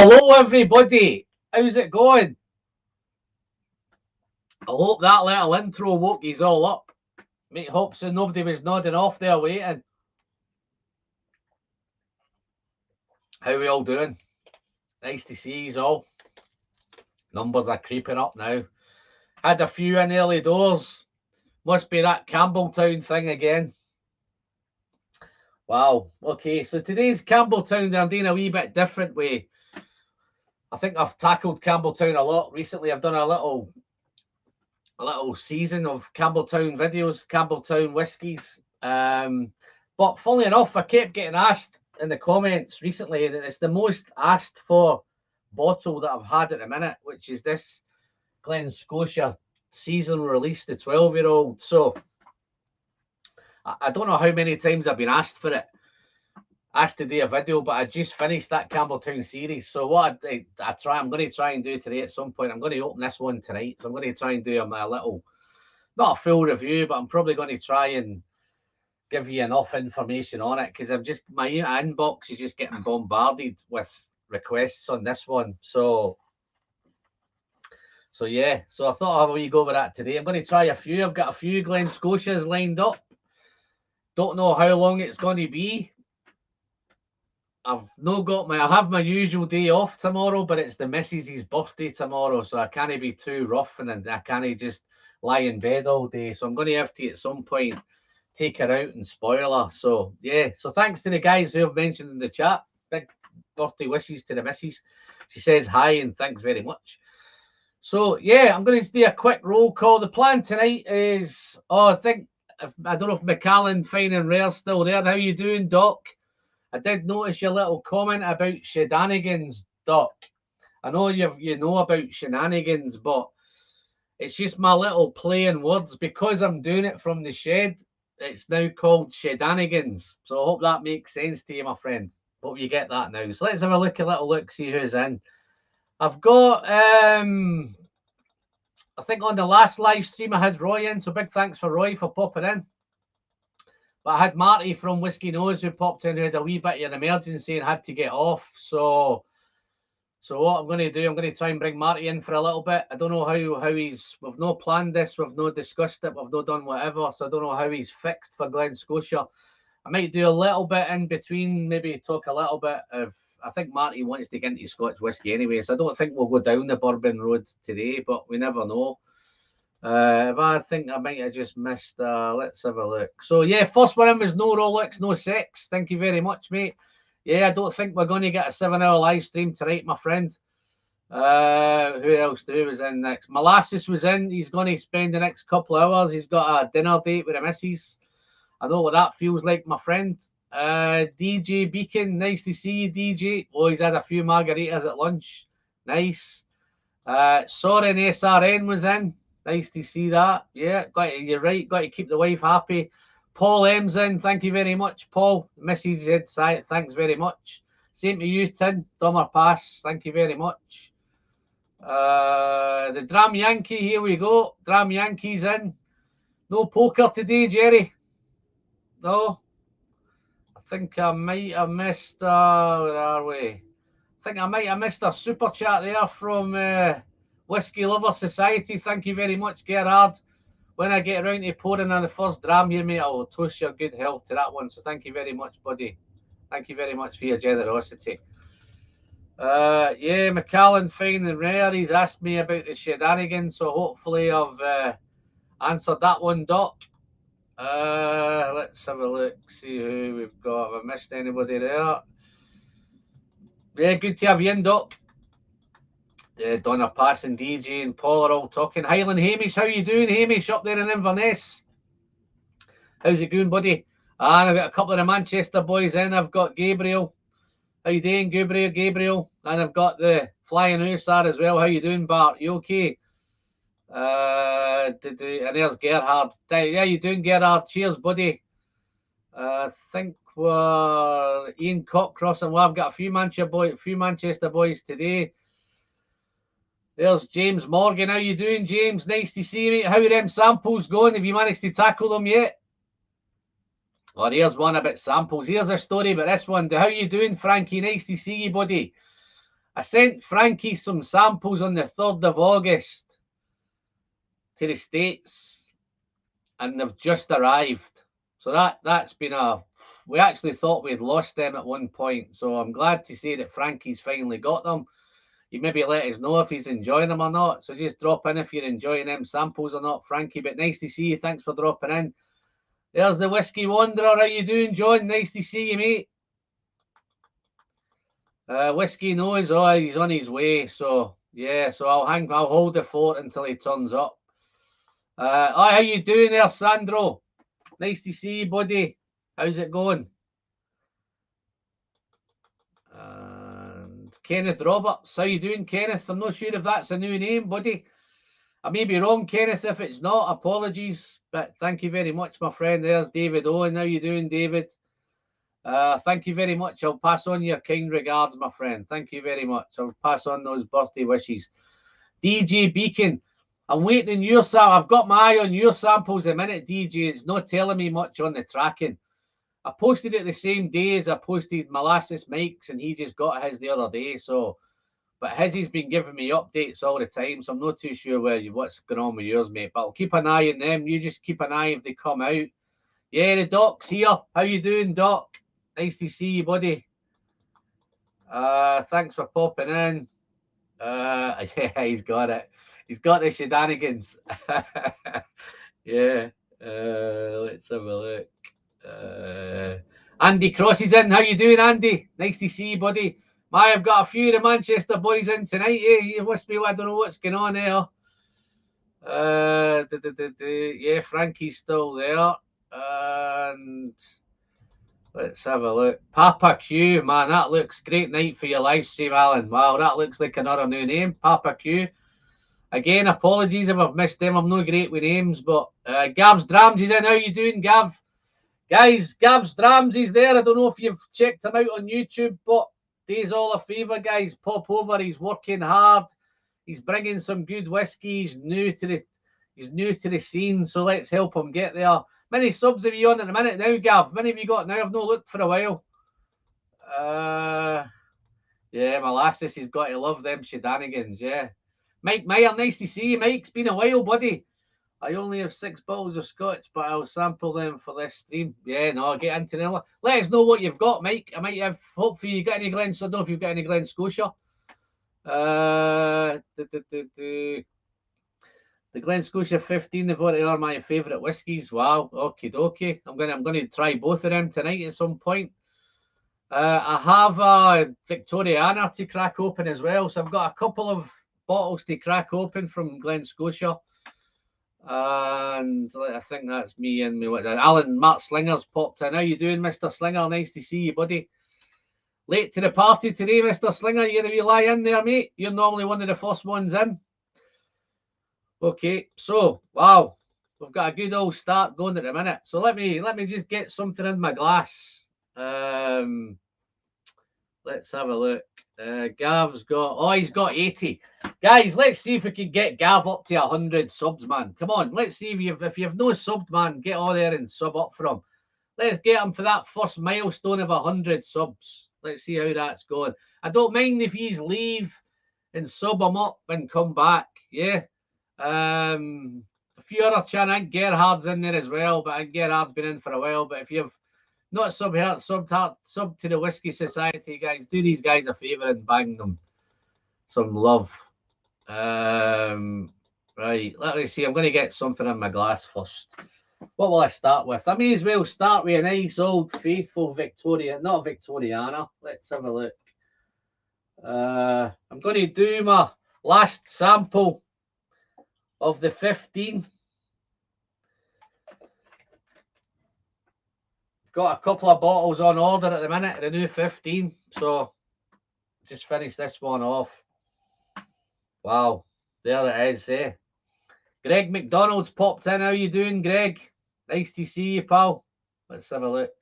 Hello, everybody. How's it going? I hope that little intro woke you all up. Mate, hope so nobody was nodding off there waiting. How we all doing? Nice to see you all. Numbers are creeping up now. Had a few in early doors. Must be that Campbelltown thing again. Wow. Okay, so today's Campbelltown, I'm doing a wee bit different way. I think I've tackled Campbelltown a lot recently. I've done a little season of Campbelltown videos, Campbelltown whiskies. But funnily enough, I kept getting asked in the comments recently, and it's the most asked for bottle that I've had at the minute, which is this GLEN SCOTIA season release, the 12-year-old. So I don't know how many times I've been asked for it, asked to do a video, but I just finished that Campbelltown series. So what I'm going to try and do today at some point, I'm going to open this one tonight. So I'm going to try and do my little, not a full review, but I'm probably going to try and give you enough information on it, because my inbox is just getting bombarded with requests on this one. So yeah, so I thought I'll have a wee go with that today. I'm going to try a few. I've got a few GLEN SCOTIAs lined up. Don't know how long it's going to be. I have my usual day off tomorrow, but it's the missus's birthday tomorrow, so I can't be too rough, and then I can't just lie in bed all day. So I'm going to have to at some point take her out and spoil her. So yeah, so thanks to the guys who have mentioned in the chat. Big birthday wishes to the missus. She says hi and thanks very much. So yeah, I'm going to do a quick roll call. The plan tonight is, I don't know if McAllen Fine and Rare's still there. How you doing, Doc? I did notice your little comment about Shenanigans, Doc. I know you know about Shenanigans, but it's just my little play in words. Because I'm doing it from the shed, it's now called Shedanigans. So I hope that makes sense to you, my friend. Hope you get that now. So let's have a little look, see who's in. I've got, I think on the last live stream I had Roy in, so big thanks for Roy for popping in. But I had Marty from Whiskey Nose who popped in, who had a wee bit of an emergency and had to get off. So what I'm going to do, I'm going to try and bring Marty in for a little bit. I don't know how we've not planned this, we've not discussed it, we've not done whatever, so I don't know how he's fixed for GLEN SCOTIA. I might do a little bit in between, maybe talk a little bit of, I think Marty wants to get into Scotch whiskey anyway, so I don't think we'll go down the Bourbon road today, but we never know. If I think I might have just missed, let's have a look. So yeah, first one in was no Rolex, no sex. Thank you very much, mate. Yeah, I don't think we're going to get a 7-hour live stream tonight, my friend. Who else was in next? Molasses was in. He's going to spend the next couple of hours. He's got a dinner date with the missus. I know what that feels like, my friend. DJ Beacon, nice to see you, DJ. Oh, he's had a few margaritas at lunch. Nice. Soren SRN was in. Nice to see that. Yeah, you're right. Got to keep the wife happy. Paul M's in. Thank you very much, Paul. Mrs. said thanks very much. Same to you, Tin. Dummer Pass. Thank you very much. The Dram Yankee, here we go. Dram Yankee's in. No poker today, Jerry. No. I think I might have missed, where are we? I think I might have missed a super chat there from Whiskey Lover Society. Thank you very much, Gerard. When I get around to pouring on the first dram here, mate, I will toast your good health to that one. So thank you very much, buddy. Thank you very much for your generosity. Yeah, McAllen Fine and Rare, he's asked me about the Shedanigans, so hopefully I've answered that one, Doc. Let's have a look, see who we've got. Have I missed anybody there? Yeah, good to have you in, Doc. Donna Pass and DJ and Paul are all talking. Highland Hamish, how you doing, Hamish, up there in Inverness? How's it going, buddy? And I've got a couple of the Manchester boys in. I've got Gabriel. How you doing, Gabriel? And I've got the Flying Hussar as well. How you doing, Bart? You okay? And there's Gerhard. Yeah, you doing, Gerhard? Cheers, buddy. I think we're Ian Cockcross, and I've got a few Manchester boys today. There's James Morgan. How you doing, James? Nice to see you, mate. How are them samples going? Have you managed to tackle them yet? Oh, here's one about samples. Here's a story about this one. How you doing, Frankie? Nice to see you, buddy. I sent Frankie some samples on the 3rd of August to the States, and they've just arrived. So that's been a... We actually thought we'd lost them at one point, so I'm glad to say that Frankie's finally got them. You maybe let us know if he's enjoying them or not. So just drop in if you're enjoying them samples or not, Frankie. But nice to see you. Thanks for dropping in. There's the Whiskey Wanderer. How you doing, John? Nice to see you, mate. Whiskey knows. Oh, he's on his way. So yeah. So I'll hold the fort until he turns up. Oh, how you doing there, Sandro? Nice to see you, buddy. How's it going? And Kenneth Roberts, how you doing, Kenneth? I'm not sure if that's a new name, buddy. I may be wrong, Kenneth. If it's not, apologies. But thank you very much, my friend. There's David Owen. How you doing, David? Thank you very much. I'll pass on your kind regards, my friend. Thank you very much. I'll pass on those birthday wishes. DJ Beacon, I'm waiting on your sample. I've got my eye on your samples a minute, DJ. It's not telling me much on the tracking. I posted it the same day as I posted Molasses Mike's, and he just got his the other day. So, but his been giving me updates all the time, so I'm not too sure what's going on with yours, mate. But I'll keep an eye on them. You just keep an eye if they come out. Yeah, the Doc's here. How you doing, Doc? Nice to see you, buddy. Thanks for popping in. Yeah, he's got it. He's got the Shedanigans. Yeah. Let's have a look. Andy Cross is in. How you doing, Andy? Nice to see you, buddy. I've got a few of the Manchester boys in tonight. You must be. I don't know what's going on there. Yeah, Frankie's still there. And let's have a look. Papa Q, man, that looks great night for your live stream, Alan. Wow, that looks like another new name. Papa Q. Again, apologies if I've missed them. I'm not great with names, but Gav's Drams is in. How you doing, Gav? Guys, Gav's Drams is there. I don't know if you've checked him out on YouTube, but do us all a favour, guys. Pop over. He's working hard. He's bringing some good whiskey. He's new to the scene, so let's help him get there. Many subs have you on in a minute now, Gav? Many have you got now? I've not looked for a while. Yeah, Molasses, he's got to love them Shedanigans, yeah. Mike Meyer, nice to see you, Mike. It's been a while, buddy. I only have 6 bottles of Scotch, but I'll sample them for this stream. Yeah, no, I'll get into them. Let us know what you've got, Mike. I might have, hopefully you got any Glen, so I don't know if you've got any Glen Scotia. The Glen Scotia 15, they've already are my favourite whiskies. Wow, okie dokie. I'm gonna try both of them tonight at some point. I have a Victoriana to crack open as well, so I've got a couple of bottles to crack open from Glen Scotia. And I think that's me and me. Alan Matt Slinger's popped in. How you doing, Mr. Slinger? Nice to see you, buddy. Late to the party today, Mr. Slinger. You're gonna lie in there, mate. You're normally one of the first ones in. Okay, so wow, we've got a good old start going at the minute. So let me just get something in my glass. Let's have a look. Gav's got, he's got 80. Guys, let's see if we can get Gav up to 100 subs, man. Come on, let's see if you've no subbed, man, get on there and sub up for him. Let's get him for that first milestone of 100 subs. Let's see how that's going. I don't mind if he's leave and sub him up and come back. Yeah. A few other chan. I think Gerhard's in there as well, but I think Gerhard's been in for a while. But if you've not sub to the Whiskey Society, guys, do these guys a favour and bang them some love. Right, let me see. I'm going to get something in my glass first. What will I start with? I may as well start with a nice old faithful not Victoriana. Let's have a look. I'm going to do my last sample of the 15. Got a couple of bottles on order at the minute, the new 15. So just finish this one off. Wow, there it is, eh? Greg McDonald's popped in. How you doing, Greg? Nice to see you, pal. Let's have a look.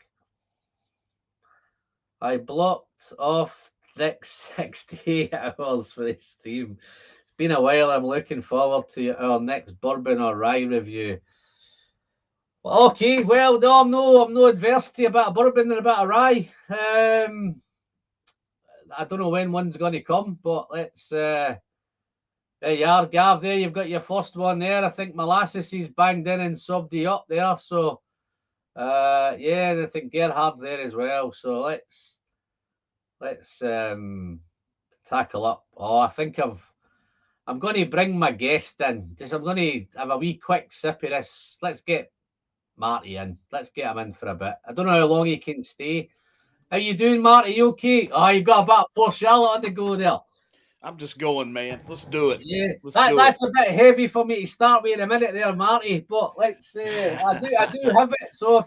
I blocked off 68 hours for this stream. It's been a while. I'm looking forward to our next bourbon or rye review. Okay, well, no, I'm no adverse to a bit of bourbon and a bit of rye. I don't know when one's going to come, but let's. There you are, Gav. There you've got your first one there. I think Molasses is banged in and subbed you up there. So, yeah, I think Gerhard's there as well. So let's tackle up. Oh, I think I'm going to bring my guest in. I'm going to have a wee quick sip of this. Let's get Marty in. Let's get him in for a bit. I don't know how long he can stay. How you doing, Marty? You okay? Oh, you've got a bit of poor Charlotte on the go there. I'm just going, man. Let's do it. Yeah, that's a bit heavy for me to start with in a minute there, Marty. But let's say I do have it. So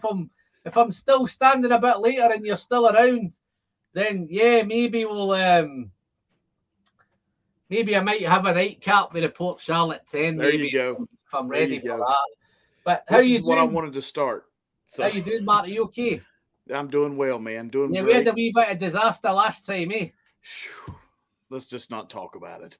if I'm still standing a bit later and you're still around, then yeah, maybe we'll maybe I might have a nightcap with a Port Charlotte 10. There maybe you go. If I'm ready for that. But how you doing? What I wanted to start. So, how you doing, Marty? You okay? I'm doing well, man. Doing great. We had a wee bit of disaster last time, eh? Let's just not talk about it.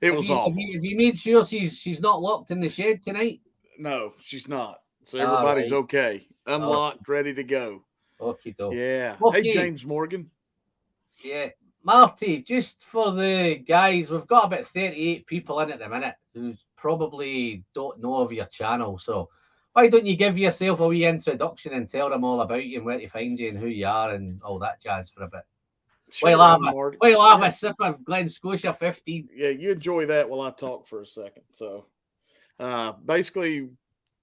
It was awful. Have you made sure she's not locked in the shed tonight? No, she's not. So everybody's okay. Unlocked, ready to go. Okay, though. Yeah. Okay. Hey, James Morgan. Yeah. Marty, just for the guys, we've got about 38 people in at the minute who probably don't know of your channel. So why don't you give yourself a wee introduction and tell them all about you and where to find you and who you are and all that jazz for a bit? Sure, we'll have a sip of Glen Scotia 15. Yeah, you enjoy that while I talk for a second. So basically,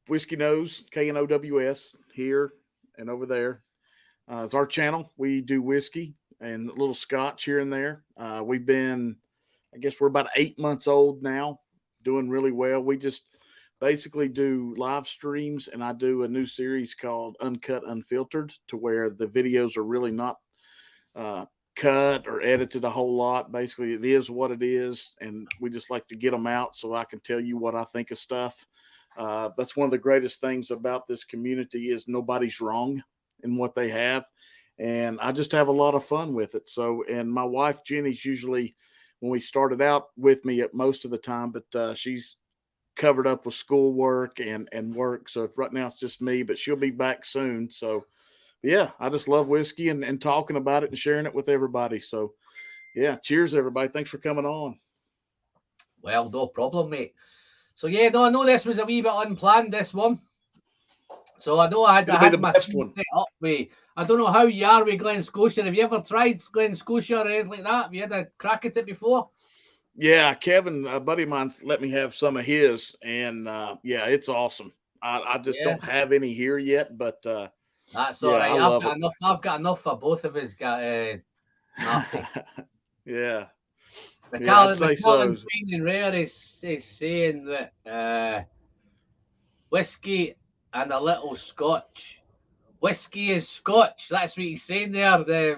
Whiskey Nose, KNOWS, here and over there. It's our channel. We do whiskey and a little scotch here and there. We've been, I guess we're about 8 months old now, doing really well. We just basically do live streams, and I do a new series called Uncut Unfiltered, to where the videos are really not cut or edited a whole lot. Basically, it is what it is, and we just like to get them out so I can tell you what I think of stuff. That's one of the greatest things about this community is nobody's wrong in what they have, and I just have a lot of fun with it. So, and my wife Jenny's usually, when we started out, with me at most of the time, but she's covered up with schoolwork and work, so right now it's just me, but she'll be back soon. So yeah, I just love whiskey and talking about it and sharing it with everybody. So yeah, cheers everybody. Thanks for coming on. Well, no problem, mate. So yeah, no, I know this was a wee bit unplanned, this one. So I know I had my set up with, I don't know how you are with Glen Scotia. Have you ever tried Glen Scotia or anything like that? Have you had a crack at it before? Yeah, Kevin, a buddy of mine, let me have some of his, and yeah, it's awesome. I just don't have any here yet, but that's all right. I've got enough for both of us. Yeah. McCallum Fine and Rare is saying that whiskey and a little scotch. Whiskey is scotch. That's what he's saying there.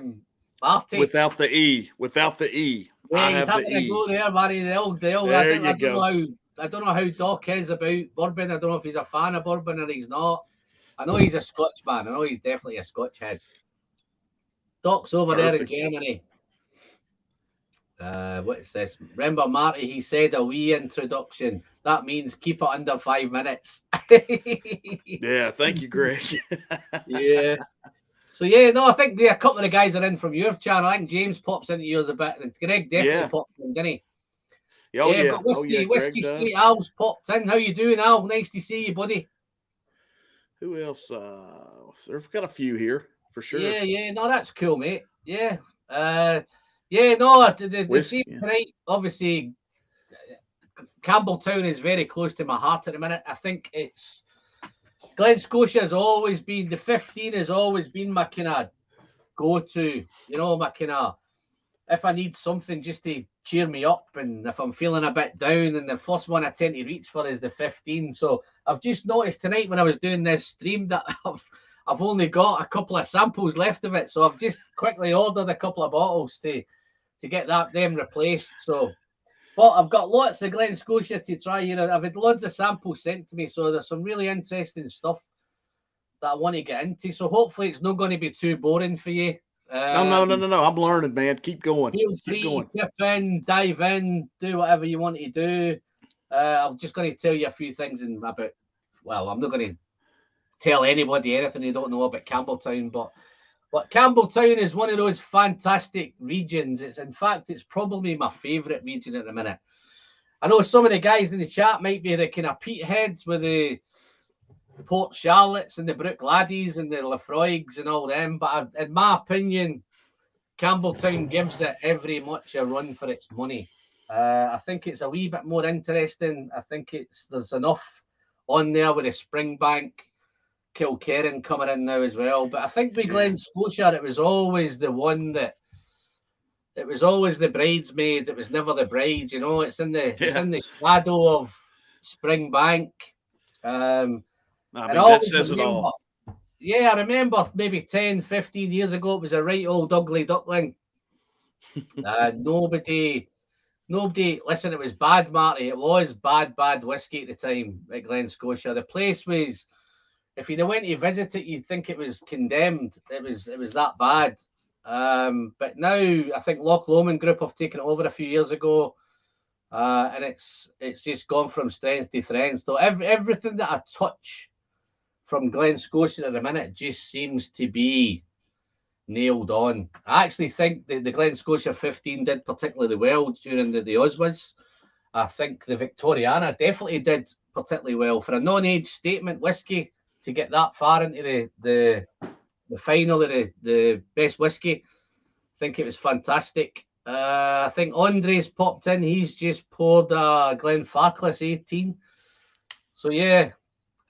Marty. Without the E. Yeah, he's having a go there, Marty. There you go. I don't know how Doc is about bourbon. I don't know if he's a fan of bourbon or he's not. I know he's a Scotch man. I know he's definitely a Scotch head. Doc's over there in Germany. What's this? Remember, Marty, he said a wee introduction. That means keep it under 5 minutes. Yeah, thank you, Greg. Yeah. So, yeah, no, I think a couple of the guys are in from your channel. I think James pops into yours a bit, and Greg definitely popped in, didn't he? Yeah. Whiskey Street Al's popped in. How you doing, Al? Nice to see you, buddy. Who else? We've got a few here, for sure. Yeah. No, that's cool, mate. Yeah. The same tonight, obviously, Campbelltown is very close to my heart at the minute. I think it's Glen Scotia has always been, the 15 has always been my kind of go-to, my kind of, if I need something just to cheer me up, and if I'm feeling a bit down, and the first one I tend to reach for is the 15. So I've just noticed tonight when I was doing this stream that I've only got a couple of samples left of it. So I've just quickly ordered a couple of bottles to get them replaced. So, but I've got lots of Glen Scotia to try. I've had loads of samples sent to me, so there's some really interesting stuff that I want to get into. So hopefully it's not going to be too boring for you. No. I'm learning, man. Keep going. Feel free to dip in, dive in, do whatever you want to do. I'm just going to tell you a few things about. Well, I'm not going to tell anybody anything they don't know about Campbelltown, but But Campbelltown is one of those fantastic regions. In fact, it's probably my favourite region at the minute. I know some of the guys in the chat might be the kind of Pete heads with the Port Charlottes and the Brook Laddies and the Lefroigs and all them. But in my opinion, Campbelltown gives it every much a run for its money. I think it's a wee bit more interesting. I think there's enough on there with the Springbank, Kilkerran coming in now as well. But I think with Glen Scotia, it was always the one that it was always the bridesmaid. It was never the bride. You know, it's in the shadow of Springbank. I mean, that says it all. Yeah, I remember maybe 10, 15 years ago, it was a right old ugly duckling. Nobody, listen, it was bad, Marty. It was bad whiskey at the time at Glen Scotia. The place was, if you went to visit it, you'd think it was condemned. It was that bad. But now I think Loch Lomond Group have taken it over a few years ago. And it's just gone from strength to strength. So everything that I touch from Glen Scotia at the minute just seems to be nailed on. I actually think the Glen Scotia 15 did particularly well during the Oswas. I think the Victoriana definitely did particularly well for a non-age statement whiskey to get that far into the final of the best whiskey. I think it was fantastic. I think Andre's popped in. He's just poured a Glenfarclas 18. So yeah.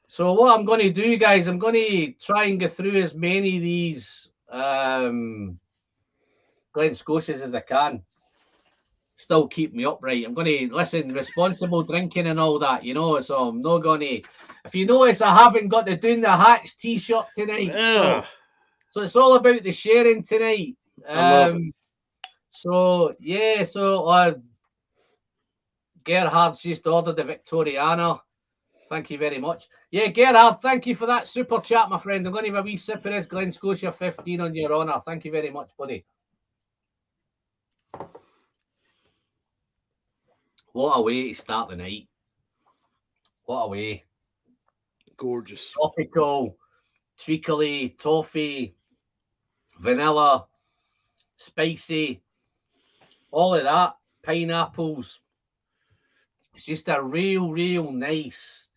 So what I'm going to do, guys, I'm going to try and get through as many of these Glen Scotias as I can. Still keep me upright. I'm going to listen, responsible drinking and all that, you know. So I'm not going to. If you notice, I haven't got the Doon the Hatch t-shirt tonight. So it's all about the sharing tonight. I love it. So yeah, Gerhard's just ordered the Victoriana. Thank you very much. Yeah, Gerhard, thank you for that super chat, my friend. I'm going to have a wee sip of this Glen Scotia 15 on your honour. Thank you very much, buddy. What a way to start the night. What a way. Gorgeous. Tropical, treacly, toffee, vanilla, spicy, all of that. Pineapples. It's just a real nice,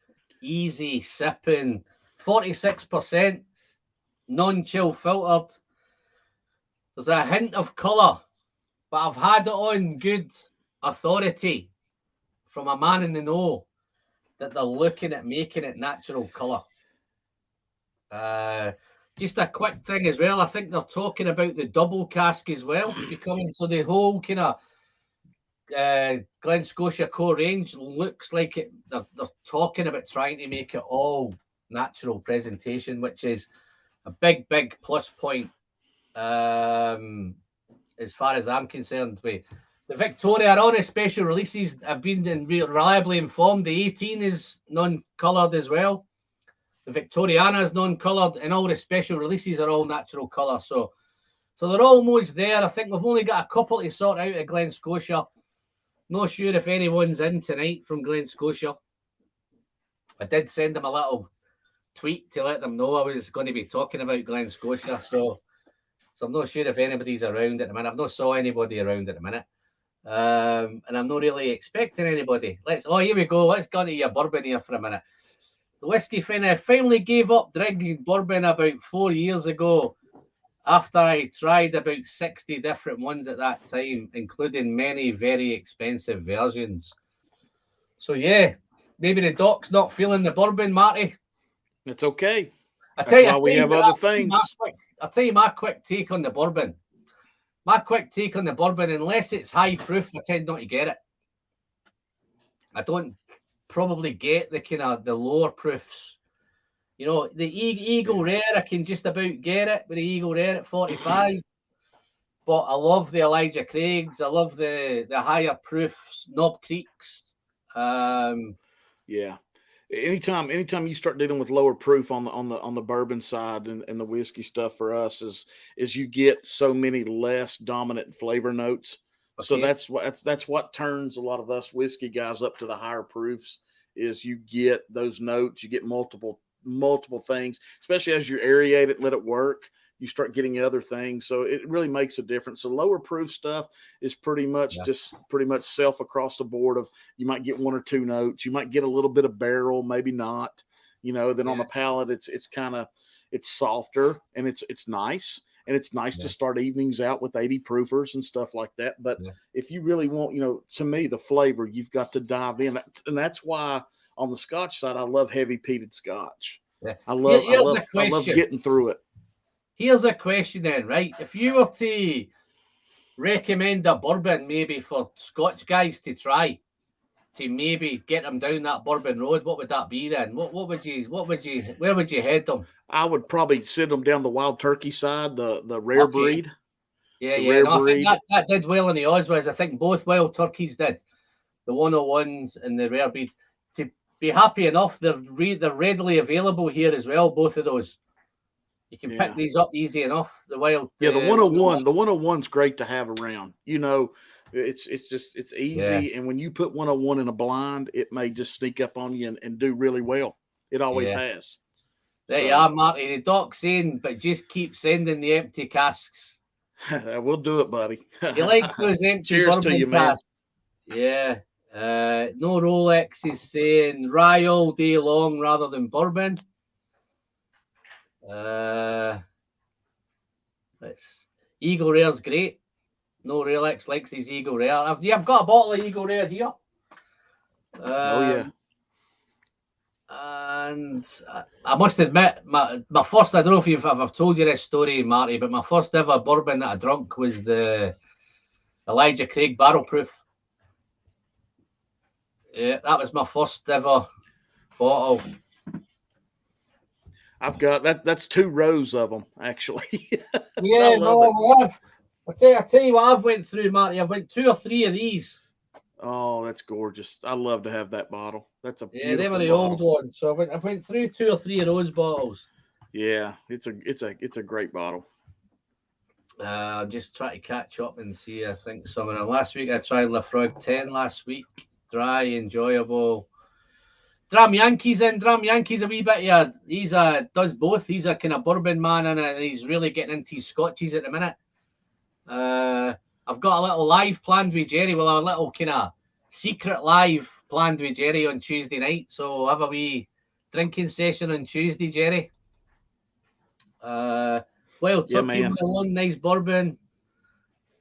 easy sipping. 46%, non-chill filtered. There's a hint of colour, but I've had it on good authority from a man in the know that they're looking at making it natural colour. Just a quick thing as well. I think they're talking about the double cask as well becoming. So the whole kind of Glen Scotia core range looks like it. They're talking about trying to make it all natural presentation, which is a big plus point as far as I'm concerned. With the Victoria are on a special releases. I've been reliably informed. The 18 is non-coloured as well. The Victoriana is non-coloured, and all the special releases are all natural colour. So they're almost there. I think we've only got a couple to sort out at Glen Scotia. Not sure if anyone's in tonight from Glen Scotia. I did send them a little tweet to let them know I was going to be talking about Glen Scotia. So I'm not sure if anybody's around at the minute. I've not saw anybody around at the minute. And I'm not really expecting anybody. Here we go. Let's go to your bourbon here for a minute. The whiskey fan, I finally gave up drinking bourbon about 4 years ago after I tried about 60 different ones at that time, including many very expensive versions. So yeah, maybe the doc's not feeling the bourbon, Marty. It's okay. That's why we have other things. I'll tell you my quick take on the bourbon. My quick take on the bourbon, unless it's high proof, I tend not to get it. I don't probably get the kind of the lower proofs. You know, the Eagle Rare, I can just about get it with the Eagle Rare at 45. But I love the Elijah Craigs. I love the higher proofs, Knob Creeks. Yeah. Anytime you start dealing with lower proof on the bourbon side and the whiskey stuff for us is you get so many less dominant flavor notes. Okay. So that's what turns a lot of us whiskey guys up to the higher proofs is you get those notes, you get multiple things, especially as you aerate it, let it work. you start getting other things. So it really makes a difference. So lower proof stuff is pretty much self across the board of you might get 1 or 2 notes. You might get a little bit of barrel, maybe not, then on the palate, it's softer and it's nice. And it's nice to start evenings out with 80 proofers and stuff like that. But if you really want, to me, the flavor, you've got to dive in. And that's why on the Scotch side, I love heavy peated Scotch. Yeah. I love getting through it. Here's a question then, right? If you were to recommend a bourbon maybe for Scotch guys to try, to maybe get them down that bourbon road, what would that be then? Where would you head them? I would probably send them down the Wild Turkey side, the rare breed. Yeah. I think that did well in the Osweiss. I think both Wild Turkeys did. The 101s and the rare breed. To be happy enough, they're readily available here as well, both of those. You can pick these up easy enough. The Wild. Yeah, the 101. The 101's great to have around. It's easy. And when you put 101 in a blind, it may just sneak up on you and do really well. It always has. There you are, Marty. The doc's saying, but just keep sending the empty casks. We'll do it, buddy. He likes those empty Cheers to you, casks. Man. Yeah. No Rolex is saying rye all day long rather than bourbon. Eagle Rare's great. No Rolex likes his Eagle Rare. I've got a bottle of Eagle Rare here. And I must admit, my first, I don't know if I've told you this story, Marty, but my first ever bourbon that I drunk was the Elijah Craig Barrel Proof. Yeah, that was my first ever bottle. I've got that. That's 2 rows of them, actually. Yeah, I tell you what I've went through, Marty. I've went 2 or 3 of these. Oh, that's gorgeous. I love to have that bottle. That's a beautiful they were the bottle. old ones. So I've went through 2 or 3 of those bottles. Yeah, it's a great bottle. I'm just trying to catch up and see. I think somewhere last week I tried Lafroig 10 last week. Dry, enjoyable. Dram Yankees a wee bit. He's does both. He's a kind of bourbon man and he's really getting into his Scotchies at the minute. I've got a little live planned with Jerry. Well, a little kind of secret live planned with Jerry on Tuesday night. So have a wee drinking session on Tuesday, Jerry. Wild Turkey, one nice bourbon.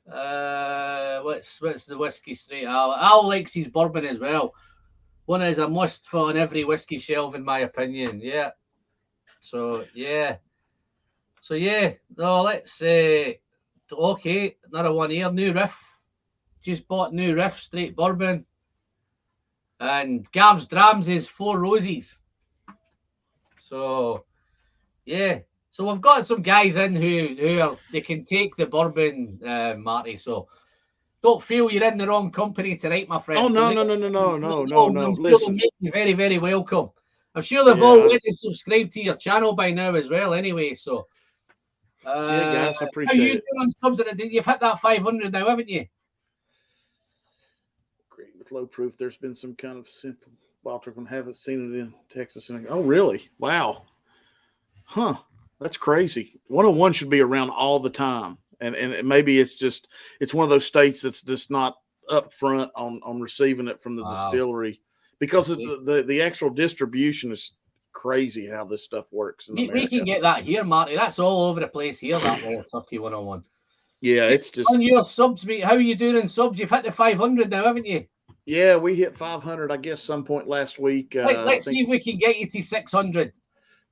What's the whiskey straight? Al likes his bourbon as well. One is a must for on every whiskey shelf, in my opinion. Yeah. So no, let's okay, another one here. New Riff. Just bought New Riff straight bourbon. And Gav's Drams is 4 Roses. So yeah. So we've got some guys in who they can take the bourbon, Marty. So don't feel you're in the wrong company tonight, my friend. Oh no. Listen, make you very, very welcome. I'm sure they've already subscribed to your channel by now as well. Anyway, so guys, I appreciate how you it. doing on subs? You've hit that 500 now, haven't you? Great with low proof. There's been some kind of simple bottle. I haven't seen it in Texas. Oh, really? Wow. Huh. That's crazy. 101 should be around all the time. And maybe it's one of those states that's just not up front on receiving it from the distillery because of the actual distribution is crazy how this stuff works. We can get that here, Marty. That's all over the place here, that Wild Turkey 101. Yeah, it's just on your subs, mate. How are you doing in subs? You've hit the 500 now, haven't you? Yeah, we hit 500, I guess, some point last week. Let's see if we can get you to 600.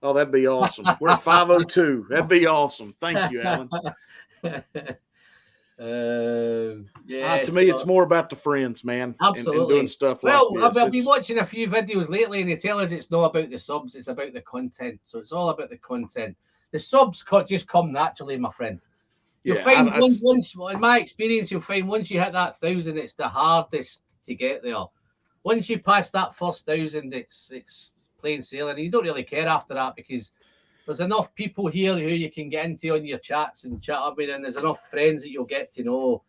Oh, that'd be awesome. We're at 502. That'd be awesome. Thank you, Alan. To me, it's more about the friends, man. Absolutely. And doing stuff like this. Well, I've been watching a few videos lately, and they tell us it's not about the subs, it's about the content. So it's all about the content. The subs just come naturally, my friend. You'll find once, in my experience, you'll find once you hit that 1,000, it's the hardest to get there. Once you pass that first 1,000, it's plain sailing. And you don't really care after that because there's enough people here who you can get into on your chats and chat up with, and there's enough friends that you'll get to know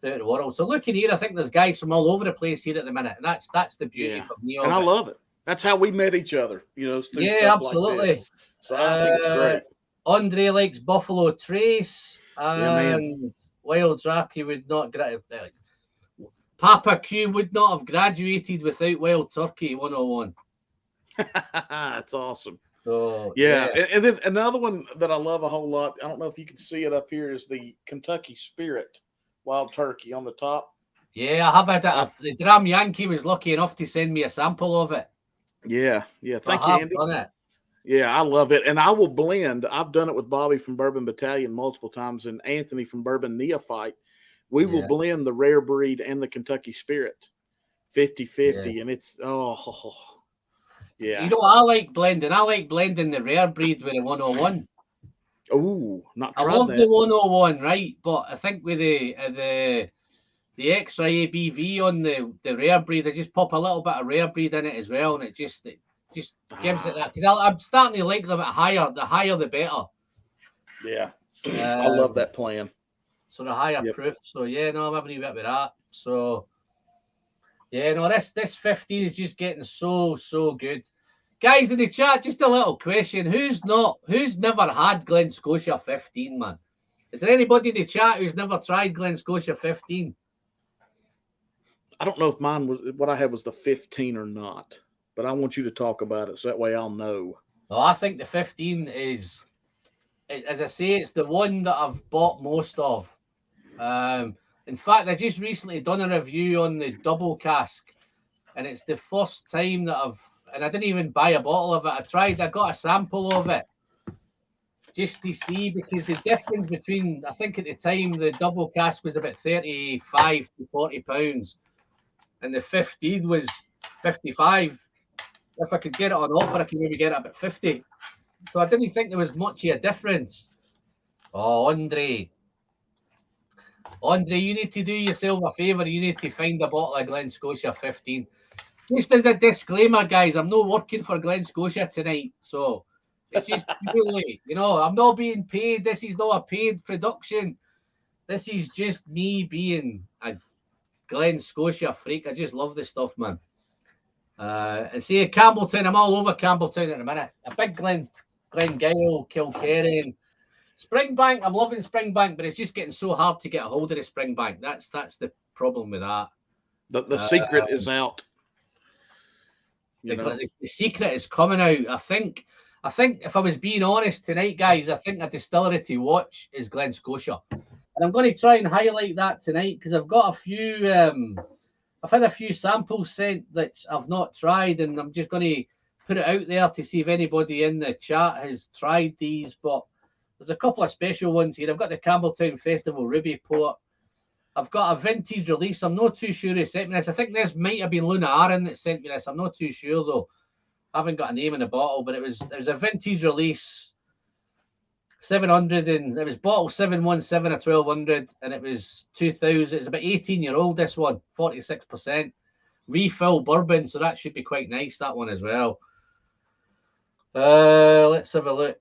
throughout the world. So looking here, I think there's guys from all over the place here at the minute, and that's the beauty for me. And I love it. That's how we met each other, yeah, absolutely. Like so I think it's great. Andre likes Buffalo Trace, Yeah, man. and Wild Rocky would not. Papa Q would not have graduated without Wild Turkey 101. That's awesome. So Yeah. And then another one that I love a whole lot, I don't know if you can see it up here, is the Kentucky Spirit Wild Turkey on the top. Yeah, I have had it. The Dram Yankee was lucky enough to send me a sample of it. Yeah. Thank I you, have Andy. done it. Yeah, I love it. And I will blend. I've done it with Bobby from Bourbon Battalion multiple times and Anthony from Bourbon Neophyte. We will blend the rare breed and the Kentucky Spirit 50-50. And it's, yeah. You know what I like blending? I like blending the rare breed with the 101. Oh, not tried I love that. the 101, right? But I think with the extra ABV on the rare breed, I just pop a little bit of rare breed in it as well, and it just gives it that. Because I'm starting to like them at higher. The higher, the better. Yeah, I love that plan. So the higher proof. So yeah, no, I'm having a bit with that. So yeah, no, this 15 is just getting so good. Guys in the chat, just a little question: who's never had Glen Scotia 15, man? Is there anybody in the chat who's never tried Glen Scotia 15? I don't know if mine was what I had was the 15 or not, but I want you to talk about it so that way I'll know. Well, I think the 15 is, as I say, it's the one that I've bought most of. In fact, I just recently done a review on the double cask, and it's the first time that and I didn't even buy a bottle of it. I got a sample of it just to see, because the difference between, I think at the time, the double cask was about 35 to 40 pounds, and the 15 was 55. If I could get it on offer, I could maybe get it about 50. So I didn't think there was much of a difference. Oh, Andre, you need to do yourself a favour. You need to find a bottle of Glen Scotia 15. Just as a disclaimer, guys, I'm not working for Glen Scotia tonight. So it's just purely, I'm not being paid. This is not a paid production. This is just me being a Glen Scotia freak. I just love this stuff, man. And see, Campbelltown, I'm all over Campbelltown in a minute. A big Glengyle, Kilkerran, Springbank. I'm loving Springbank, but it's just getting so hard to get a hold of the Springbank. That's the problem with that. The secret is out. The secret is coming out. I think if I was being honest tonight, guys, I think a distillery to watch is Glen Scotia, and I'm going to try and highlight that tonight because I've got a few. I've had a few samples sent that I've not tried, and I'm just going to put it out there to see if anybody in the chat has tried these. But there's a couple of special ones here. I've got the Campbelltown Festival Ruby Port. I've got a vintage release. I'm not too sure who sent me this. I think this might have been Luna Aaron that sent me this. I'm not too sure though. I haven't got a name in the bottle, but it was a vintage release. 700, and it was bottle 717 of 1200, and it was 2000. It's about 18-year-old. This one, 46% refill bourbon, so that should be quite nice. That one as well. Let's have a look.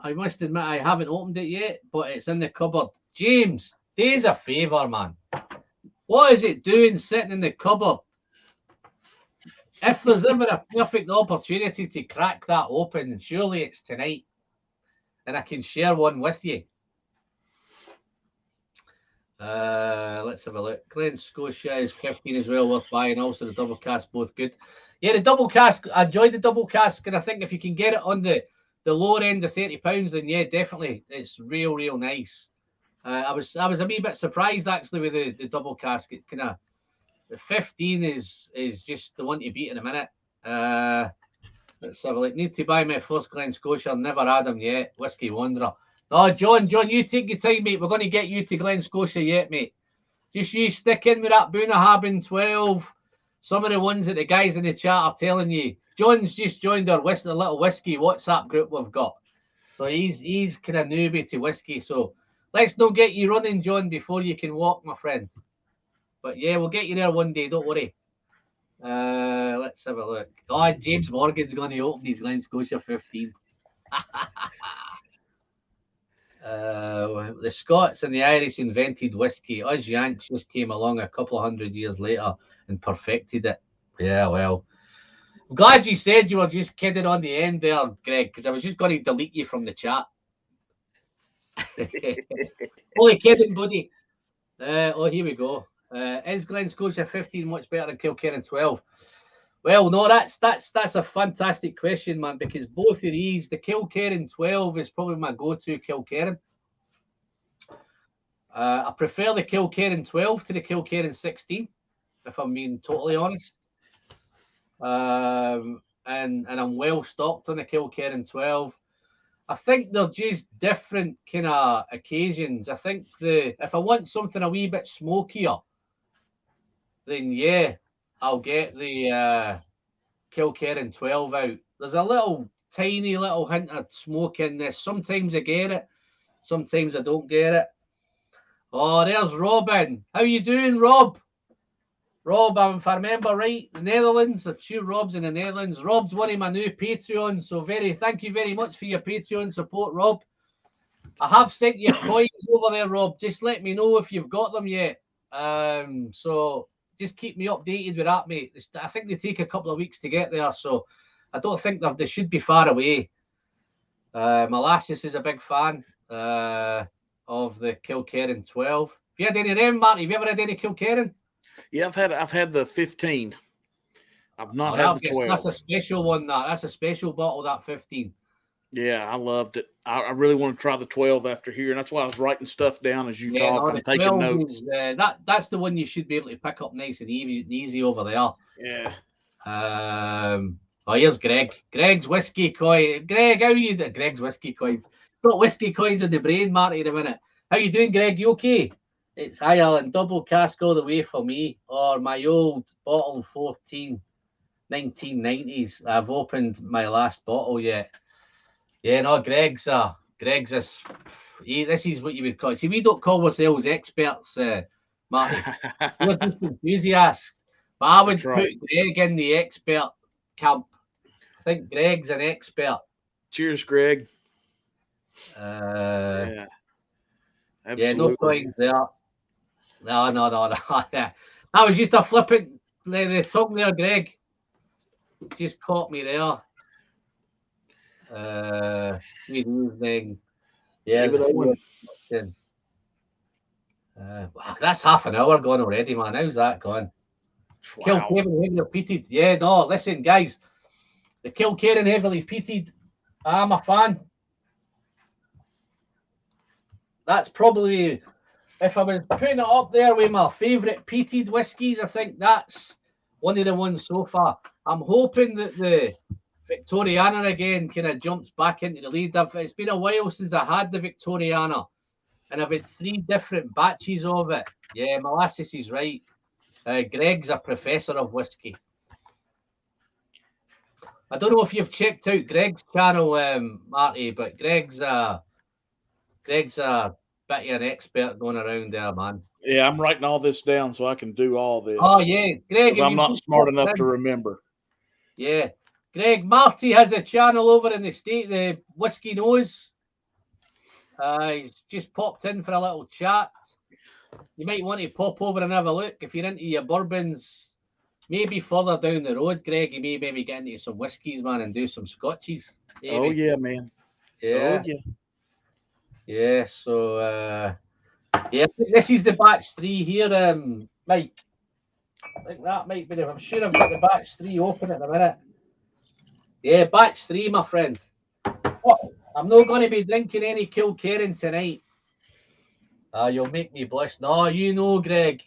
I must admit I haven't opened it yet, but it's in the cupboard. James, do us a favour, man. What is it doing sitting in the cupboard? If there's ever a perfect opportunity to crack that open, surely it's tonight. And I can share one with you. Let's have a look. Glen Scotia is 15 as well, worth buying. Also, the double cask, both good. Yeah, the double cask, I enjoyed the double cask, and I think if you can get it on the lower end of £30, then yeah, definitely, it's real nice. I was a wee bit surprised actually with the double cask. It kind of, the 15 is just the one to beat in a minute. Let's have a look. Need to buy my first Glen Scotia. Never had them yet. Whiskey Wanderer. No, John, you take your time, mate. We're going to get you to Glen Scotia yet, mate. Just you stick in with that Bunnahabhain 12. Some of the ones that the guys in the chat are telling you. John's just joined our little whiskey WhatsApp group we've got. So he's kind of newbie to whiskey. So let's not get you running, John, before you can walk, my friend. But yeah, we'll get you there one day. Don't worry. Let's have a look. Oh, James Morgan's going to open his Glen Scotia 15. The Scots and the Irish invented whiskey. Us Yanks just came along a couple of 100 years later and perfected it. Yeah, well. I'm glad you said you were just kidding on the end there, Greg, because I was just going to delete you from the chat. Only kidding, buddy. Oh, here we go. Is Glen Scotia 15 much better than Kilkerran 12? Well, no, that's a fantastic question, man, because both of these, the Kilkerran 12 is probably my go-to Kilkerran. I prefer the Kilkerran 12 to the Kilkerran 16, if I'm being totally honest. And I'm well stocked on the Kilkerran 12. I think they're just different kind of occasions. I think if I want something a wee bit smokier, then yeah, I'll get the Kilkerran 12 out. There's a little tiny little hint of smoke in this. Sometimes I get it, sometimes I don't get it. Oh, there's Robin. How you doing, Rob? Rob, if I remember right, the Netherlands. There are two Robs in the Netherlands. Rob's one of my new Patreons, so thank you very much for your Patreon support, Rob. I have sent you coins over there, Rob. Just let me know if you've got them yet. So just keep me updated with that, mate. I think they take a couple of weeks to get there, so I don't think they should be far away. Molasses is a big fan of the Kilkerran 12. Have you had any of them, Marty? Have you ever had any Kilkerran? Yeah, I've had the 15. I've not had the 12. That's a special one. That's a special bottle. That 15. Yeah, I loved it. I really want to try the 12 after here, and that's why I was writing stuff down as you talk and taking notes. That's the one you should be able to pick up nice and easy over there. Yeah. Oh, here's Greg. Greg's whiskey coin. Greg, how you doing? Greg's whiskey coins. Got whiskey coins in the brain, Marty, in a minute. How you doing, Greg? You okay? It's hi, Alan. Double cask all the way for me, or my old bottle 1990s. I've opened my last bottle yet. Yeah, no, Greg's this is what you would call. See, we don't call ourselves experts, Marty. We're just enthusiasts. But I would put Greg in the expert camp. I think Greg's an expert. Cheers, Greg. Yeah, absolutely. Yeah, no coins there. No. That was just a flippant the tongue there, Greg. Just caught me there. Good evening. Yeah, wow, that's half an hour gone already, man. How's that gone? Wow. Kilkerran heavily peated. Yeah, no, listen, guys. The Kilkerran heavily peated. I'm a fan. That's probably, if I was putting it up there with my favourite peated whiskies, I think that's one of the ones so far. I'm hoping that the Victoriana again kind of jumps back into the lead. It's been a while since I had the Victoriana, and I've had 3 different batches of it. Yeah, Molasses is right. Greg's a professor of whiskey. I don't know if you've checked out Greg's channel, Marty, but Greg's a bit of an expert going around there, man. Yeah, I'm writing all this down so I can do all this. Oh, yeah. Greg, I'm not smart enough to remember. Yeah. Greg, Marty has a channel over in the State, the Whiskey Nose. He's just popped in for a little chat. You might want to pop over and have a look if you're into your bourbons. Maybe further down the road, Greg, you may maybe get into some whiskies, man, and do some scotches. Maybe. Oh, yeah, man. Yeah. Oh, yeah. Yeah, so, yeah, this is the batch 3 here, Mike. I think that might be, I'm sure I've got the batch 3 open at the minute. Yeah, batch 3, my friend. Oh, I'm not going to be drinking any Kilkerran tonight. You'll make me blush. No, you know, Greg.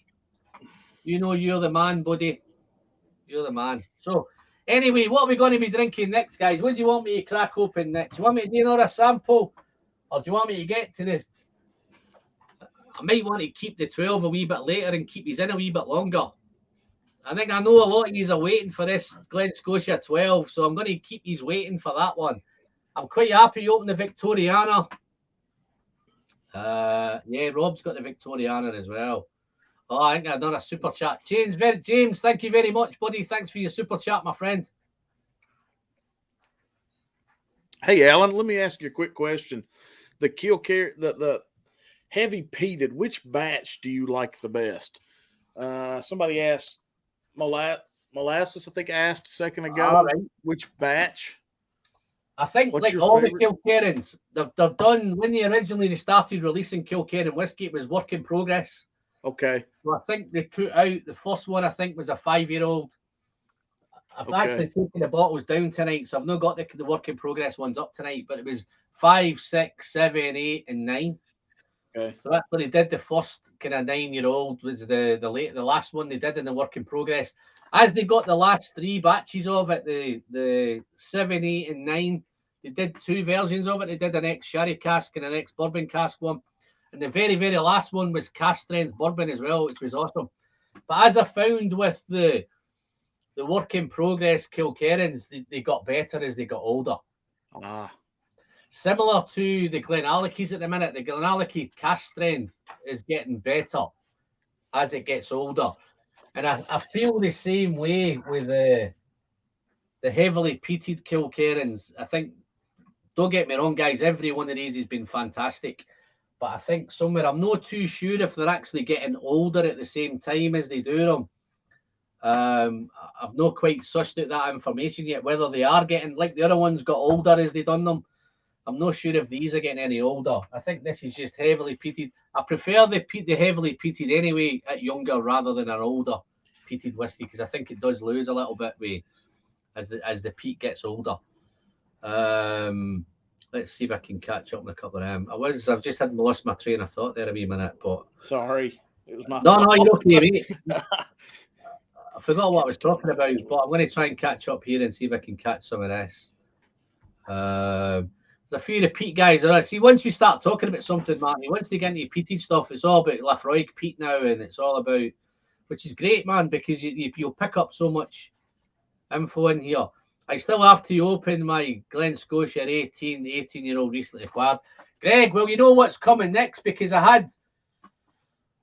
You know you're the man, buddy. You're the man. So, anyway, what are we going to be drinking next, guys? What do you want me to crack open next? You want me to do another sample? Or do you want me to get to this? I might want to keep the 12 a wee bit later and keep these in a wee bit longer. I think I know a lot of you are waiting for this Glen Scotia 12, so I'm going to keep you waiting for that one. I'm quite happy you opened the Victoriana. Yeah, Rob's got the Victoriana as well. Oh, I think another super chat. James, thank you very much, buddy. Thanks for your super chat, my friend. Hey, Alan, let me ask you a quick question. The Kilkerran, the heavy peated, which batch do you like the best? Somebody asked Molasses, I think I asked a second ago. All right. Which batch? I think What's like your all favorite? the Kilkerrans, they've done when they originally started releasing Kilkerran whiskey, it was work in progress. Okay. So I think they put out the first one. I think was a 5-year-old. I've actually taken the bottles down tonight, so I've not got the work in progress ones up tonight. But it was 5, 6, 7, 8, and 9. Okay. So that's what they did. The first kind of 9-year-old was the last one they did in the work in progress. As they got the last 3 batches of it, the 7, 8, and 9, they did 2 versions of it. They did an ex-sherry cask and an ex-bourbon cask one. And the very, very last one was cask strength bourbon as well, which was awesome. But as I found with the work in progress Kilkerrans, they got better as they got older. Similar to the Glenallachys at the minute, the Glenallachie cask strength is getting better as it gets older. And I feel the same way with the heavily peated Kilkerrans. I think, don't get me wrong, guys, every one of these has been fantastic. But I think somewhere, I'm not too sure if they're actually getting older at the same time as they do them. I've not quite sussed out that information yet, whether they are getting, like the other ones got older as they done them. I'm not sure if these are getting any older. I think this is just heavily peated. I prefer the heavily peated anyway at younger rather than an older peated whiskey, because I think it does lose a little bit as the peat gets older. Let's see if I can catch up on a couple of them. I've just had lost my train of thought there a wee minute, but sorry, it was my no, you're okay, mate. I forgot what I was talking about, but I'm going to try and catch up here and see if I can catch some of this. There's a few repeat guys. See, once we start talking about something, Marty, once they get into peated stuff, it's all about Lafroig peat now, and it's all about, which is great, man, because you'll pick up so much info in here. I still have to open my Glen Scotia 18-year-old recently acquired. Greg, well, you know what's coming next, because I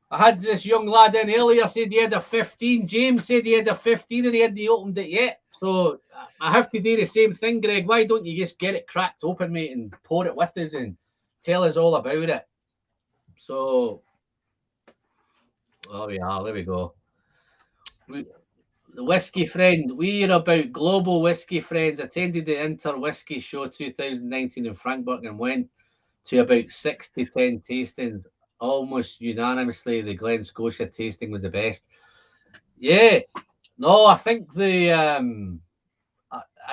had this young lad in earlier, said he had a 15. James said he had a 15 and he hadn't opened it yet. So I have to do the same thing, Greg. Why don't you just get it cracked open, mate, and pour it with us and tell us all about it? So, oh yeah, there we go. The Whiskey Friend, we're about global whiskey friends. Attended the Inter Whiskey Show 2019 in Frankfurt and went to about 6 to 10 tastings. Almost unanimously, the Glen Scotia tasting was the best. Yeah, no, I think I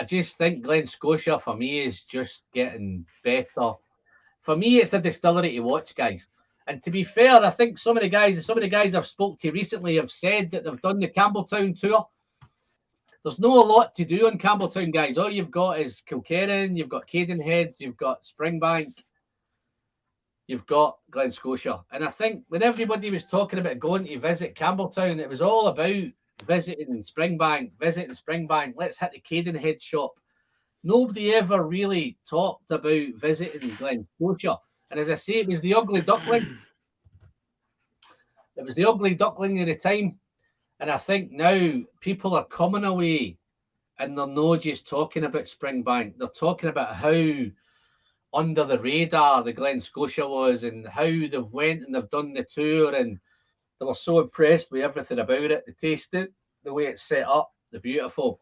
just think Glen Scotia for me is just getting better. For me, it's a distillery to watch, guys. And to be fair, I think some of the guys I've spoke to recently have said that they've done the Campbelltown tour. There's no a lot to do on Campbelltown, guys. All you've got is Kilkerran, you've got Cadenhead, you've got Springbank, you've got Glen Scotia. And I think when everybody was talking about going to visit Campbelltown, it was all about visiting Springbank. Let's hit the Cadenhead shop. Nobody ever really talked about visiting Glen Scotia. And as I say, it was the ugly duckling. It was the ugly duckling at the time. And I think now people are coming away and they're not just talking about Springbank. They're talking about how under the radar the Glen Scotia was and how they've went and they've done the tour and they were so impressed with everything about it. The taste, it, the way it's set up, the beautiful.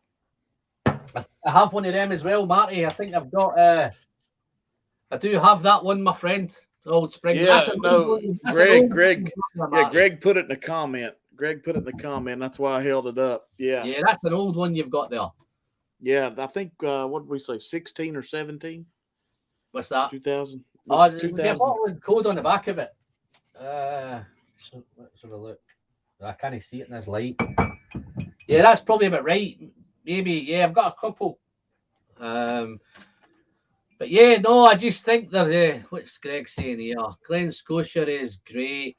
I have one of them as well, Marty. I think I've got. I do have that one, my friend. Old Spring. Yeah, no, Greg. Yeah, Greg put it in the comment. That's why I held it up. Yeah. Yeah, that's an old one you've got there. Yeah, I think what did we say, 16 or 17? What's that? 2000. Oh, there's a bottling code on the back of it. So let's have a look. I can't see it in this light. Yeah, that's probably about right. Maybe, yeah, I've got a couple. But yeah, no, I just think there's what's Greg saying here? Glen Scotia is great,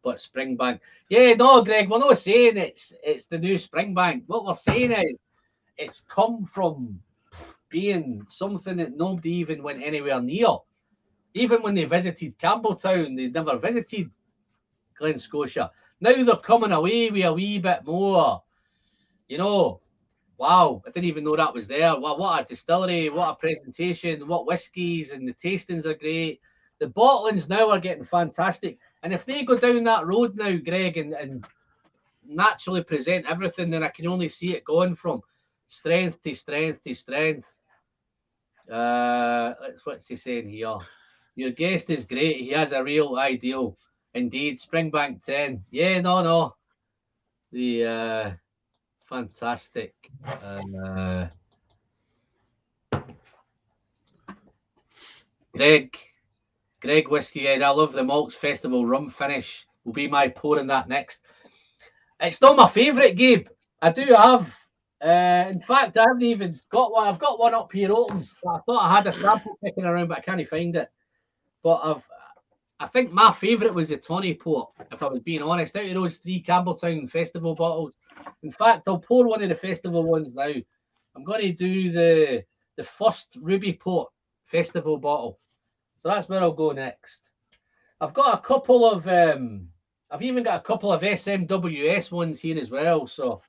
but Springbank. Yeah, no, Greg, we're not saying it's the new Springbank. What we're saying is it's come from being something that nobody even went anywhere near. Even when they visited Campbelltown, they never visited Glen Scotia. Now they're coming away with a wee bit more, wow, I didn't even know that was there. Well, what a distillery, what a presentation, what whiskies, and the tastings are great. The bottlings now are getting fantastic. And if they go down that road now, Greg, and naturally present everything, then I can only see it going from strength to strength to strength. What's he saying here? Your guest is great. He has a real ideal. Indeed, Springbank 10. Yeah, no. The fantastic. Greg Whiskey Head. I love the Malts Festival rum finish. Will be my pour in that next. It's not my favourite, Gabe. I do have. In fact, I haven't even got one. I've got one up here open. I thought I had a sample kicking around, but I can't find it. But I think my favourite was the Tawny Port, if I was being honest. Out of those 3 Campbelltown Festival bottles. In fact, I'll pour one of the festival ones now. I'm going to do the first Ruby Port Festival bottle. So that's where I'll go next. I've got a couple of I've even got a couple of SMWS ones here as well. So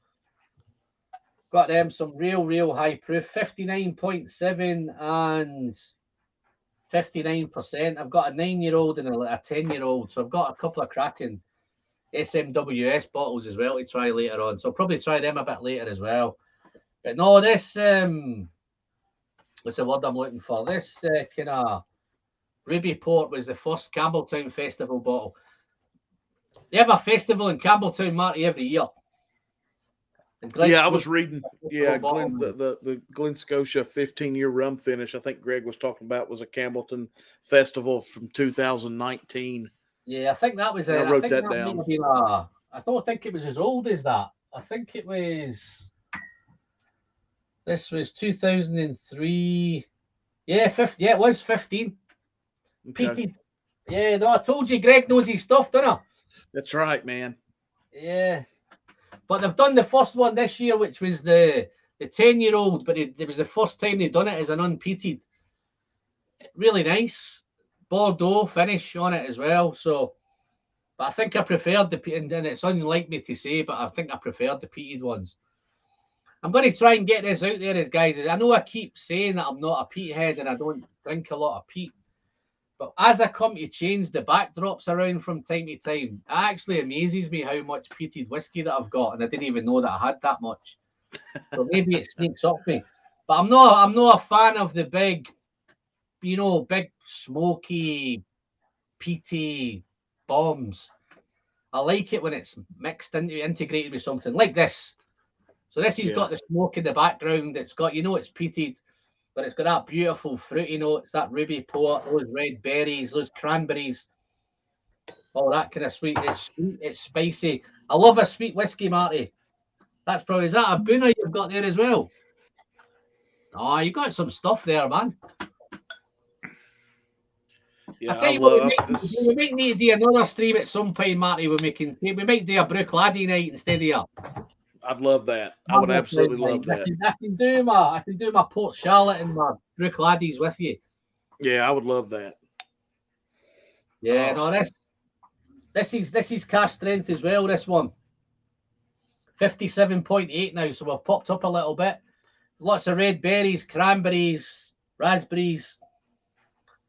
got them some real high proof, 59.7 and 59%. I've got a 9-year-old and a 10-year-old. So I've got a couple of cracking SMWS bottles as well to try later on. So I'll probably try them a bit later as well. But no, this what's the word I'm looking for? This kind of Ruby Port was the first Campbelltown Festival bottle. They have a festival in Campbelltown, Marty, every year. Yeah, I was reading. Yeah, the Glen Scotia 15-year rum finish, I think Greg was talking about, was a Campbellton festival from 2019. Yeah, I think that was. I wrote that down. I don't think it was as old as that. I think it was. This was 2003. Yeah, it was 15. Okay. Peated. Yeah, no, I told you, Greg knows his stuff, doesn't he? That's right, man. Yeah. But they've done the first one this year, which was the 10-year-old, but it was the first time they'd done it as an unpeated. Really nice. Bordeaux finish on it as well. So, but I think I preferred the, and it's unlike me to say, but I think I preferred the peated ones. I'm going to try and get this out there as guys. I know I keep saying that I'm not a peat head and I don't drink a lot of peat. But as I come to change the backdrops around from time to time, it actually amazes me how much peated whiskey that I've got, and I didn't even know that I had that much. So maybe it sneaks up me. But I'm not a fan of the big, big smoky, peaty bombs. I like it when it's mixed into, integrated with something like this. So this has got the smoke in the background. It's got, it's peated. But it's got that beautiful fruity notes, that Ruby Port, those red berries, those cranberries, all that kind of sweet. It's sweet, it's spicy. I love a sweet whiskey, Marty. That's probably, is that a Boona you've got there as well? Oh, you got some stuff there, man. Yeah, I tell you what, we might need to do another stream at some point, Marty. We might do a Brook Laddie night instead of your. I'd love that. I would absolutely love that. I can do my Port Charlotte and my Brook Laddies with you. Yeah, I would love that. Yeah, no, this is cash strength as well. This one, 57.8 now, so we've popped up a little bit. Lots of red berries, cranberries, raspberries.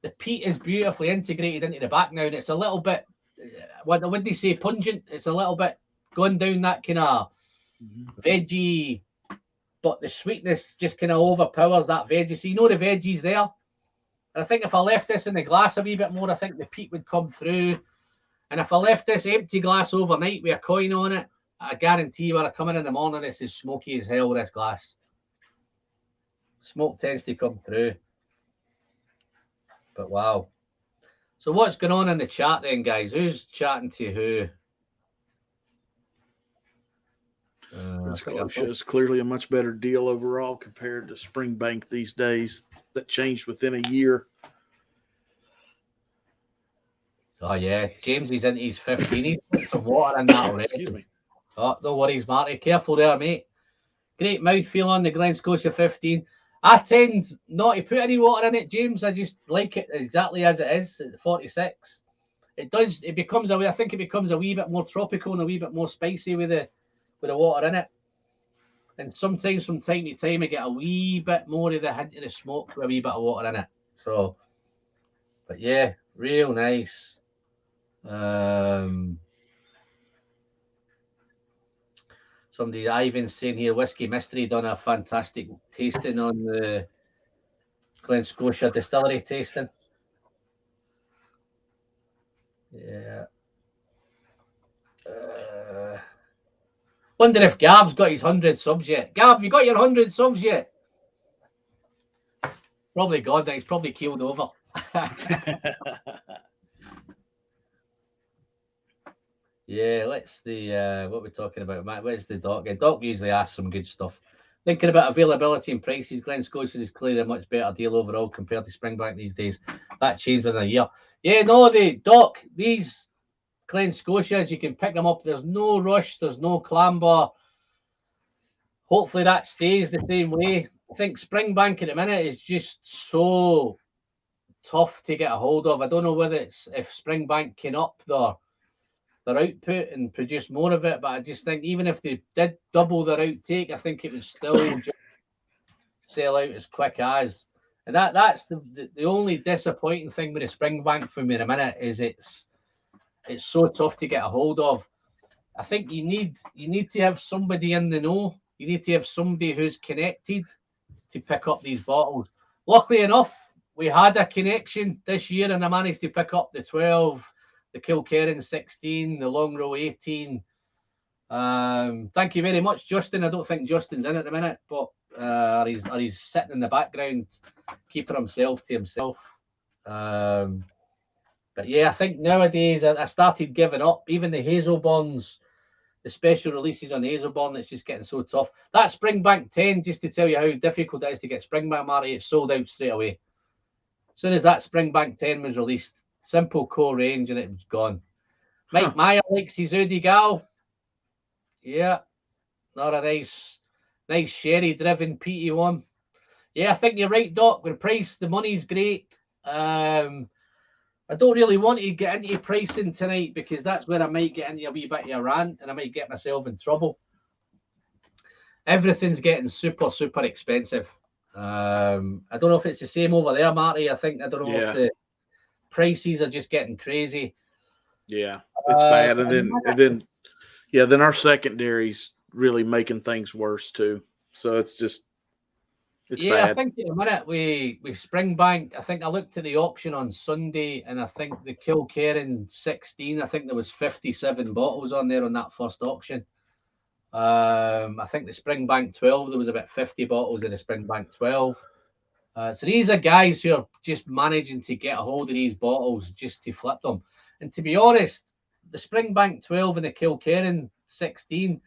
The peat is beautifully integrated into the back now, and it's a little bit. What would they say? Pungent. It's a little bit going down that kind of veggie, but the sweetness just kind of overpowers that veggie. So the veggie's there. And I think if I left this in the glass a wee bit more, I think the peat would come through. And if I left this empty glass overnight with a coin on it, I guarantee when I come in the morning, it's as smoky as hell, this glass. Smoke tends to come through. But wow. So what's going on in the chat then, guys? Who's chatting to who? Scotia is clearly a much better deal overall compared to Springbank these days. That changed within a year. Oh yeah, James is into his 15. He's put some water in that already. Excuse me. Oh, no worries, Marty. Careful there, mate. Great mouthfeel on the Glen Scotia 15. I tend not to put any water in it, James. I just like it exactly as it is at 46. I think it becomes a wee bit more tropical and a wee bit more spicy with the water in it. And sometimes from time to time I get a wee bit more of the hint of the smoke with a wee bit of water in it. So, but yeah, real nice. Somebody, Ivan's saying here, Whiskey Mystery done a fantastic tasting on the Glen Scotia distillery tasting. Yeah. Wonder if Gav's got his 100 subs yet. Gav, you got your 100 subs yet? Probably gone. He's probably keeled over. Yeah, let's the what we're talking about, Matt. Where's the doc? Doc usually asks some good stuff. Thinking about availability and prices, Glen Scotia is clearly a much better deal overall compared to Springbank these days. That changed within a year. Yeah, no, Doc, these Glen Scotias, you can pick them up. There's no rush. There's no clamber. Hopefully that stays the same way. I think Springbank at the minute is just so tough to get a hold of. I don't know whether it's if Springbank can up their output and produce more of it, but I just think even if they did double their outtake, I think it would still just sell out as quick as. And that's the only disappointing thing with the Springbank for me in a minute is it's so tough to get a hold of. I think you need to have somebody in the know. You need to have somebody who's connected to pick up these bottles. Luckily enough, we had a connection this year, and I managed to pick up the 12, the Kilkerran 16, the Long Row 18. Thank you very much, Justin. I don't think Justin's in at the minute, but he's sitting in the background, keeping himself to himself. But yeah, I think nowadays I started giving up. Even the Hazelburns, the special releases on Hazelburn, it's just getting so tough. That Springbank 10, just to tell you how difficult it is to get Springbank, Marty, it sold out straight away. As soon as that Springbank 10 was released, simple core range, and it was gone. Mike Meyer likes his Udigal. Yeah, not a nice sherry-driven peaty one. Yeah, I think you're right, Doc. With price, the money's great. I don't really want to get into pricing tonight because that's where I might get into a wee bit of a rant and I might get myself in trouble. Everything's getting super, super expensive. I don't know if it's the same over there, Marty. I don't know if the prices are just getting crazy. Yeah, it's bad. And then our secondary's really making things worse too. So it's bad. I think in a minute with Springbank, I think I looked at the auction on Sunday and I think the Kilkerran 16, I think there was 57 bottles on there on that first auction. I think the Springbank 12, there was about 50 bottles in the Springbank 12. So these are guys who are just managing to get a hold of these bottles just to flip them. And to be honest, the Springbank 12 and the Kilkerran 16,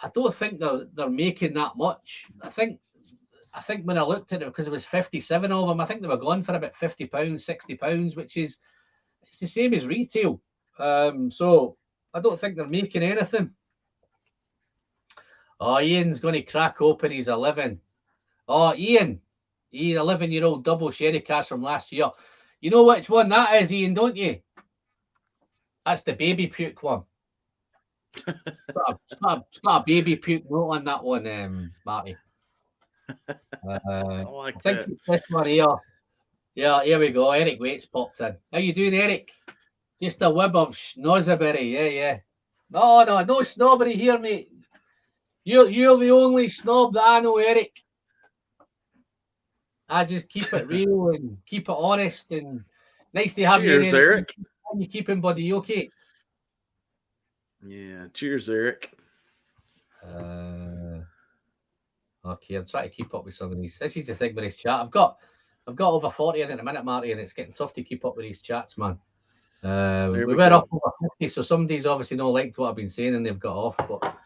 I don't think they're making that much. I think when I looked at it, because there was 57 of them, I think they were going for about £50, £60, which is it's the same as retail. So I don't think they're making anything. Oh, Ian's going to crack open his 11. Oh, Ian, 11-year-old double sherry cask from last year. You know which one that is, Ian, don't you? That's the baby puke one. It's got a baby puke note on that one, Marty. I think it's this one here. Yeah, here we go. Eric Waits popped in. How you doing, Eric? Just a whib of schnozberry. Yeah. No snobbery here, mate. You're the only snob that I know, Eric. I just keep it real and keep it honest and nice to have you. Cheers, Eric. How you keeping, buddy? You okay? Yeah. Cheers, Eric. Okay, I'm trying to keep up with some of these. This is the thing with this chat. I've got over 40 in a minute, Marty, and it's getting tough to keep up with these chats, man. We were up over 50, so somebody's obviously not liked what I've been saying and they've got off. But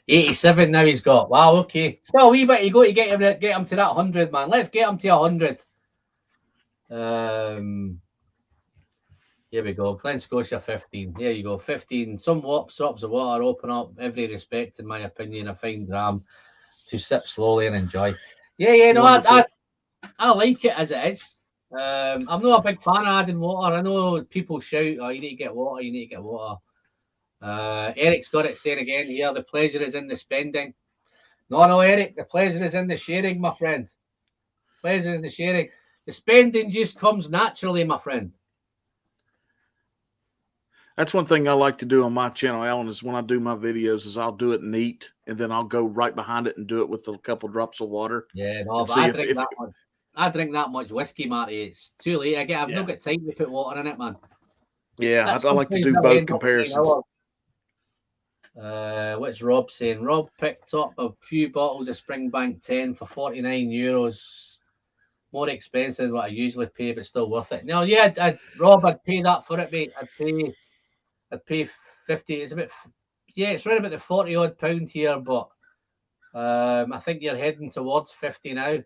87 now he's got. Wow, okay. Still a wee bit you go to get him to that 100, man. Let's get him to 100. Here we go. Glen Scotia 15. There you go. 15. Some drops of water open up every respect, in my opinion. A fine dram to sip slowly and enjoy. Yeah. No, I like it as it is. I'm not a big fan of adding water. I know people shout, "Oh, you need to get water. You need to get water." Eric's got it saying again here. The pleasure is in the spending. No, Eric. The pleasure is in the sharing, my friend. Pleasure is in the sharing. The spending just comes naturally, my friend. That's one thing I like to do on my channel, Alan, is when I do my videos is I'll do it neat and then I'll go right behind it and do it with a couple drops of water. Yeah, no, but I drink that much whiskey, Marty. It's too late. I've not got time to put water in it, man. Yeah, I like to do both comparisons. What's Rob saying? Rob picked up a few bottles of Springbank 10 for €49. More expensive than what I usually pay, but still worth it. No, yeah, Rob, I'd pay that for it, mate. I'd pay 50. It's about, yeah, it's around about the 40 odd pound here, but I think you're heading towards 50 now.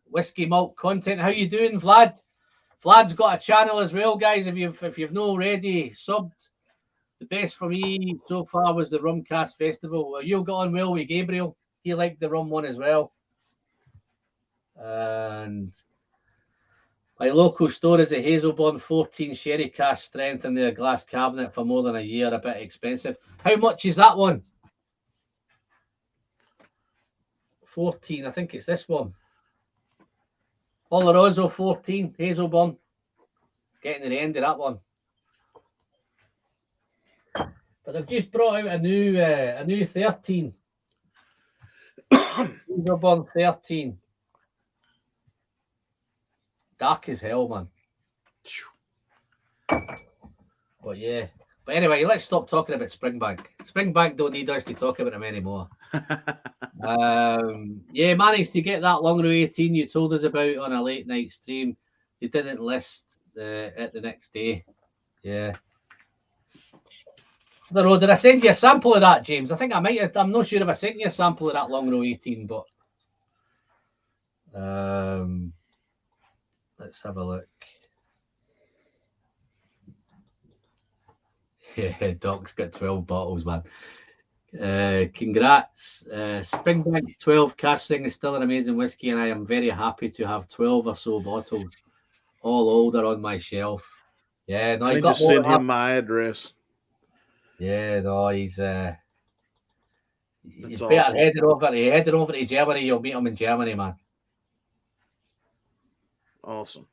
Whiskey malt content. How you doing, Vlad? Vlad's got a channel as well, guys. If you've not already subbed, the best for me so far was the Rumcast Festival. You got on well with Gabriel. He liked the rum one as well. And my local store is a Hazelburn 14 sherry cask strength in their glass cabinet for more than a year. A bit expensive. How much is that one? 14. I think it's this one. Oloroso 14 Hazelburn. Getting to the end of that one. But they've just brought out a new 13. Bourbon 13. Dark as hell, man. But yeah. But anyway, let's stop talking about Springbank. Springbank don't need us to talk about them anymore. Yeah, managed to get that Longrow 18 you told us about on a late night stream. You didn't list it the next day. Yeah. I don't know, did I send you a sample of that, James? I think I might have. I'm not sure if I sent you a sample of that Longrow 18, but let's have a look. Yeah, Doc's got 12 bottles, man. Congrats. Springbank 12 cask string is still an amazing whiskey, and I am very happy to have 12 or so bottles, all older, on my shelf. Yeah, no, I need to send him my address. Yeah, no, he's awesome. better heading over to Germany. You'll meet him in Germany, man. Awesome.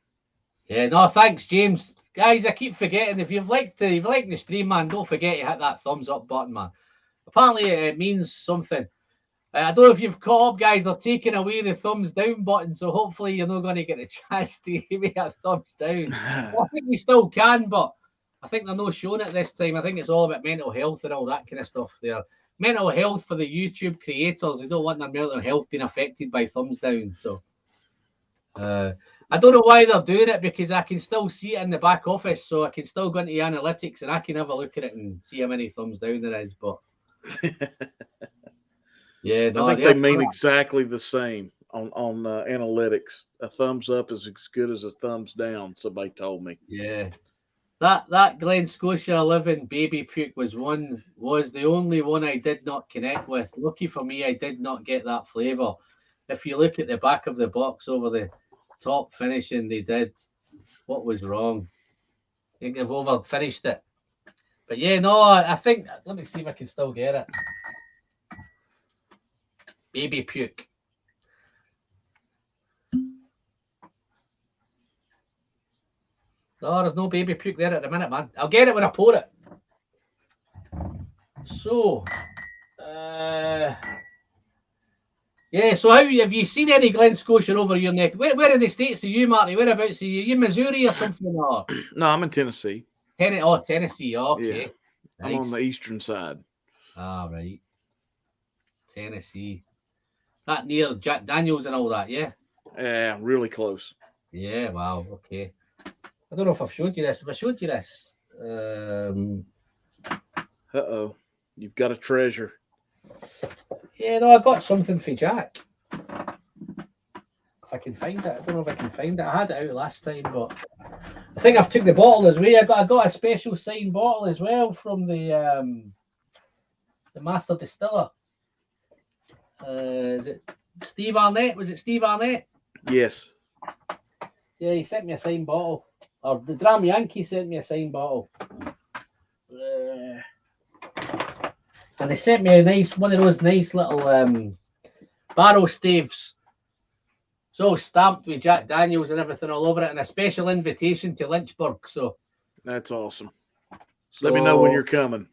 Yeah, no, thanks, James. Guys, I keep forgetting, if you've liked the stream, man, don't forget to hit that thumbs up button, man. Apparently it means something. I don't know if you've caught up, guys. They're taking away the thumbs down button, so hopefully you're not going to get a chance to give me a thumbs down. Well, I think you still can, but I think they're not showing it this time. I think it's all about mental health and all that kind of stuff there. Mental health for the YouTube creators. They don't want their mental health being affected by thumbs down. So I don't know why they're doing it, because I can still see it in the back office, so I can still go into analytics and I can have a look at it and see how many thumbs down there is. But yeah, no, I think they mean exactly the same on analytics. A thumbs up is as good as a thumbs down, somebody told me. Yeah. That Glen Scotia 11 baby puke was the only one I did not connect with. Lucky for me, I did not get that flavour. If you look at the back of the box over the top finishing, they did. What was wrong? I think they've over finished it. But yeah, no, I think, let me see if I can still get it. Baby puke. No, there's no baby puke there at the minute, man. I'll get it when I pour it. So, yeah, so have you seen any Glen Scotia over your neck? Where in the States are you, Marty? Whereabouts are you? Are you in Missouri or something? Or? No, I'm in Tennessee. Tennessee, okay. Yeah. Nice. I'm on the eastern side. Ah, right. Tennessee. That near Jack Daniels and all that, yeah? Yeah, really close. Yeah, wow, okay. I don't know if I've showed you this. Have I showed you this? Uh-oh. You've got a treasure. Yeah, no, I got something for Jack. If I can find it. I don't know if I can find it. I had it out last time, but I think I've took the bottle as well. I got a special signed bottle as well from the master distiller. Is it Steve Arnett? Was it Steve Arnett? Yes. Yeah, he sent me a signed bottle. Or the Dram Yankee sent me a signed bottle. And they sent me one of those nice little barrel staves. It's all stamped with Jack Daniels and everything all over it, and a special invitation to Lynchburg. So That's awesome. So, let me know when you're coming.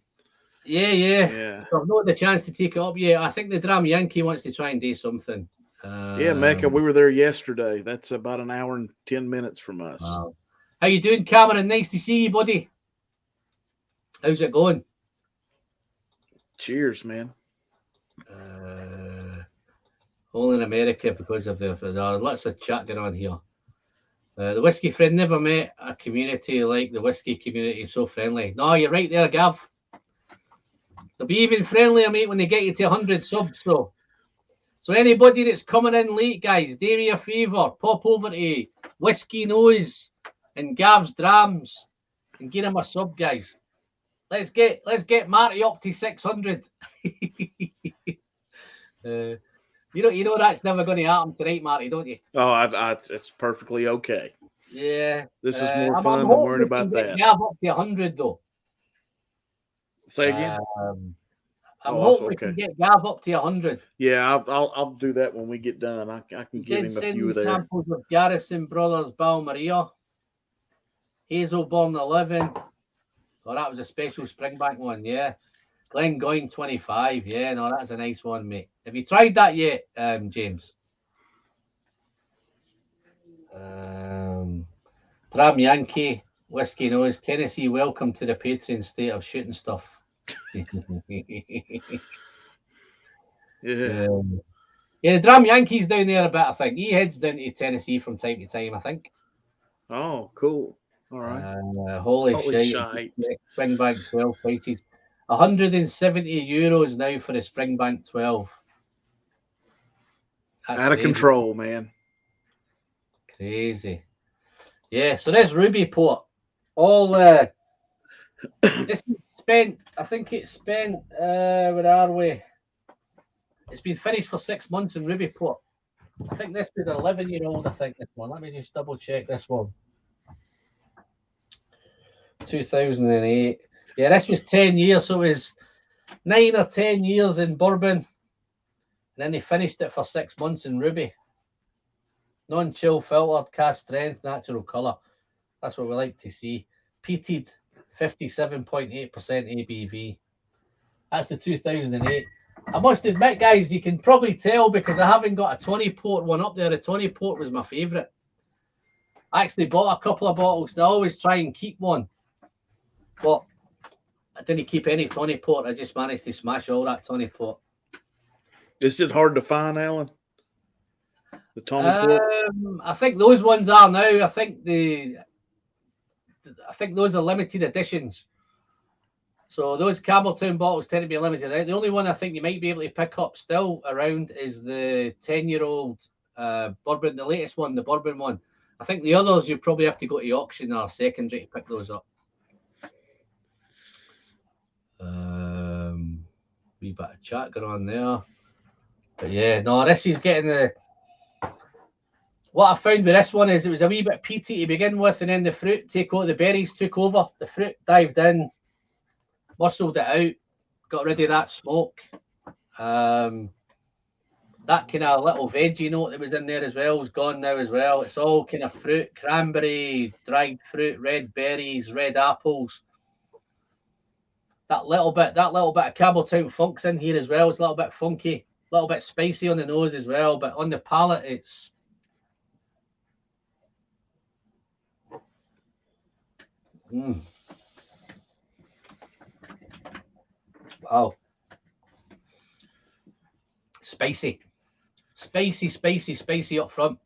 Yeah. So I've not had the chance to take it up yet. I think the Dram Yankee wants to try and do something. Yeah, Mecca, we were there yesterday. That's about an hour and 10 minutes from us. Wow. How you doing, Cameron? Nice to see you, buddy. How's it going? Cheers, man. Only in America because of the lots of chat going on here. The whiskey friend never met a community like the whiskey community, so friendly. No, you're right there, Gav. They'll be even friendlier, mate, when they get you to 100 subs. So anybody that's coming in late, guys, do me a favour. Pop over to Whiskey Nose and Gav's Drams and get him a sub, guys. Let's get Marty up to 600. You know that's never going to happen tonight, Marty, don't you? Oh, it's perfectly okay. Yeah. This is more fun than worrying about that. Gav up to 100 though. Say again. I'm hoping we can get Gav up to 100. Yeah, I'll do that when we get done. I can give him a few there. Samples of Garrison Brothers Balmaria, Hazelburn 11. Oh, that was a special Springbank one, yeah. Glen 25, yeah, no, that's a nice one, mate. Have you tried that yet, James? Dram Yankee, Whiskey Nose, Tennessee, welcome to the Patreon state of shooting stuff. Yeah. Yeah, Dram Yankee's down there a bit, I think. He heads down to Tennessee from time to time, I think. Oh, cool. All right. Holy shite. Springbank 12 prices. 170 euros now for a Springbank 12. That's out of control, man. Crazy. Yeah, so this Ruby Port, all this spent, I think it's spent, where are we? It's been finished for 6 months in Ruby Port. I think this was an 11-year-old, I think, this one. Let me just double check this one. 2008. Yeah, this was 10 years, so it was 9 or 10 years in Bourbon. And then they finished it for 6 months in Ruby. Non-chill filtered, cast strength, natural colour. That's what we like to see. Peated, 57.8% ABV. That's the 2008. I must admit, guys, you can probably tell because I haven't got a 20 port one up there. The 20 port was my favourite. I actually bought a couple of bottles. I always try and keep one. But I didn't keep any 20 port. I just managed to smash all that 20 port. Is it hard to find, Alan? The 20 port? I think those ones are now. I think those are limited editions. So those Campbelltown bottles tend to be limited. The only one I think you might be able to pick up still around is the 10-year-old Bourbon, the latest one, the Bourbon one. I think the others you probably have to go to auction or secondary to pick those up. Wee bit of chat going on there. But yeah, no, this is getting the... What I found with this one is it was a wee bit peaty to begin with, and then the fruit the berries took over. The fruit dived in, muscled it out, got rid of that smoke. That kind of little veggie note that was in there as well is gone now as well. It's all kind of fruit, cranberry, dried fruit, red berries, red apples. That little bit of Campbelltown funk's in here as well. It's a little bit funky, a little bit spicy on the nose as well, but on the palate, it's wow. Spicy up front.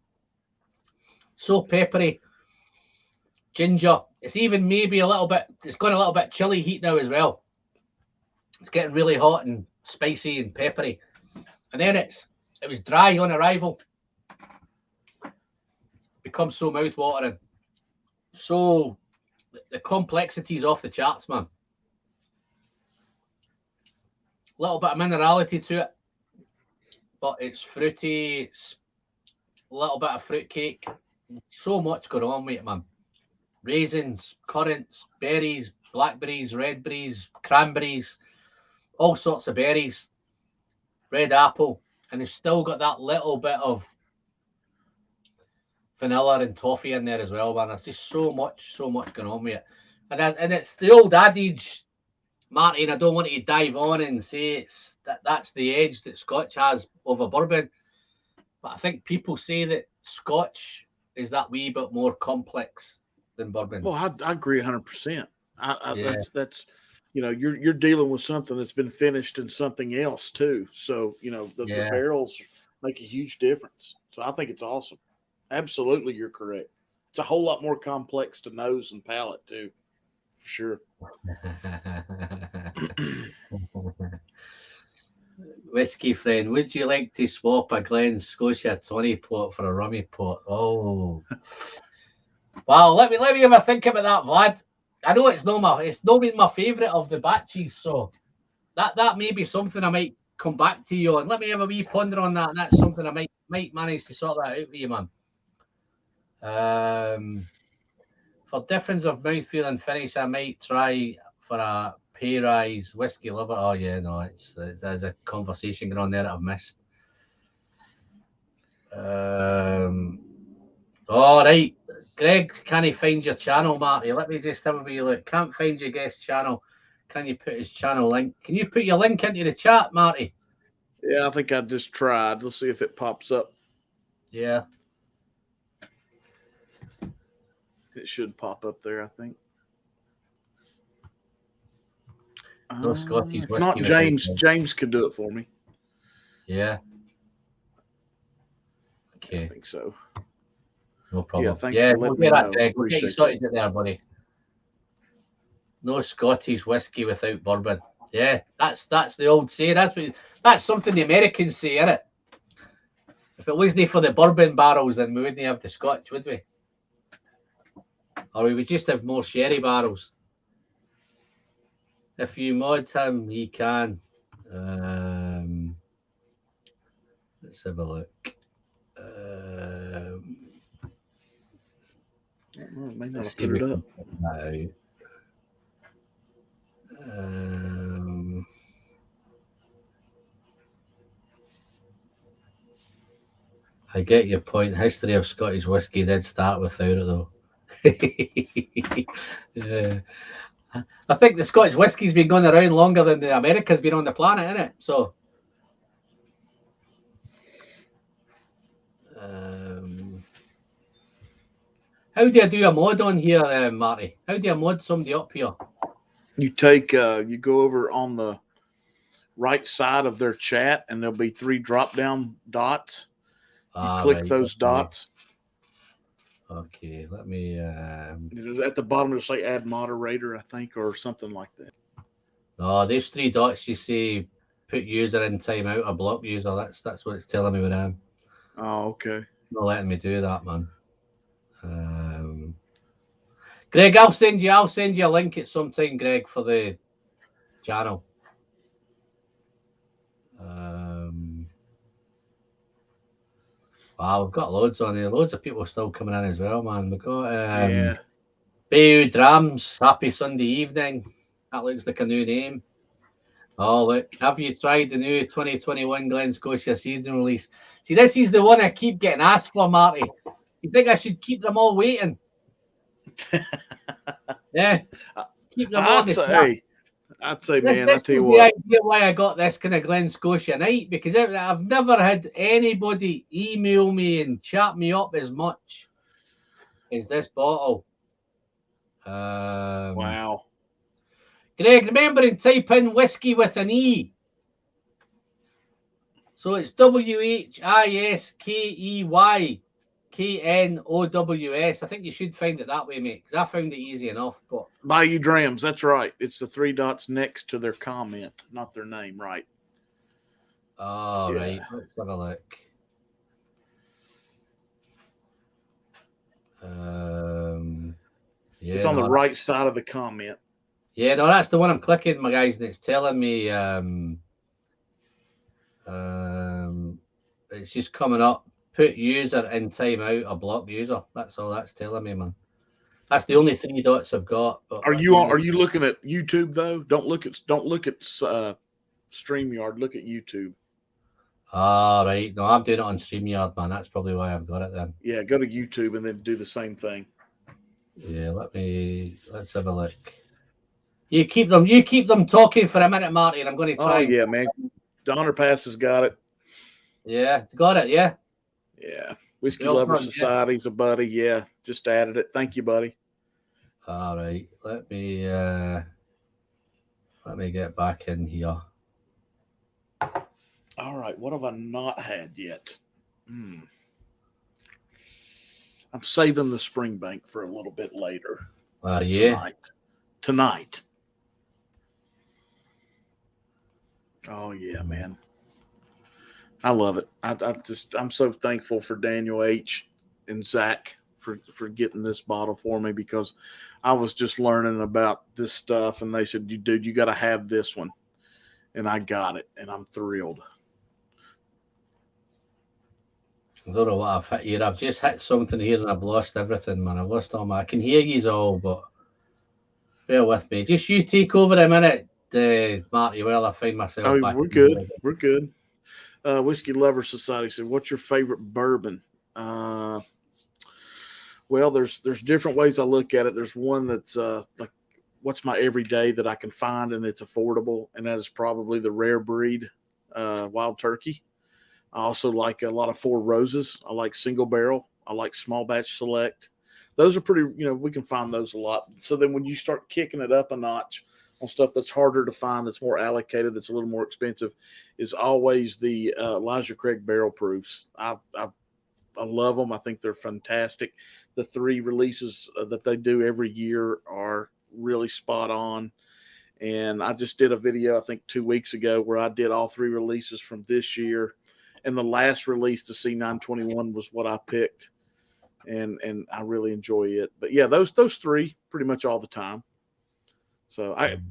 So peppery. Ginger. It's even maybe a little bit, it's got a little bit chili heat now as well. It's getting really hot and spicy and peppery. And then it was dry on arrival. It becomes so mouth-watering. So the complexity's off the charts, man. A little bit of minerality to it, but it's fruity. It's a little bit of fruitcake. So much going on with it, man. Raisins, currants, berries, blackberries, red berries, cranberries, all sorts of berries, red apple, and it's still got that little bit of vanilla and toffee in there as well, man. There's just so much going on with it. And it's the old adage, Marty, and I don't want to dive on and say that's the edge that Scotch has over bourbon. But I think people say that Scotch is that wee bit more complex than bourbon. Well, I agree 100%. Yeah. That's you're dealing with something that's been finished in something else too. So the barrels make a huge difference. So I think it's awesome. Absolutely, you're correct. It's a whole lot more complex to nose and palate too, for sure. Whiskey friend, would you like to swap a Glen Scotia tawny pot for a rummy pot? Oh, well, let me have a think about that, Vlad. I know it's not been my favourite of the batches, so that may be something I might come back to you on. Let me have a wee ponder on that, and that's something I might manage to sort that out for you, man. For difference of mouthfeel and finish, I might try for a pay rise whiskey lover. Oh yeah, no, there's a conversation going on there that I've missed. All right, Greg, can he find your channel, Marty? Let me just have a wee look. Can't find your guest channel. Can you put his channel link? Can you put your link into the chat, Marty? Yeah, I think I just tried. Let's see if it pops up. Yeah. It should pop up there, I think. No Scottish whiskey. Not James. James could do it for me. Yeah. Okay. I think so. No problem. Yeah, thanks for letting me know. Greg. We'll get you sorted out there, buddy. No Scottish whiskey without bourbon. Yeah, that's the old saying. That's something the Americans say, isn't it? If it wasn't for the bourbon barrels, then we wouldn't have the Scotch, would we? Or we would just have more sherry barrels. If you mod him, he can. Let's have a look. It may not have put it up. I get your point. History of Scottish whiskey did start without it, though. I think the Scottish whiskey's been going around longer than the America's been on the planet, isn't it? So, how do I do a mod on here, Marty? How do I mod somebody up here? You take, you go over on the right side of their chat, and there'll be 3 drop-down dots. You click those dots. Okay, let me. At the bottom, it'll say "Add Moderator," I think, or something like that. No, there's 3 dots. You say "Put user in timeout" or "Block user." That's what it's telling me when I'm. Oh, okay. Not letting me do that, man. Greg, I'll send you a link at some time, Greg, for the channel. Wow, we've got loads on there. Loads of people still coming in as well, man. We've got Bayou Drams. Happy Sunday evening. That looks like a new name. Oh, look. Have you tried the new 2021 Glen Scotia season release? See, this is the one I keep getting asked for, Marty. You think I should keep them all waiting? Yeah. Keep them all. I'd say, man, I tell you what. The idea why I got this kind of Glen Scotia night, because I've never had anybody email me and chat me up as much as this bottle. Wow. Greg, remember and type in whiskey with an E. So it's WHISKEYKNOWS. I think you should find it that way, mate, because I found it easy enough. But Bayou Drams, that's right. It's the 3 dots next to their comment, not their name, right? Oh, yeah. Right. Let's have a look. Yeah, it's on the right side of the comment. Yeah, no, that's the one I'm clicking, my guys, and it's telling me it's just coming up. Put user in timeout or block user. That's all that's telling me, man. That's the only 3 dots I've got. Are you looking at YouTube though? Don't look at StreamYard. Look at YouTube. Ah, right. No, I'm doing it on StreamYard, man. That's probably why I've got it then. Yeah, go to YouTube and then do the same thing. Yeah, let's have a look. You keep them talking for a minute, Marty, and I'm going to try. Oh yeah, man. Donner Pass has got it. Yeah, got it. Yeah. Yeah. Whiskey Lover Society's a buddy. Yeah, just added it. Thank you, buddy. All right, let me get back in here. All right, what have I not had yet? I'm saving the Springbank for a little bit later. Yeah. Tonight. Oh yeah, man. I love it. I'm so thankful for Daniel H. and Zach for getting this bottle for me, because I was just learning about this stuff and they said, dude, you got to have this one. And I got it and I'm thrilled. I don't know what I've hit here. I've just hit something here and I've lost everything, man. I've lost all my. I can hear you all, but bear with me. Just you take over a minute, Marty. Well, I find myself back. We're good. We're good. Whiskey Lover Society said, "What's your favorite bourbon?" Well, there's different ways I look at it. There's one that's like, what's my everyday that I can find and it's affordable, and that is probably the rare breed Wild Turkey. I also like a lot of Four Roses. I like Single Barrel. I like Small Batch Select. Those are pretty, we can find those a lot. So then when you start kicking it up a notch on stuff that's harder to find, that's more allocated, that's a little more expensive, is always the Elijah Craig Barrel Proofs. I love them. I think they're fantastic. The 3 releases that they do every year are really spot on. And I just did a video, I think 2 weeks ago, where I did all 3 releases from this year. And the last release, the C921, was what I picked. And I really enjoy it. But yeah, those 3 pretty much all the time. So I've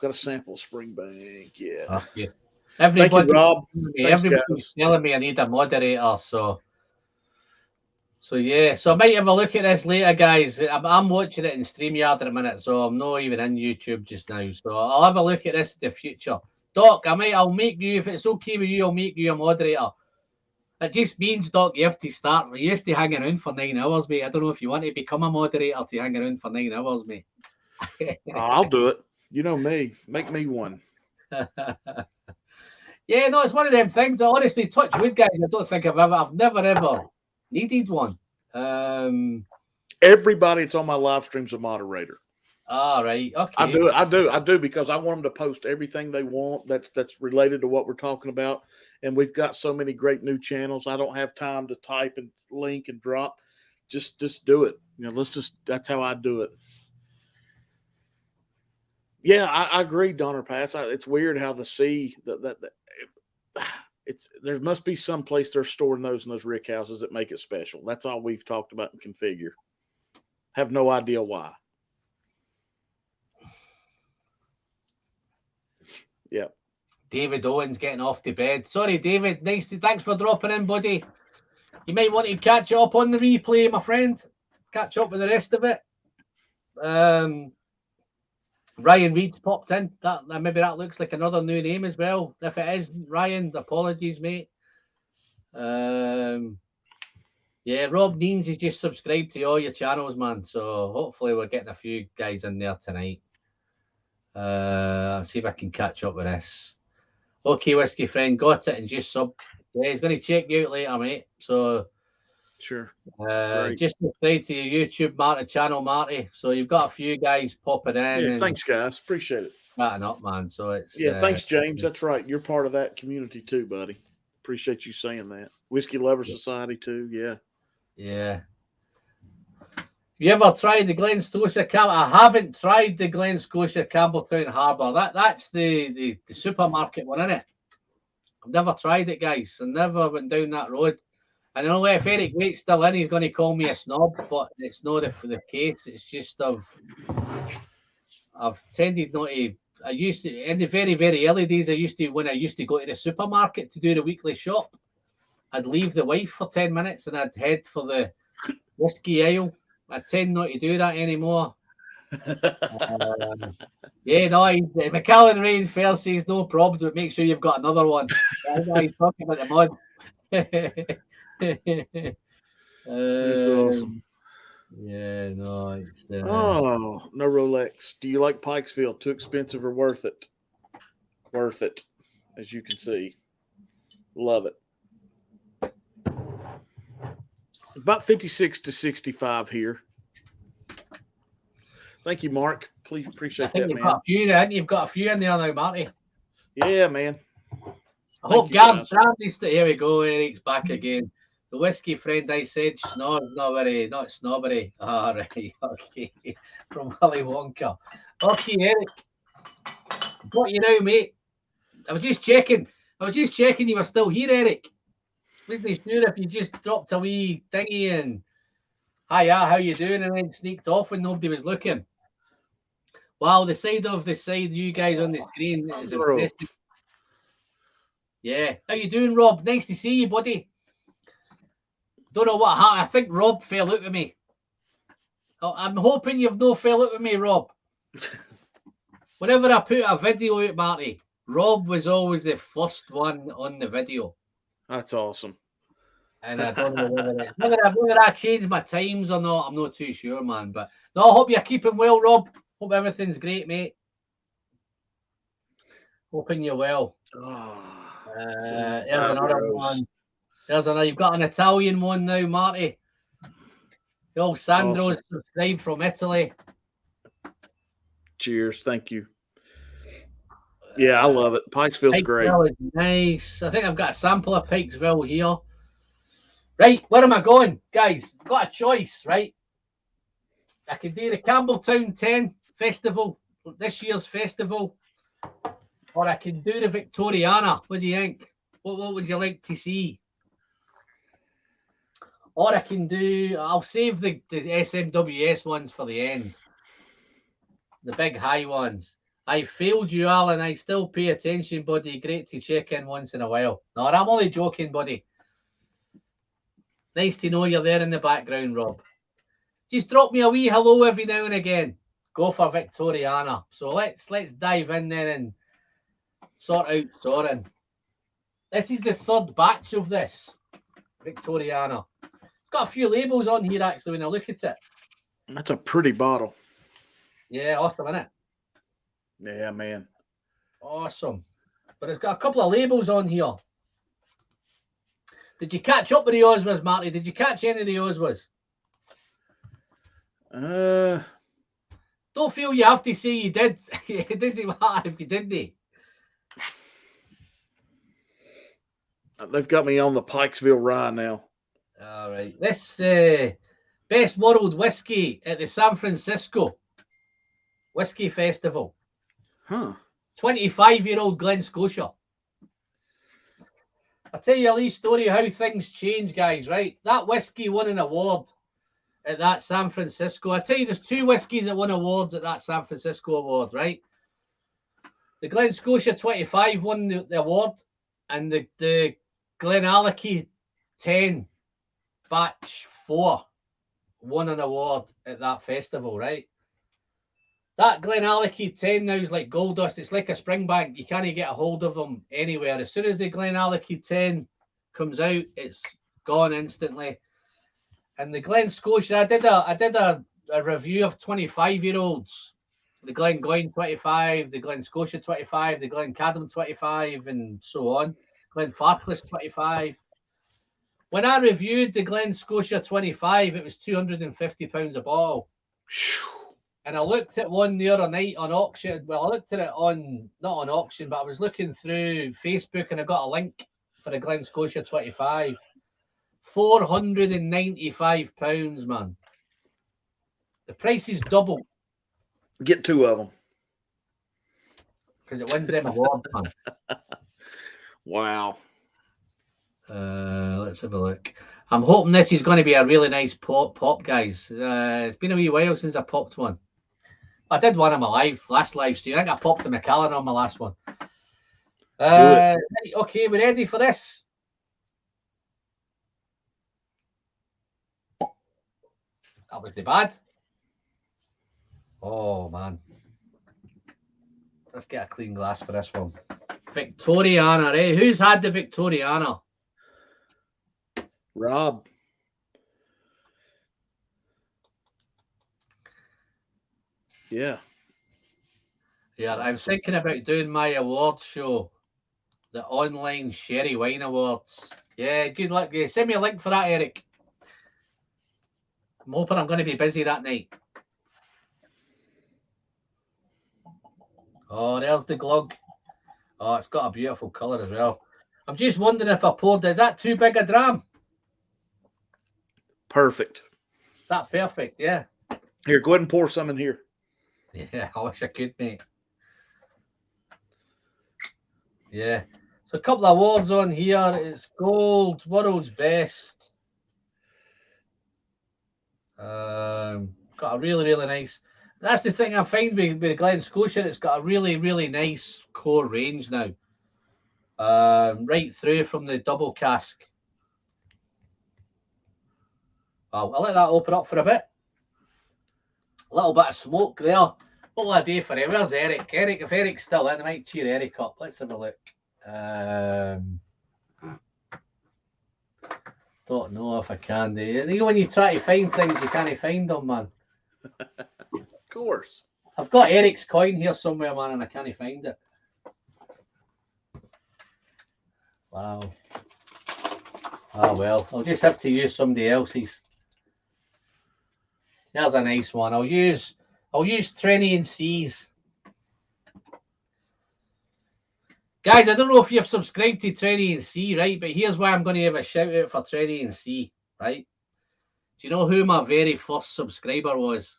got a sample of Springbank. Yeah. Okay. Everybody, thank you, Rob. Everybody's telling me I need a moderator. So yeah. So I might have a look at this later, guys. I'm watching it in StreamYard at a minute, so I'm not even in YouTube just now. So I'll have a look at this in the future. Doc, I'll make you, if it's okay with you, I'll make you a moderator. It just means, Doc, you have to start. You used to hang around for 9 hours, mate. I don't know if you want to become a moderator to hang around for 9 hours, mate. I'll do it. You know me. Make me one. Yeah, no, it's one of them things. Honestly, touch wood, guys. I don't think I've never ever needed one. Everybody that's on my live stream's a moderator. All right. Okay. I do because I want them to post everything they want that's related to what we're talking about. And we've got so many great new channels. I don't have time to type and link and drop. Just do it. That's how I do it. Yeah, I agree, Donner Pass. It's weird how the sea there must be some place they're storing those in those rick houses that make it special. That's all we've talked about and configure. Have no idea why. Yeah. David Owens getting off to bed. Sorry, David. Thanks for dropping in, buddy. You might want to catch up on the replay, my friend. Catch up with the rest of it. Ryan Reed's popped in. Maybe that looks like another new name as well. If it is Ryan, apologies, mate. Yeah, Rob Means is just subscribed to all your channels, man. So hopefully we're getting a few guys in there tonight. I'll see if I can catch up with this. Okay, Whiskey Friend, got it and just sub. Yeah, he's going to check you out later, mate. So sure. Just subscribe to your YouTube Marty channel, Marty. So you've got a few guys popping in. Yeah, thanks, guys. Appreciate it. Chatting up, man. So it's thanks, James. That's right. You're part of that community too, buddy. Appreciate you saying that. Whiskey Lover Society too. Yeah. Yeah. You ever tried the Glen Scotia Campbell? I haven't tried the Glen Scotia Campbelltown Harbour. That's the supermarket one, isn't it? I've never tried it, guys. I never went down that road. And I know if Eric Waite's still in, he's going to call me a snob, but it's not the case. It's just I've tended not to. I used to, in the very, very early days, when I used to go to the supermarket to do the weekly shop, I'd leave the wife for 10 minutes and I'd head for the whiskey aisle. I tend not to do that anymore. McAllen Rain Fair says no problems, but make sure you've got another one. He's talking about the mod. That's awesome. Yeah, no, it's oh, no Rolex. Do you like Pikesville? Too expensive or worth it? Worth it, as you can see. Love it. About 56 to 65 here. Thank you, Mark. Please appreciate that, you've man. got a few. I think you've got a few in there now, Marty. Yeah, man. I hope Gav's here we go. Eric's back again. The whiskey friend I said snob, not snobbery. All right, okay. From Willy Wonka. Okay, Eric. Got you now, mate. I was just checking you were still here, Eric. Wasn't sure if you just dropped a wee thingy and hiya, how you doing, and then sneaked off when nobody was looking. Wow, the side you guys on the screen is impressive. Yeah. How you doing, Rob? Nice to see you, buddy. Don't know what happened. I think Rob fell out with me. Oh, I'm hoping you've no fell out with me, Rob. Whenever I put a video out, Marty, Rob was always the first one on the video. That's awesome. And I don't know whether I changed my times or not. I'm not too sure, man. But no, I hope you're keeping well, Rob. Hope everything's great, mate. Hoping you're well. There's another one. There's another. You've got an Italian one now, Marty. The old Sandro's subscribed from Italy. Cheers. Thank you. Yeah, I love it. Pikesville's great. Is nice. I think I've got a sample of Pikesville here. Right, where am I going? Guys, I've got a choice, right? I could do the Campbelltown 10 festival, this year's festival, or I can do the Victoriana. What do you think? What would you like to see? Or I can do, I'll save the SMWS ones for the end. The big high ones. I failed you, Alan. I still pay attention, buddy. Great to check in once in a while. No, I'm only joking, buddy. Nice to know you're there in the background, Rob. Just drop me a wee hello every now and again. Go for Victoriana. So let's dive in there and sort out Soren. This is the third batch of this Victoriana. It's got a few labels on here actually when I look at it. That's a pretty bottle. Yeah, awesome, isn't it? Yeah, man. Awesome. But it's got a couple of labels on here. Did you catch up with the Oswas, Marty? Did you catch any of the Oswas? Don't feel you have to say you did. It doesn't matter if you didn't. They've got me on the Pikesville rye now. All right. This Best World Whiskey at the San Francisco Whiskey Festival. Huh. 25-year-old Glen Scotia. I'll tell you a little story of how things change, guys, right? That whiskey won an award at that San Francisco. I tell you, there's two whiskies that won awards at that San Francisco award, right? The Glen Scotia 25 won the award, and the Glenallachie 10 batch 4 won an award at that festival, right? That Glenallachie 10 now is like gold dust. It's like a Springbank. You can't get a hold of them anywhere. As soon as the Glenallachie 10 comes out, it's gone instantly. And the Glen Scotia, I did a review of 25-year-olds. The Glengoyne 25, the Glen Scotia 25, the Glencadam 25, and so on. Glenfarclas 25. When I reviewed the Glen Scotia 25, it was £250 a bottle. And I looked at one the other night on auction. Well, I looked at it not on auction, but I was looking through Facebook and I got a link for the Glen Scotia 25. £495, man. The price is double. Get two of them. Because it wins them awards, man. Wow. Let's have a look. I'm hoping this is going to be a really nice pop, guys. It's been a wee while since I popped one. I did one on my last live stream. I think I popped a Macallan on my last one. Okay, we're ready for this. That was the bad. Oh, man. Let's get a clean glass for this one. Victoriana, eh? Who's had the Victoriana? Rob. Yeah. Yeah, I'm thinking about doing my awards show, the online Sherry Wine Awards. Yeah, good luck. Yeah, send me a link for that, Eric. I'm hoping I'm going to be busy that night. Oh, there's the glug. Oh, it's got a beautiful colour as well. I'm just wondering if I poured, is that too big a dram? Perfect. Is that perfect? Yeah. Here, go ahead and pour some in here. Yeah, I wish I could, mate. Yeah. So a couple of awards on here. It's gold, world's best. Got a really, really nice. That's the thing I find with Glen Scotia. It's got a really, really nice core range now. Right through from the double cask. I'll let that open up for a bit. A little bit of smoke there. What will I do for him? Where's Eric? Eric, if Eric's still in, I might cheer Eric up. Let's have a look. Don't know if I can do. You know, when you try to find things, you can't find them, man. Of course. I've got Eric's coin here somewhere, man, and I can't find it. Wow. Oh well, I'll just have to use somebody else's. There's a nice one. I'll use Trenny and C's. Guys, I don't know if you've subscribed to Trenny and C, right? But here's why I'm going to have a shout out for Trenny and C, right? Do you know who my very first subscriber was?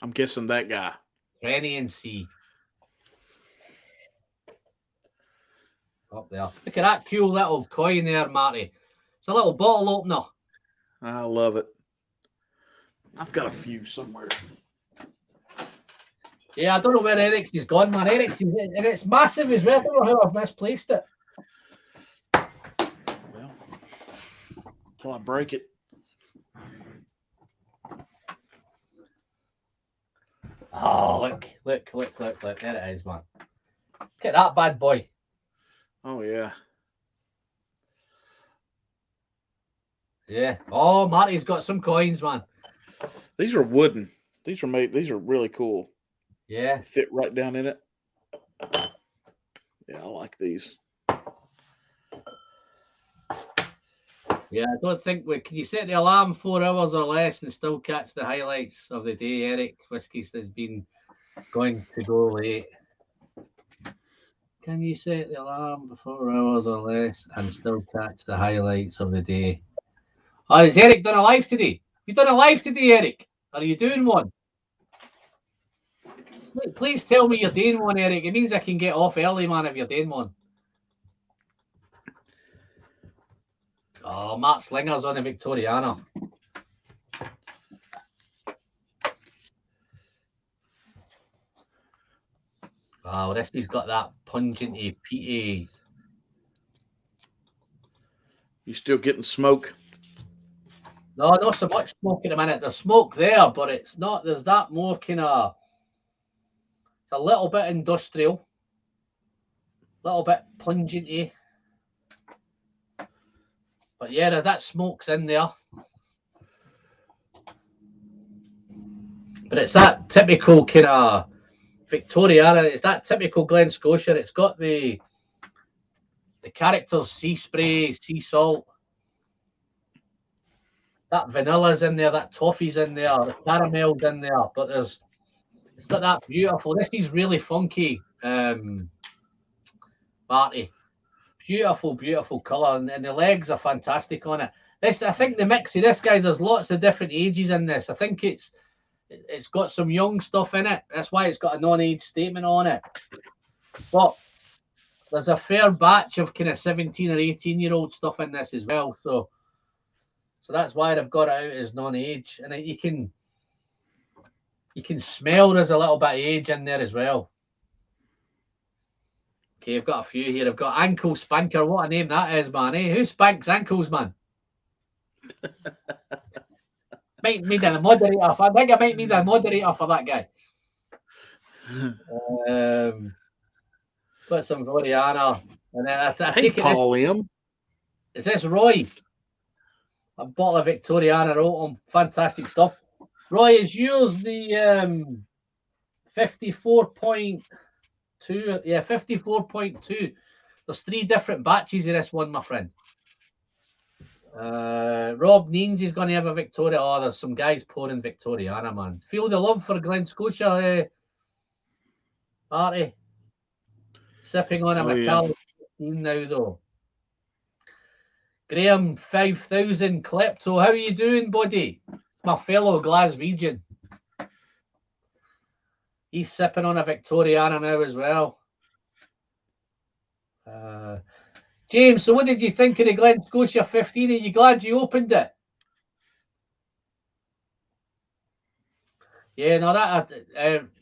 I'm guessing that guy. Trenny and C. Up there. Look at that cool little coin there, Marty. It's a little bottle opener. I love it. I've got a few somewhere. Yeah, I don't know where Eric's is gone, man. Eric's is, and it's massive as well. I don't know how I've misplaced it. Well, until I break it. Oh, look. There it is, man. Look at that bad boy. Oh, yeah. Yeah. Oh, Marty's got some coins, man. These are wooden. These are really cool. Yeah. They fit right down in it. Yeah, I like these. Yeah, I don't think can you set the alarm 4 hours or less and still catch the highlights of the day, Eric? Whiskey's has been going to go late. Can you set the alarm for 4 hours or less and still catch the highlights of the day? Oh, has Eric done a live today? You done a live today, Eric? Are you doing one? Please tell me you're doing one, Eric. It means I can get off early, man, if you're doing one. Oh, Matt Slinger's on the Victoriana. Wow, this has got that pungent, peaty. You still getting smoke? No, not so much smoke in a minute. There's smoke there, but it's not. There's that more kind of. It's a little bit industrial, a little bit pungent, but yeah, that smoke's in there. But it's that typical kind of Victoriana. It's that typical Glen Scotia. It's got the characters: sea spray, sea salt. That vanilla's in there, that toffee's in there, the caramel's in there, but it's got that beautiful. This is really funky, Marty. Beautiful, beautiful colour, and the legs are fantastic on it. I think the mix of this, guys, there's lots of different ages in this. I think it's got some young stuff in it. That's why it's got a non-age statement on it. But there's a fair batch of kind of 17 or 18-year-old stuff in this as well. So that's why they've got it out as non-age, and you can smell there's a little bit of age in there as well. Okay, I've got a few here. I've got Ankle Spanker. What a name that is, man. Eh? Who spanks ankles, man? Might need a moderator. I think I might need a moderator for that guy. Got some Gloriana. And then I take it. Paul M. Is this Roy? A bottle of Victoriana Autumn. Fantastic stuff. Roy, is yours the 54.2? Yeah, 54.2. There's 3 different batches of this one, my friend. Rob Neens is going to have a Victoria. Oh, there's some guys pouring Victoriana, man. Feel the love for Glen Scotia, Marty. Sipping on a Macallan 15 now, though. Graham 5000 Klepto. How are you doing, buddy? My fellow Glaswegian. He's sipping on a Victoriana now as well. James, so what did you think of the Glen Scotia 15? Are you glad you opened it? Yeah, no, that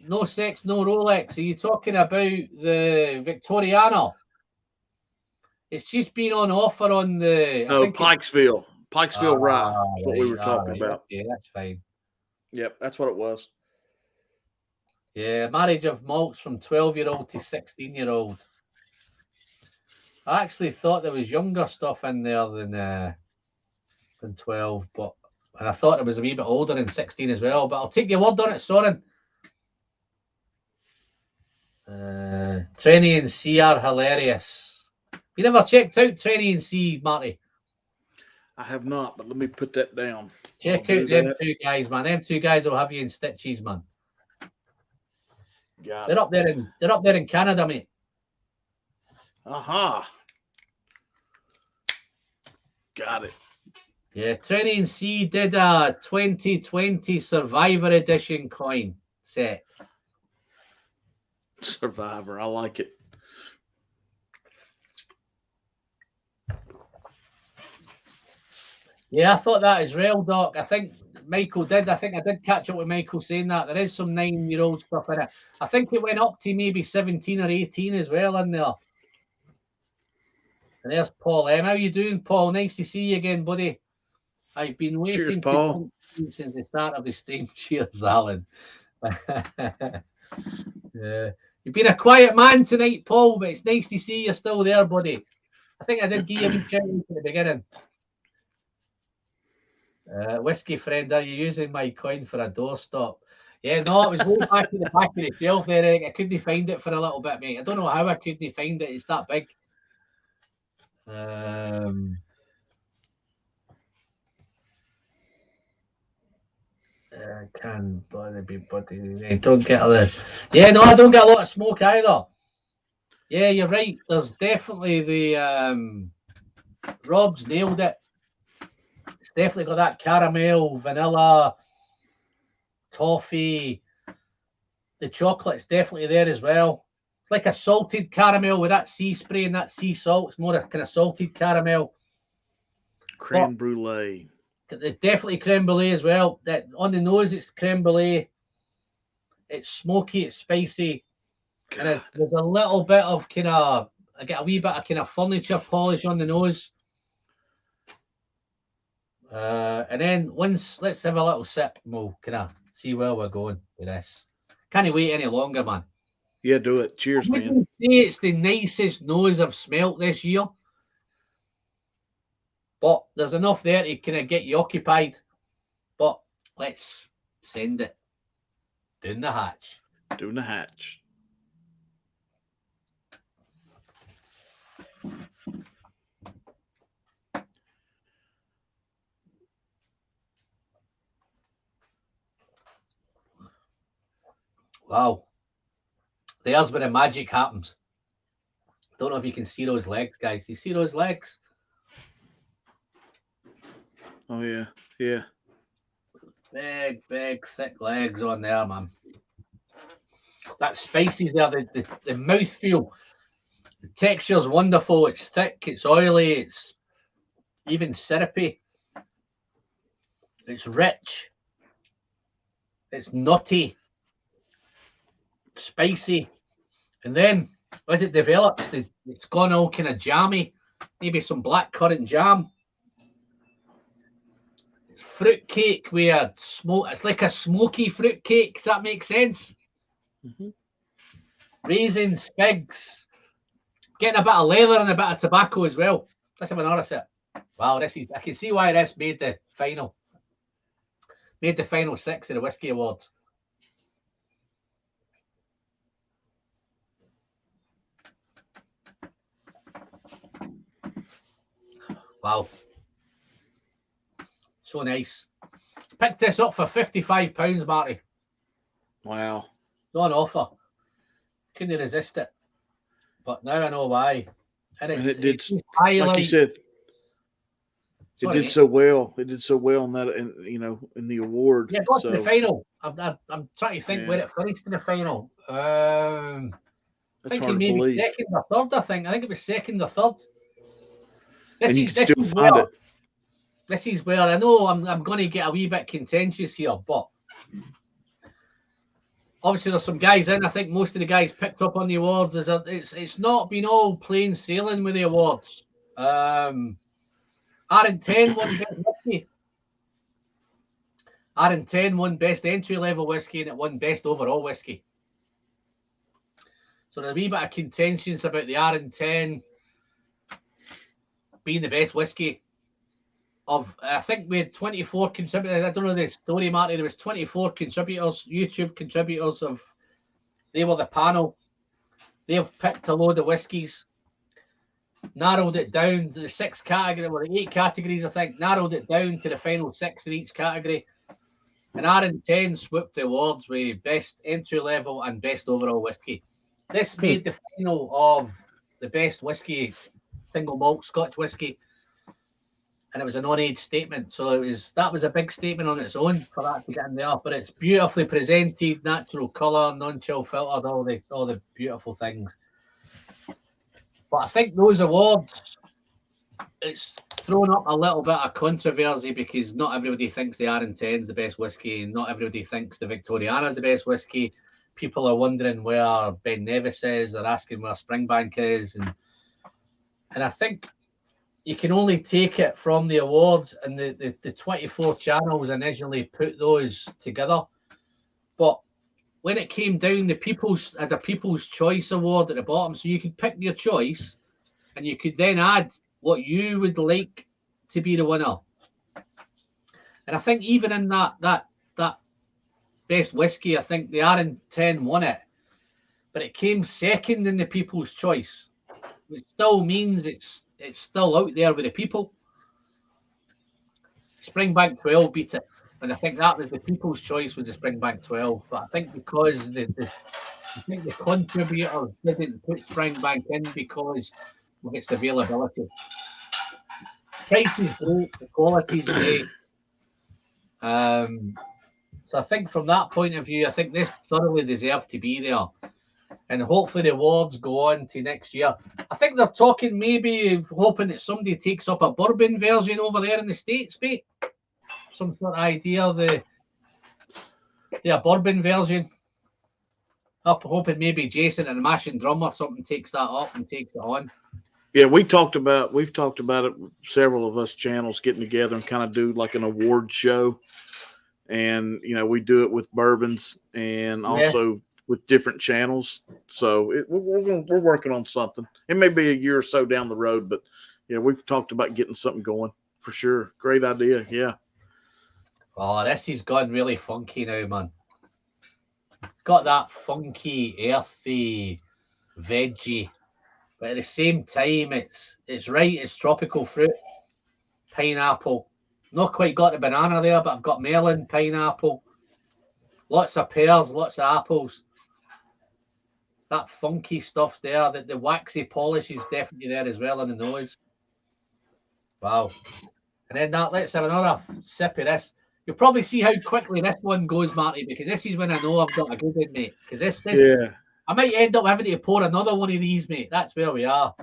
no sex, no Rolex. Are you talking about the Victoriana? It's just been on offer on the... No, Pikesville. Pikesville Rye. That's what we were talking about. Yeah, that's fine. Yep, that's what it was. Yeah, marriage of malts from 12-year-old to 16-year-old. I actually thought there was younger stuff in there than 12, but and I thought it was a wee bit older than 16 as well. But I'll take your word on it, Soren. Trenny and C are hilarious. You never checked out Trenny and C, Marty? I have not, but let me put that down. Check out them 2 guys, man. Them 2 guys will have you in stitches, man. They're up there in Canada, mate. Aha. Got it. Yeah, Trenny and C did a 2020 Survivor Edition coin set. Survivor, I like it. Yeah, I thought that as well, Doc. I think Michael did. I think I did catch up with Michael saying that. There is some 9-year-old stuff in it. I think it went up to maybe 17 or 18 as well in there. And there's Paul M. How you doing, Paul? Nice to see you again, buddy. I've been waiting. Cheers, Paul. Since the start of the stream. Cheers, Alan. Yeah. You've been a quiet man tonight, Paul, but it's nice to see you still there, buddy. I think I did give you a wee shout out at the beginning. Whiskey friend, are you using my coin for a doorstop? Yeah, no, it was way back in the back of the shelf there, Eric. I couldn't find it for a little bit, mate. I don't know how I couldn't find it. It's that big. Can be buddy. Don't get the. Yeah, no, I don't get a lot of smoke either. Yeah, you're right. There's definitely the Rob's nailed it. It's definitely got that caramel, vanilla, toffee. The chocolate's definitely there as well. It's like a salted caramel with that sea spray and that sea salt. It's more a kind of salted caramel. Creme brulee. There's definitely creme brulee as well. That on the nose, it's creme brulee. It's smoky, it's spicy, God. And there's a little bit of kind of. I get a wee bit of kind of furniture polish on the nose. And then let's have a little sip and we'll kind of see where we're going with this. Can't wait any longer, man. Yeah, do it. Cheers, man. I wouldn't say it's the nicest nose I've smelt this year. But there's enough there to kind of get you occupied. But let's send it down the hatch. Down the hatch. Wow. There's where the magic happens. Don't know if you can see those legs, guys. You see those legs? Oh, yeah. Yeah. Big, big, thick legs on there, man. That spices there, the mouthfeel. The texture's wonderful. It's thick, it's oily, it's even syrupy. It's rich. It's nutty. Spicy. And then, as it develops, it's gone all kind of jammy. Maybe some blackcurrant jam. It's fruitcake with smoke. It's like a smoky fruitcake. Does that make sense? Mm-hmm. Raisins, figs. Getting a bit of leather and a bit of tobacco as well. Let's have another sip. Wow, I can see why this made the final. Made the final 6 of the Whiskey Awards. Wow. So nice. Picked this up for £55, Marty. Wow. On offer. Couldn't resist it. But now I know why. And it did, highlight, like you said, sorry, it did so well. It did so well in that, in the award. Yeah, got to the final. I'm trying to think where it finished in the final. I think he maybe second or third. I think it was second or third. And you can still find it. This is where I know I'm going to get a wee bit contentious here, but obviously there's some guys in. I think most of the guys picked up on the awards. It's not been all plain sailing with the awards. R&10 won best whiskey. R&10 won best entry level whiskey, and it won best overall whiskey. So there's a wee bit of contentions about the R&10 being the best whiskey. I think we had 24 contributors. I don't know the story, Marty. There was 24 contributors, YouTube contributors. They were the panel. They've picked a load of whiskies, narrowed it down to the 6 categories. There were 8 categories, I think. Narrowed it down to the final 6 in each category. And R&10 swooped the awards with best entry level and best overall whiskey. This made the final of the best whiskey, single malt Scotch whiskey. And it was a non-age statement. So that was a big statement on its own for that to get in there. But it's beautifully presented, natural colour, non-chill filtered, all the beautiful things. But I think those awards, it's thrown up a little bit of controversy because not everybody thinks the R&10 is the best whiskey, and not everybody thinks the Victoriana is the best whiskey. People are wondering where Ben Nevis is. They're asking where Springbank is, and I think you can only take it from the awards, and the 24 channels initially put those together. But when it came down, the People's Choice Award at the bottom, so you could pick your choice, and you could then add what you would like to be the winner. And I think even in that best whiskey, I think the R&10 won it, but it came second in the People's Choice, which still means it's still out there with the people. Springbank 12 beat it, and I think that was the People's Choice was the Springbank 12. But I think because the contributors didn't put Springbank in because of its availability. Price is great, the quality is great. So I think from that point of view, I think this thoroughly deserved to be there. And hopefully the awards go on to next year. I think they're talking, maybe hoping that somebody takes up a bourbon version over there in the States, mate. Some sort of idea, the bourbon version. I'm hoping maybe Jason and Mashing Drum or something takes that up and takes it on. Yeah, we've talked about it. Several of us channels getting together and kind of do like an award show, and we do it with bourbons and also with different channels. So we're working on something. It may be a year or so down the road, but we've talked about getting something going for sure. Great idea. Yeah. Oh, this has gone really funky now, man. It's got that funky, earthy, veggie. But at the same time, it's right. It's tropical fruit, pineapple. Not quite got the banana there, but I've got melon, pineapple, lots of pears, lots of apples. That funky stuff there. The waxy polish is definitely there as well in the nose. Wow. And then let's have another sip of this. You'll probably see how quickly this one goes, Marty, because this is when I know I've got a good one, mate. Because this I might end up having to pour another one of these, mate. That's where we are.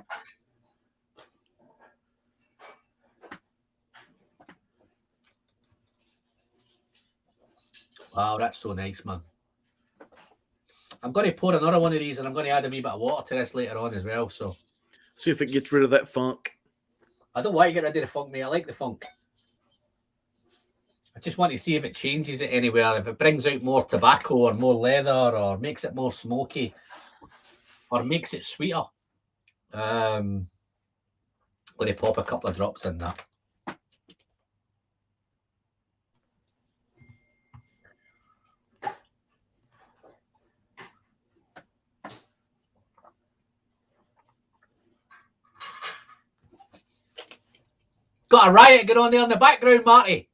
Wow, that's so nice, man. I'm going to pour another one of these, and I'm going to add a wee bit of water to this later on as well. So, see if it gets rid of that funk. I don't want to get rid of the funk, mate. I like the funk. I just want to see if it changes it anywhere, if it brings out more tobacco or more leather or makes it more smoky or makes it sweeter. I'm going to pop a couple of drops in that. got a riot going on there in the background, Marty.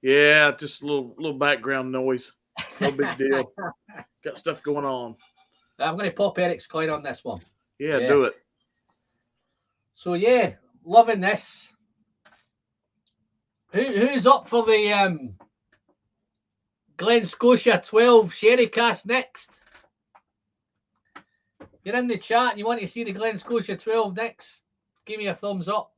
Yeah, just a little background noise. No big deal. Got stuff going on. I'm going to pop Eric's coin on this one. Yeah, do it. So yeah, loving this. Who's up for the Glen Scotia 12 Sherry Cast next? If you're in the chat and you want to see the Glen Scotia 12 next, give me a thumbs up.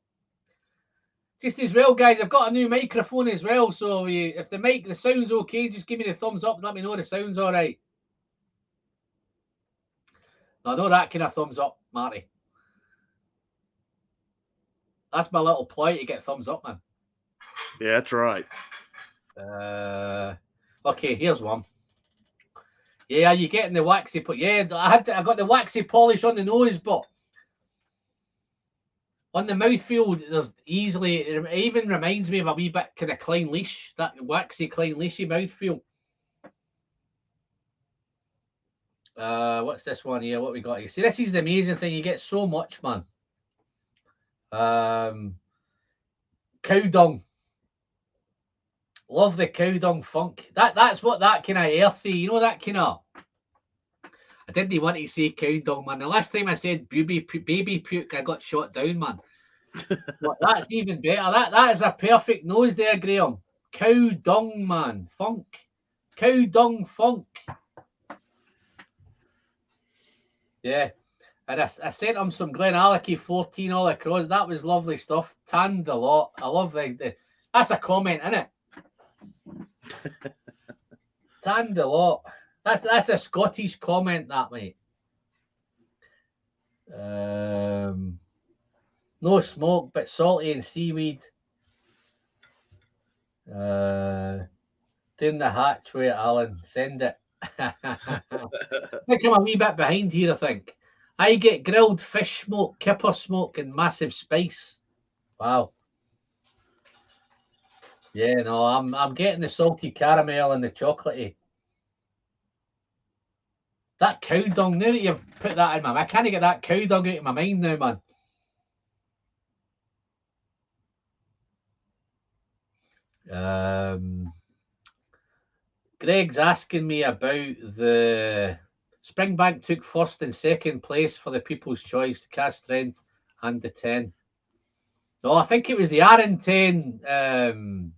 Just as well, guys, I've got a new microphone as well, so if the sound's okay, just give me the thumbs up and let me know the sound's all right. No, not that kind of thumbs up, Marty. That's my little ploy to get thumbs up, man. Yeah, that's right. Okay, here's one. Yeah, you're getting the waxy, but yeah, I got the waxy polish on the nose, but on the mouthfeel, there's easily, it even reminds me of a wee bit kind of Klein Leash, that waxy Klein Leashy mouthfeel. What's this one here? What we got here? See, this is the amazing thing. You get so much, man. Cow dung. Love the cow dung funk. That's what that kind of earthy, you know, that kind of. I didn't want to say cow dung, man. The last time I said baby puke, I got shot down, man. But that's even better. That is a perfect nose there, Graham. Cow dung, man. Funk. Cow dung funk. Yeah. And I sent him some Glenallachie 14 all across. That was lovely stuff. Tanned a lot. I love the that's a comment, isn't it? Tanned a lot. That's a Scottish comment, that, mate. No smoke, but salty and seaweed. Down the hatchway, Alan. Send it. I think I'm a wee bit behind here, I think. I get grilled fish smoke, kipper smoke, and massive spice. Wow. Yeah, no, I'm getting the salty caramel and the chocolatey. That cow dung, now that you've put that in my mind, I can't get that cow dung out of my mind now, man. Greg's asking me about the Springbank took first and second place for the People's Choice, the cast strength and the 10. No, I think it was the RN10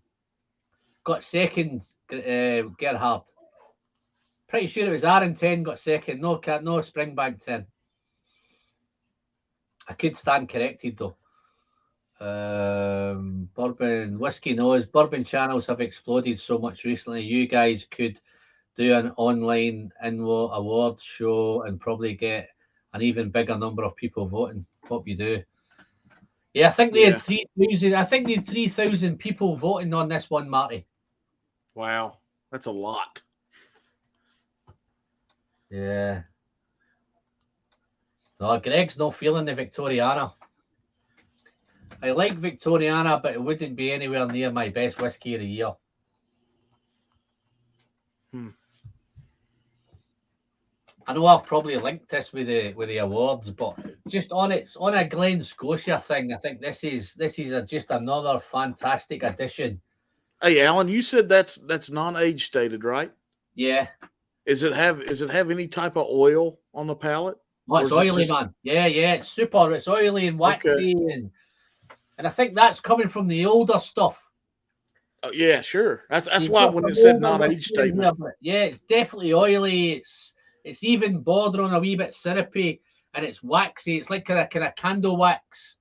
got second, Gerhard. Pretty sure it was RN10 got second. No Springbank 10. I could stand corrected though. Bourbon whiskey knows bourbon channels have exploded so much recently. You guys could do an online awards show and probably get an even bigger number of people voting. Hope you do. Yeah, I think they had 3,000. I think they had 3,000 people voting on this one, Marty. Wow, that's a lot. Yeah. No, Greg's not feeling the Victoriana. I like Victoriana, but it wouldn't be anywhere near my best whiskey of the year. I know I've probably linked this with the awards, but just on a Glen Scotia thing, I think this is just another fantastic addition. Hey, Alan, you said that's non-age stated, right? Yeah. Does it have any type of oil on the palate? Well, it's oily, man. Yeah, it's super. It's oily and waxy, and I think that's coming from the older stuff. Oh, yeah, sure. That's why when it said non-age statement. Yeah, it's definitely oily. It's even bordering on a wee bit syrupy, and it's waxy. It's like kind of candle wax.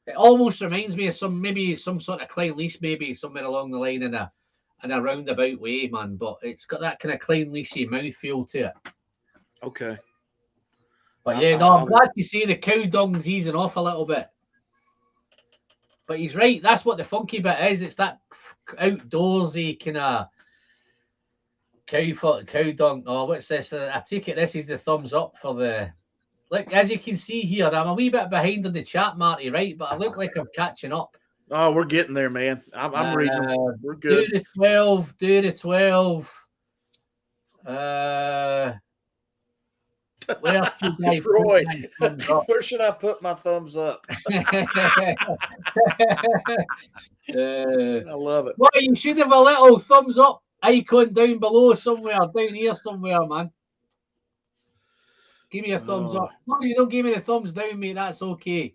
It almost reminds me of some sort of Klein Leash, maybe somewhere along the line in a roundabout way, man. But it's got that kind of Klein Leashy mouthfeel to it. Okay. But yeah, no, I'm glad to see the cow dung's easing off a little bit. But he's right. That's what the funky bit is. It's that outdoorsy kind of cow dung. Oh, what's this? I take it this is the thumbs up for the. Look, as you can see here, I'm a wee bit behind on the chat, Marty, right? But I look like I'm catching up. Oh, we're getting there, man. I'm reading. We're good. Do the 12. Where should I Roy, put my thumbs up? where should I put my thumbs up? I love it. Well, you should have a little thumbs up icon down below somewhere, down here somewhere, man. Give me a thumbs up. As long as you don't give me the thumbs down, mate, that's okay.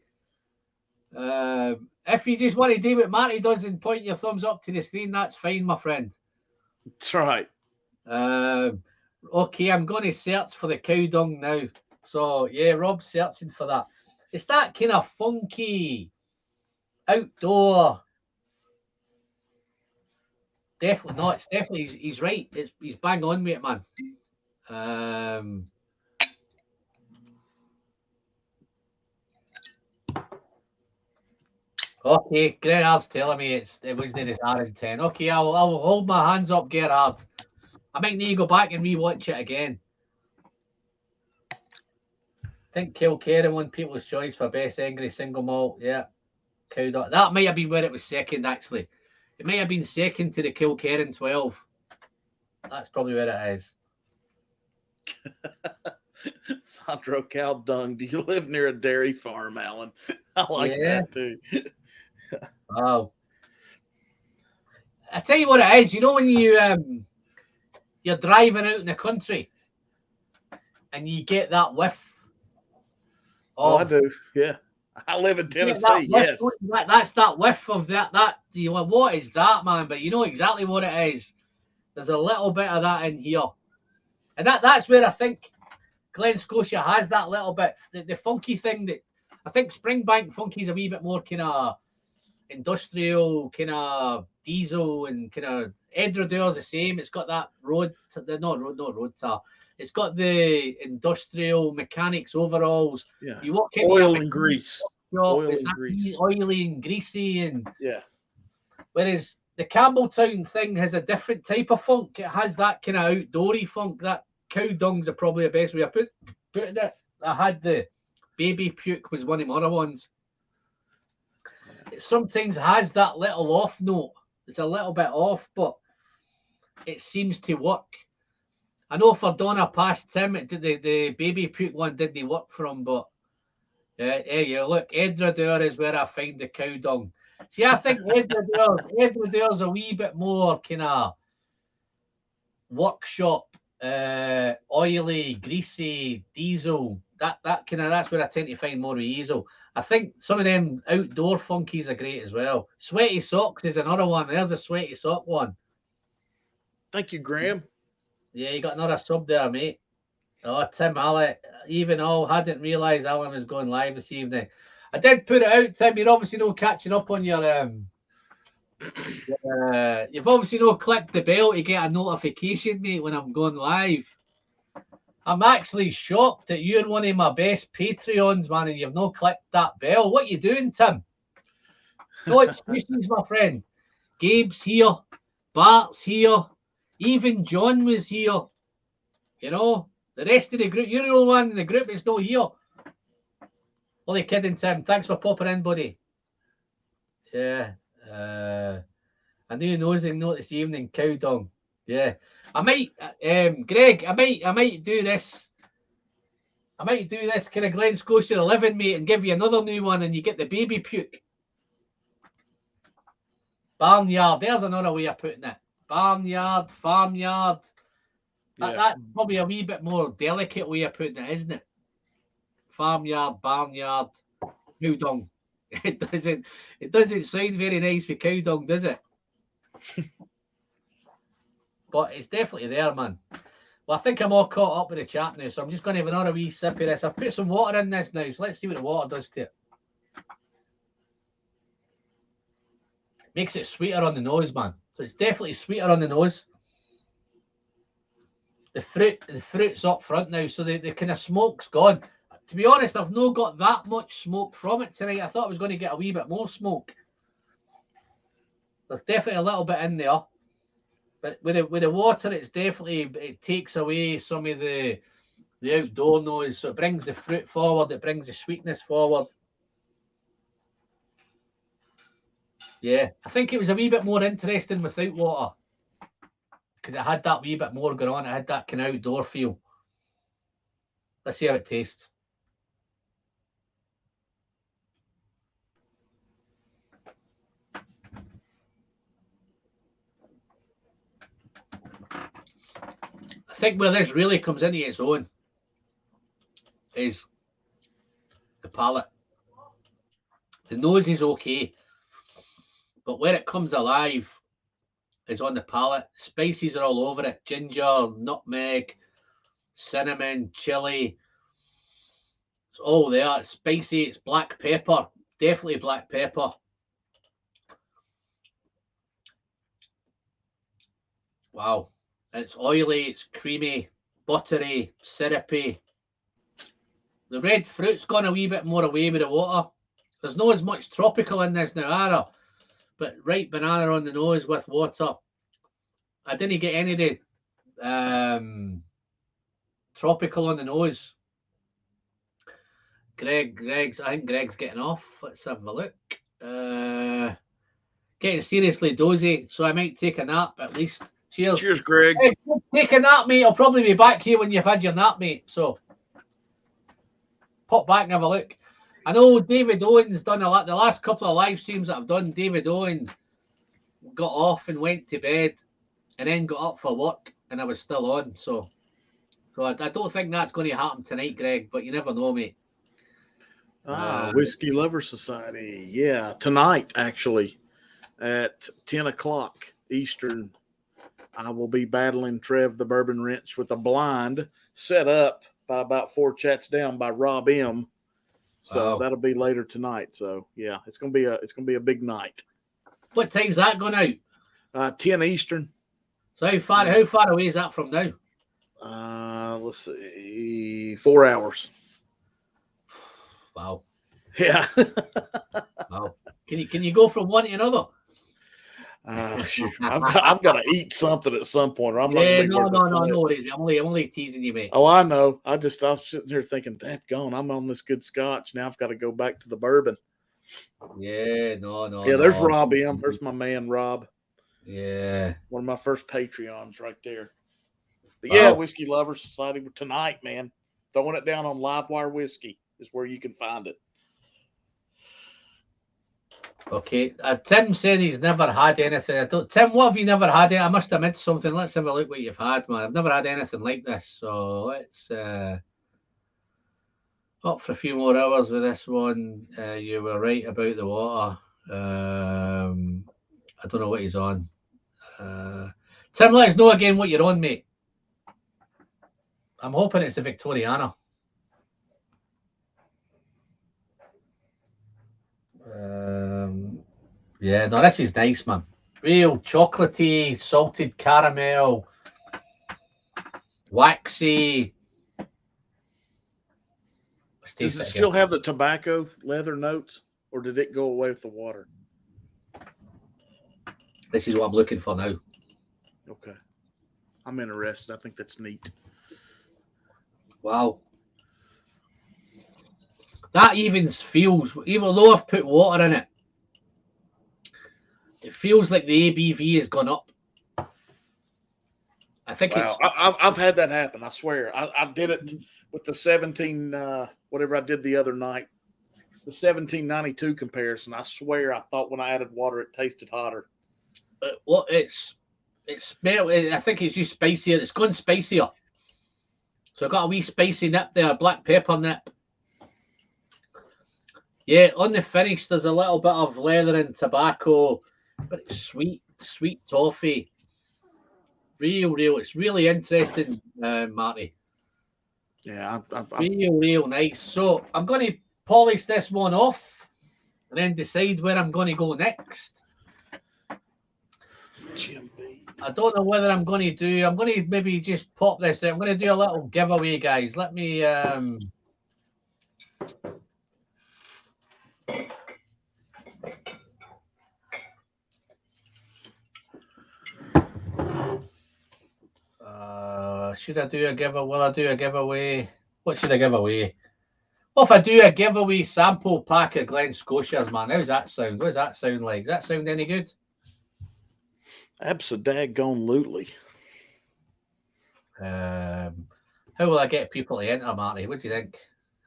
If you just want to do what Marty does and point your thumbs up to the screen, that's fine, my friend. That's right. Okay, I'm going to search for the cow dung now. So, yeah, Rob's searching for that. It's that kind of funky outdoor. Definitely not. It's definitely, he's right. He's bang on, mate, man. Okay, Gerhard's telling me it wasn't his R10. Okay, I'll hold my hands up, Gerhard. I might need to go back and rewatch it again. I think Kilkerran won People's Choice for Best Angry Single Malt. Yeah. That might have been where it was second, actually. It might have been second to the Kilkerran 12. That's probably where it is. Sandro Cow Dung. Do you live near a dairy farm, Alan? I like that too. Wow. I tell you what it is. You know when you're driving out in the country and you get that whiff. Oh, I do. Yeah. I live in Tennessee. Yes. That's that whiff of that. You know, what is that, man? But you know exactly what it is. There's a little bit of that in here. And that's where I think Glen Scotia has that little bit. The funky thing that I think Springbank Funky is a wee bit more kind of industrial, kind of diesel, and kind of Edradour's the same. It's got that road tar. It's got the industrial mechanics overalls. Yeah. You walk in oil and grease. Oily and greasy, and yeah. Whereas the Campbelltown thing has a different type of funk. It has that kind of outdoory funk. That cow dung's are probably the best way of putting it. I had the baby puke was one of my other ones. It sometimes has that little off note. It's a little bit off, but it seems to work. I know for Donna past Tim, the baby puke one didn't work for him, but yeah, look, Edradour is where I find the cow dung. See, I think Edradour's a wee bit more kind of workshop, oily, greasy, diesel. That's where I tend to find more diesel. I think some of them outdoor funkies are great as well. Sweaty Socks is another one. There's a Sweaty Sock one. Thank you, Graham. Yeah, you got another sub there, mate. Oh, Tim Hallett. Hadn't realised Alan was going live this evening. I did put it out, Tim. You're obviously not catching up on your you've obviously not clicked the bell to get a notification, mate, when I'm going live. I'm actually shocked that you're one of my best Patreons, man, and you've not clicked that bell. What are you doing, Tim? No excuses, my friend. Gabe's here. Bart's here. Even John was here. You know, the rest of the group, you're the only one in the group that's not here. Only kidding, Tim. Thanks for popping in, buddy. Yeah. A new nosing note this evening, cow dung. Yeah. I might, Greg, I might do this. I might do this kind of Glen Scotia 11, mate, and give you another new one, and you get the baby puke. Barnyard. There's another way of putting it. Barnyard, farmyard. That's probably a wee bit more delicate way of putting it, isn't it? Farmyard, barnyard, cow dung. It doesn't sound very nice for cow dung, does it? But it's definitely there, man. Well, I think I'm all caught up with the chat now, so I'm just going to have another wee sip of this. I've put some water in this now, so let's see what the water does to it. Makes it sweeter on the nose, man. So it's definitely sweeter on the nose. The fruit's up front now, so the kind of smoke's gone. To be honest, I've not got that much smoke from it tonight. I thought I was going to get a wee bit more smoke. There's definitely a little bit in there. But with the water, it takes away some of the outdoor noise. So it brings the fruit forward. It brings the sweetness forward. Yeah, I think it was a wee bit more interesting without water. Because it had that wee bit more going on. It had that kind of outdoor feel. Let's see how it tastes. I think where this really comes into its own is the palate. The nose is okay, but where it comes alive is on the palate. Spices are all over it. Ginger, nutmeg, cinnamon, chili. It's all there. It's spicy. It's black pepper. Definitely black pepper. Wow. It's oily. It's creamy, buttery, syrupy. The red fruit's gone a wee bit more away with the water. There's not as much tropical in this now, either. But ripe banana on the nose with water. I didn't get any of the tropical on the nose. I think Greg's getting off. Let's have a look. Getting seriously dozy, so I might take a nap at least. Cheers. Cheers, Greg. Hey, take a nap, mate. I'll probably be back here when you've had your nap, mate. So pop back and have a look. I know David Owen's done a lot. The last couple of live streams that I've done, David Owen got off and went to bed and then got up for work, and I was still on. So I don't think that's going to happen tonight, Greg, but you never know, mate. Whiskey Lover Society. Yeah, tonight, actually, at 10 o'clock Eastern, I will be battling Trev the Bourbon Wrench with a blind set up by about 4 chats down by Rob M. So that'll be later tonight. So yeah, it's gonna be a big night. What time's that going out? 10 Eastern. So how far away is that from now? Let's see, 4 hours. Wow. Yeah. Wow. Can you go from one to another? Shoot. I've got to eat something at some point. Or I'm no worries. I'm only teasing you, mate. Oh, I know. I was sitting here thinking, "Dadgone, I'm on this good scotch. Now I've got to go back to the bourbon." Yeah, no. Yeah, there's Rob M. There's my man Rob. Yeah, one of my first Patreons right there. But wow. yeah, Whiskey Lover Society tonight, man. Throwing it down on Livewire Whiskey is where you can find it. Okay, Tim said he's never had anything. Tim, what have you never had? I must have missed something. Let's have a look what you've had, man. I've never had anything like this. So let's up for a few more hours with this one. You were right about the water. I don't know what he's on. Tim, let us know again what you're on, mate. I'm hoping it's the Victoriana. Yeah, no, this is nice, man. Real chocolatey, salted caramel, waxy. Does it still have the tobacco leather notes, or did it go away with the water? This is what I'm looking for now. Okay. I'm interested. I think that's neat. Wow. That even feels, even though I've put water in it, it feels like the ABV has gone up. I think it's... I've had that happen. I swear. I did it with the 17, whatever I did the other night, the 1792 comparison. I swear I thought when I added water, it tasted hotter. Well, it's smell. I think it's just spicier. It's gone spicier. So I got a wee spicy nip there, a black pepper nip. Yeah, on the finish, there's a little bit of leather and tobacco, but it's sweet toffee. Real. It's really interesting, Marty. Yeah, real nice. So I'm going to polish this one off and then decide where I'm going to go next. I don't know whether I'm going to maybe just pop this in. I'm going to do a little giveaway, guys. Let me should I do a giveaway? Will I do a giveaway? What should I give away? Well, if I do a giveaway sample pack of Glen Scotias, man, how's that sound? What does that sound like? Does that sound any good? Abso-daggone-lutely. How will I get people to enter, Marty? What do you think?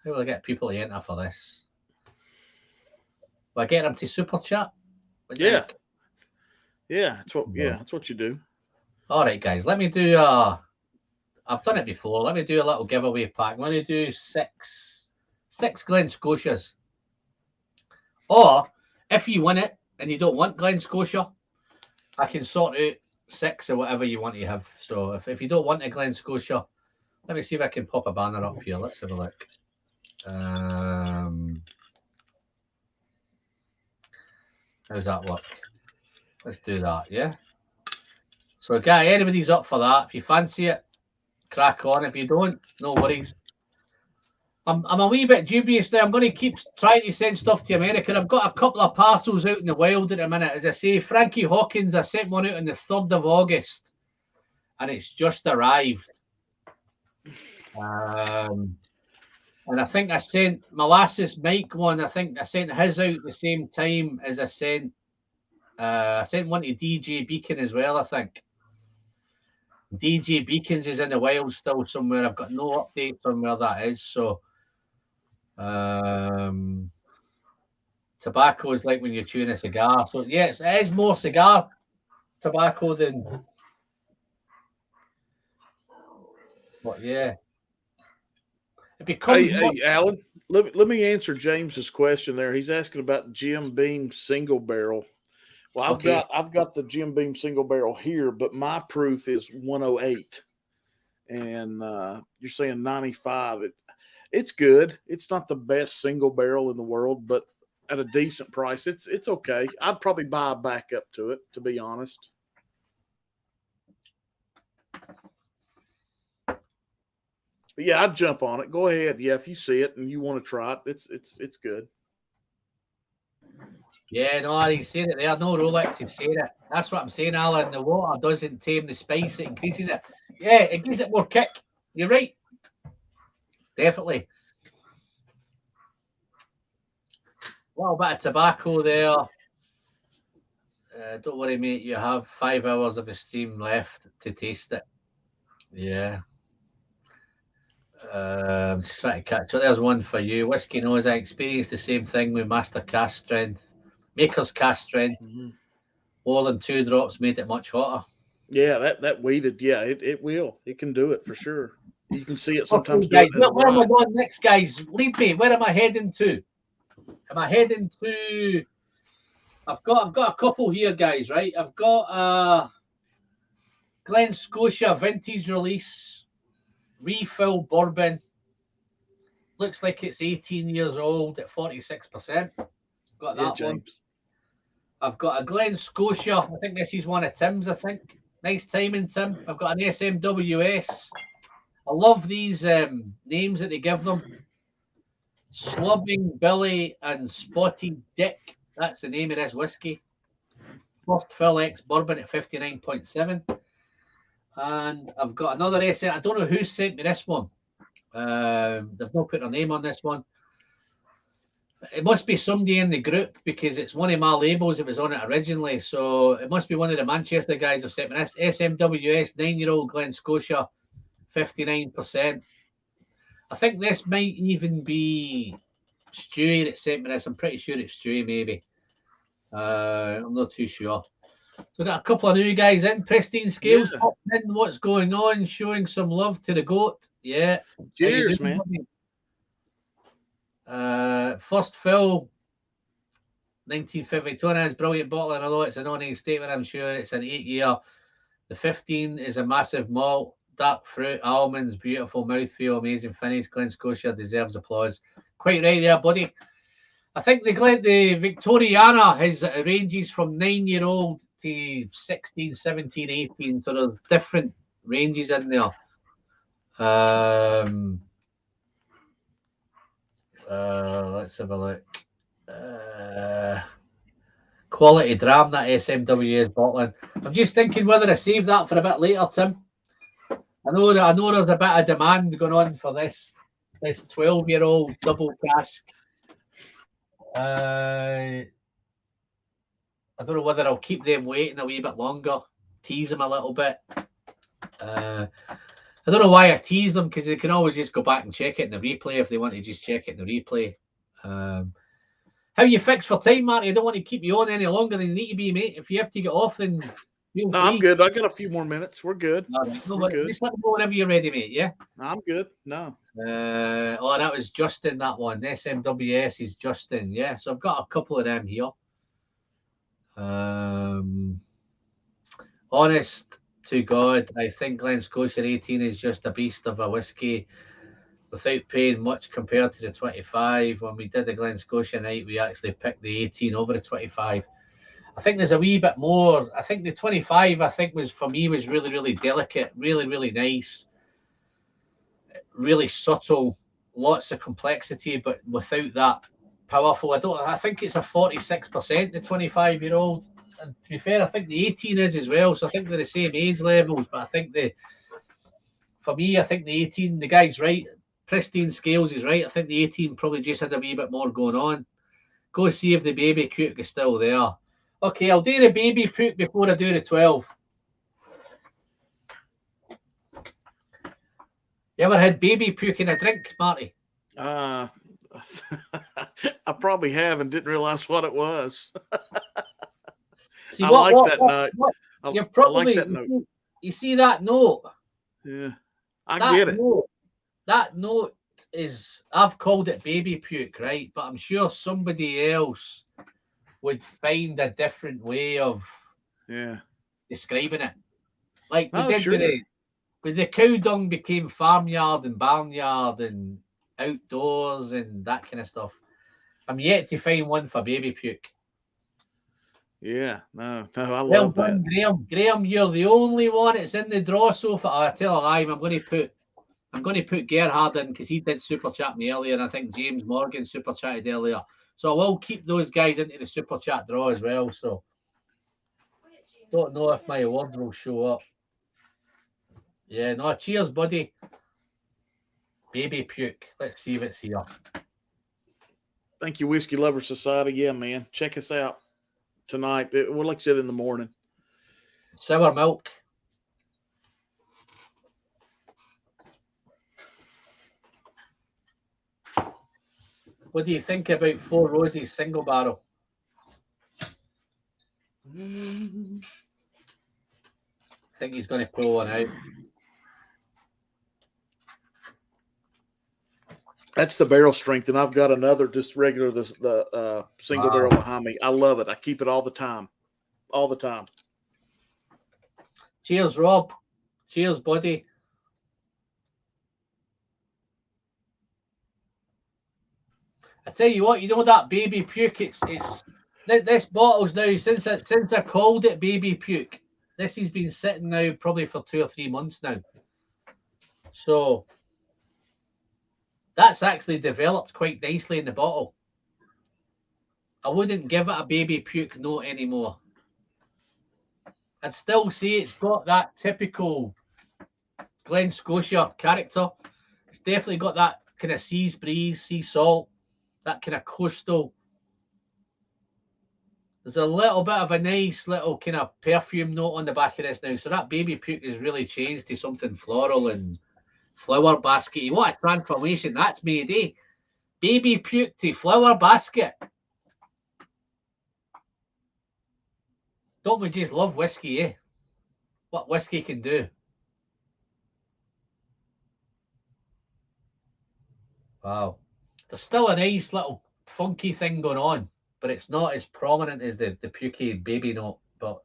How will I get people to enter for this? Will I get them to super chat? What do you think? Yeah, that's what you do. All right, guys. Let me do I've done it before. Let me do a little giveaway pack. I'm going to do six Glen Scotias. Or if you win it and you don't want Glen Scotia, I can sort out 6 or whatever you want to have. So if you don't want a Glen Scotia, let me see if I can pop a banner up here. Let's have a look. How's that work? Let's do that, yeah? So, guy, anybody's up for that. If you fancy it, crack on. If you don't, no worries. I'm a wee bit dubious now. I'm going to keep trying to send stuff to America. I've got a couple of parcels out in the wild at the minute. As I say, Frankie Hawkins, I sent one out on the 3rd of August, and it's just arrived. And I think I sent Molasses Mike one. I think I sent his out the same time as I sent one to DJ Beacon as well, I think. DJ Beacons is in the wild still somewhere. I've got no updates on where that is. So tobacco is like when you're chewing a cigar. So yes, it is more cigar tobacco than. But yeah, it becomes. Hey, Alan, let me answer James's question there. He's asking about Jim Beam single barrel. Well, I've got the Jim Beam single barrel here, but my proof is 108, and you're saying 95. It's good. It's not the best single barrel in the world, but at a decent price, it's okay. I'd probably buy a backup to it, to be honest. But yeah, I'd jump on it. Go ahead. Yeah, if you see it and you want to try it, it's good. Yeah, no, he's saying it there. No Rolex, he's saying it. That's what I'm saying, Alan. The water doesn't tame the spice, it increases it. Yeah, it gives it more kick. You're right. Definitely. A little bit of tobacco there. Don't worry, mate. You have 5 hours of the stream left to taste it. Yeah. Just trying to catch up. There's one for you. Whiskey Nose. I experienced the same thing with Master Cast Strength. Maker's Cast Strength. Mm-hmm. More than 2 drops made it much hotter. Yeah, that weeded. Yeah, it will. It can do it for sure. You can see it sometimes. Okay, guys, where am I going next, guys? Leave me. Where am I heading to? Am I heading to? I've got a couple here, guys. Right, I've got Glen Scotia vintage release refill bourbon. Looks like it's 18 years old at 46%. Got that one. I've got a Glen Scotia. I think this is one of Tim's. I think nice timing, Tim. I've got an SMWS. I love these names that they give them. Slubbing Billy and Spotted Dick. That's the name of this whiskey. First fill X bourbon at 59.7. And I've got another SM. I don't know who sent me this one. They've not put their name on this one. It must be somebody in the group because it's one of my labels that was on it originally. So it must be one of the Manchester guys have sent me this. SMWS 9-year-old Glen Scotia, 59%. I think this might even be Stewie that sent me this. I'm pretty sure it's Stewie, maybe. I'm not too sure. So we've got a couple of new guys in. Pristine Scales, yeah. In what's going on, showing some love to the GOAT. Yeah. Cheers, man. First fill, 1952. It's a brilliant bottle. I know it's an on-air statement. I'm sure it's an 8-year. The 15 is a massive malt, dark fruit, almonds, beautiful mouthfeel, amazing finish. Glen Scotia deserves applause. Quite right there, buddy. I think the Victoriana ranges from 9-year-old to 16, 17, 18. So there's different ranges in there. Let's have a look. Quality dram, that SMW is bottling. I'm just thinking whether I save that for a bit later, Tim. I know there's a bit of demand going on for this 12-year-old double cask. I don't know whether I'll keep them waiting a wee bit longer, tease them a little bit. I don't know why I tease them, because they can always just go back and check it in the replay if they want to just check it in the replay. How you fixed for time, Marty? I don't want to keep you on any longer than you need to be, mate. If you have to get off, then feel free. I'm good. I got a few more minutes. We're good. All right. No, We're good. Just let me know whenever you're ready, mate. Yeah. I'm good. No. Oh, that was Justin. That one. SMWS is Justin. Yeah. So I've got a couple of them here. Honest to God, I think Glen Scotia 18 is just a beast of a whiskey without paying much compared to the 25. When we did the Glen Scotia night, we actually picked the 18 over the 25. I think there's a wee bit more. I think the 25, I think, was for me was really, really delicate, really, really nice, really subtle, lots of complexity, but without that powerful. I think it's a 46%, the 25-year-old. And to be fair, I think the 18 is as well. So I think they're the same age levels. But I think for me, I think the 18, the guy's right. Pristine scales is right. I think the 18 probably just had a wee bit more going on. Go see if the baby puke is still there. Okay, I'll do the baby puke before I do the 12. You ever had baby puke in a drink, Marty? I probably have and didn't realize what it was. See, I like that note. You've probably, I like that note. You see that note? Yeah, I get it. That note is, I've called it baby puke, right? But I'm sure somebody else would find a different way of describing it. Like we did with the cow dung became farmyard and barnyard and outdoors and that kind of stuff. I'm yet to find one for baby puke. Yeah, no, I love that. Graham, you're the only one. It's in the draw so far. I tell a lie. I'm going to put Gerhard in because he did super chat me earlier, and I think James Morgan super chatted earlier. So I will keep those guys into the super chat draw as well. So don't know if my awards will show up. Yeah, no, cheers, buddy. Baby puke. Let's see if it's here. Thank you, Whiskey Lover Society. Yeah, man. Check us out tonight. We'll like I said in the morning. Sour milk. What do you think about Four Roses single barrel? I think he's going to pull one out. That's the barrel strength, and I've got another just regular the single barrel behind me. I love it. I keep it all the time. All the time. Cheers, Rob. Cheers, buddy. I tell you what, you know that baby puke, it's this bottle's now, since I called it baby puke, this has been sitting now probably for 2 or 3 months now. So that's actually developed quite nicely in the bottle. I wouldn't give it a baby puke note anymore. I'd still say it's got that typical Glen Scotia character. It's definitely got that kind of sea breeze, sea salt, that kind of coastal. There's a little bit of a nice little kind of perfume note on the back of this now. So that baby puke has really changed to something floral and flower basket. What a transformation that's made, eh? Baby puke to flower basket. Don't we just love whiskey, eh? What whiskey can do. Wow. There's still a nice little funky thing going on, but it's not as prominent as the pukey baby note, but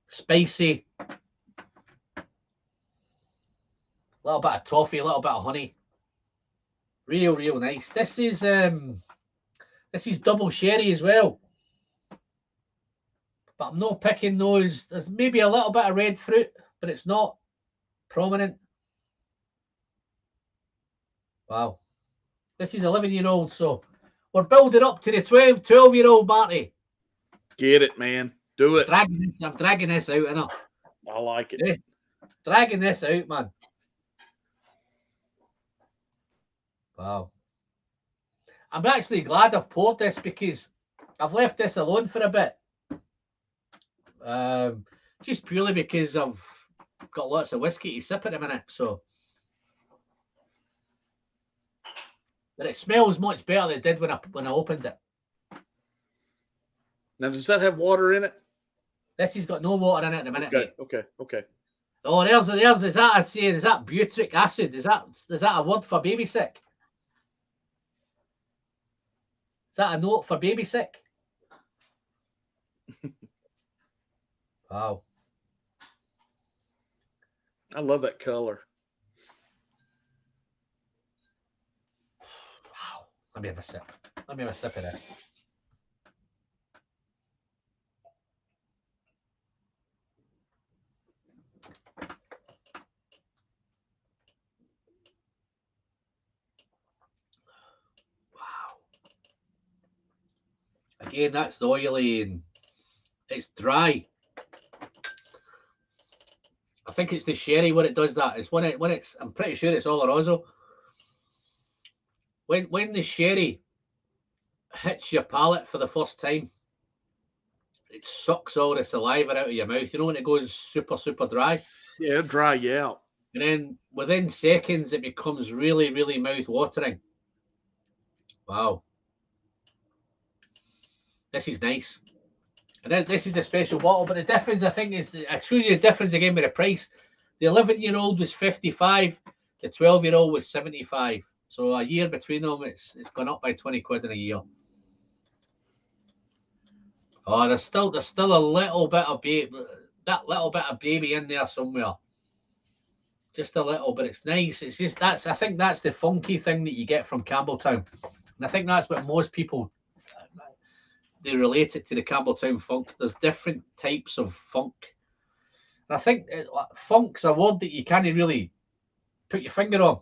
spicy. A little bit of toffee, a little bit of honey. Real nice. This is double sherry as well. But I'm not picking those. There's maybe a little bit of red fruit, but it's not prominent. Wow. This is 11-year-old, so we're building up to the 12-year-old, Marty. Get it, man. Do it. I'm dragging this out, innit? I like it. Yeah. Dragging this out, man. Wow. I'm actually glad I've poured this because I've left this alone for a bit. Just purely because of got lots of whiskey to sip at the minute, so. But it smells much better than it did when I opened it. Now, does that have water in it? This has got no water in it at the minute, mate. Okay. Oh, there's is that is that butyric acid? Is that a word for baby sick? Is that a note for baby sick? Wow. I love that color. Wow. Let me have a sip. Let me have a sip of this. Wow. Again, that's oily and it's dry. I think it's the sherry when it does that. It's when it's. I'm pretty sure it's Oloroso. When the sherry hits your palate for the first time, it sucks all the saliva out of your mouth. You know when it goes super dry. Yeah, dry you out. And then within seconds, it becomes really mouth watering. Wow, this is nice. And this is a special bottle, but the difference, I think, is it shows you the difference again with the price. The 11-year-old was 55, the 12-year-old was 75. So a year between them, it's gone up by 20 quid in a year. Oh, there's still a little bit of baby in there somewhere. Just a little, but it's nice. It's just I think that's the funky thing that you get from Campbelltown, and I think that's what most people. They relate it to the Campbelltown funk. There's different types of funk. And I think funk's a word that you can't really put your finger on.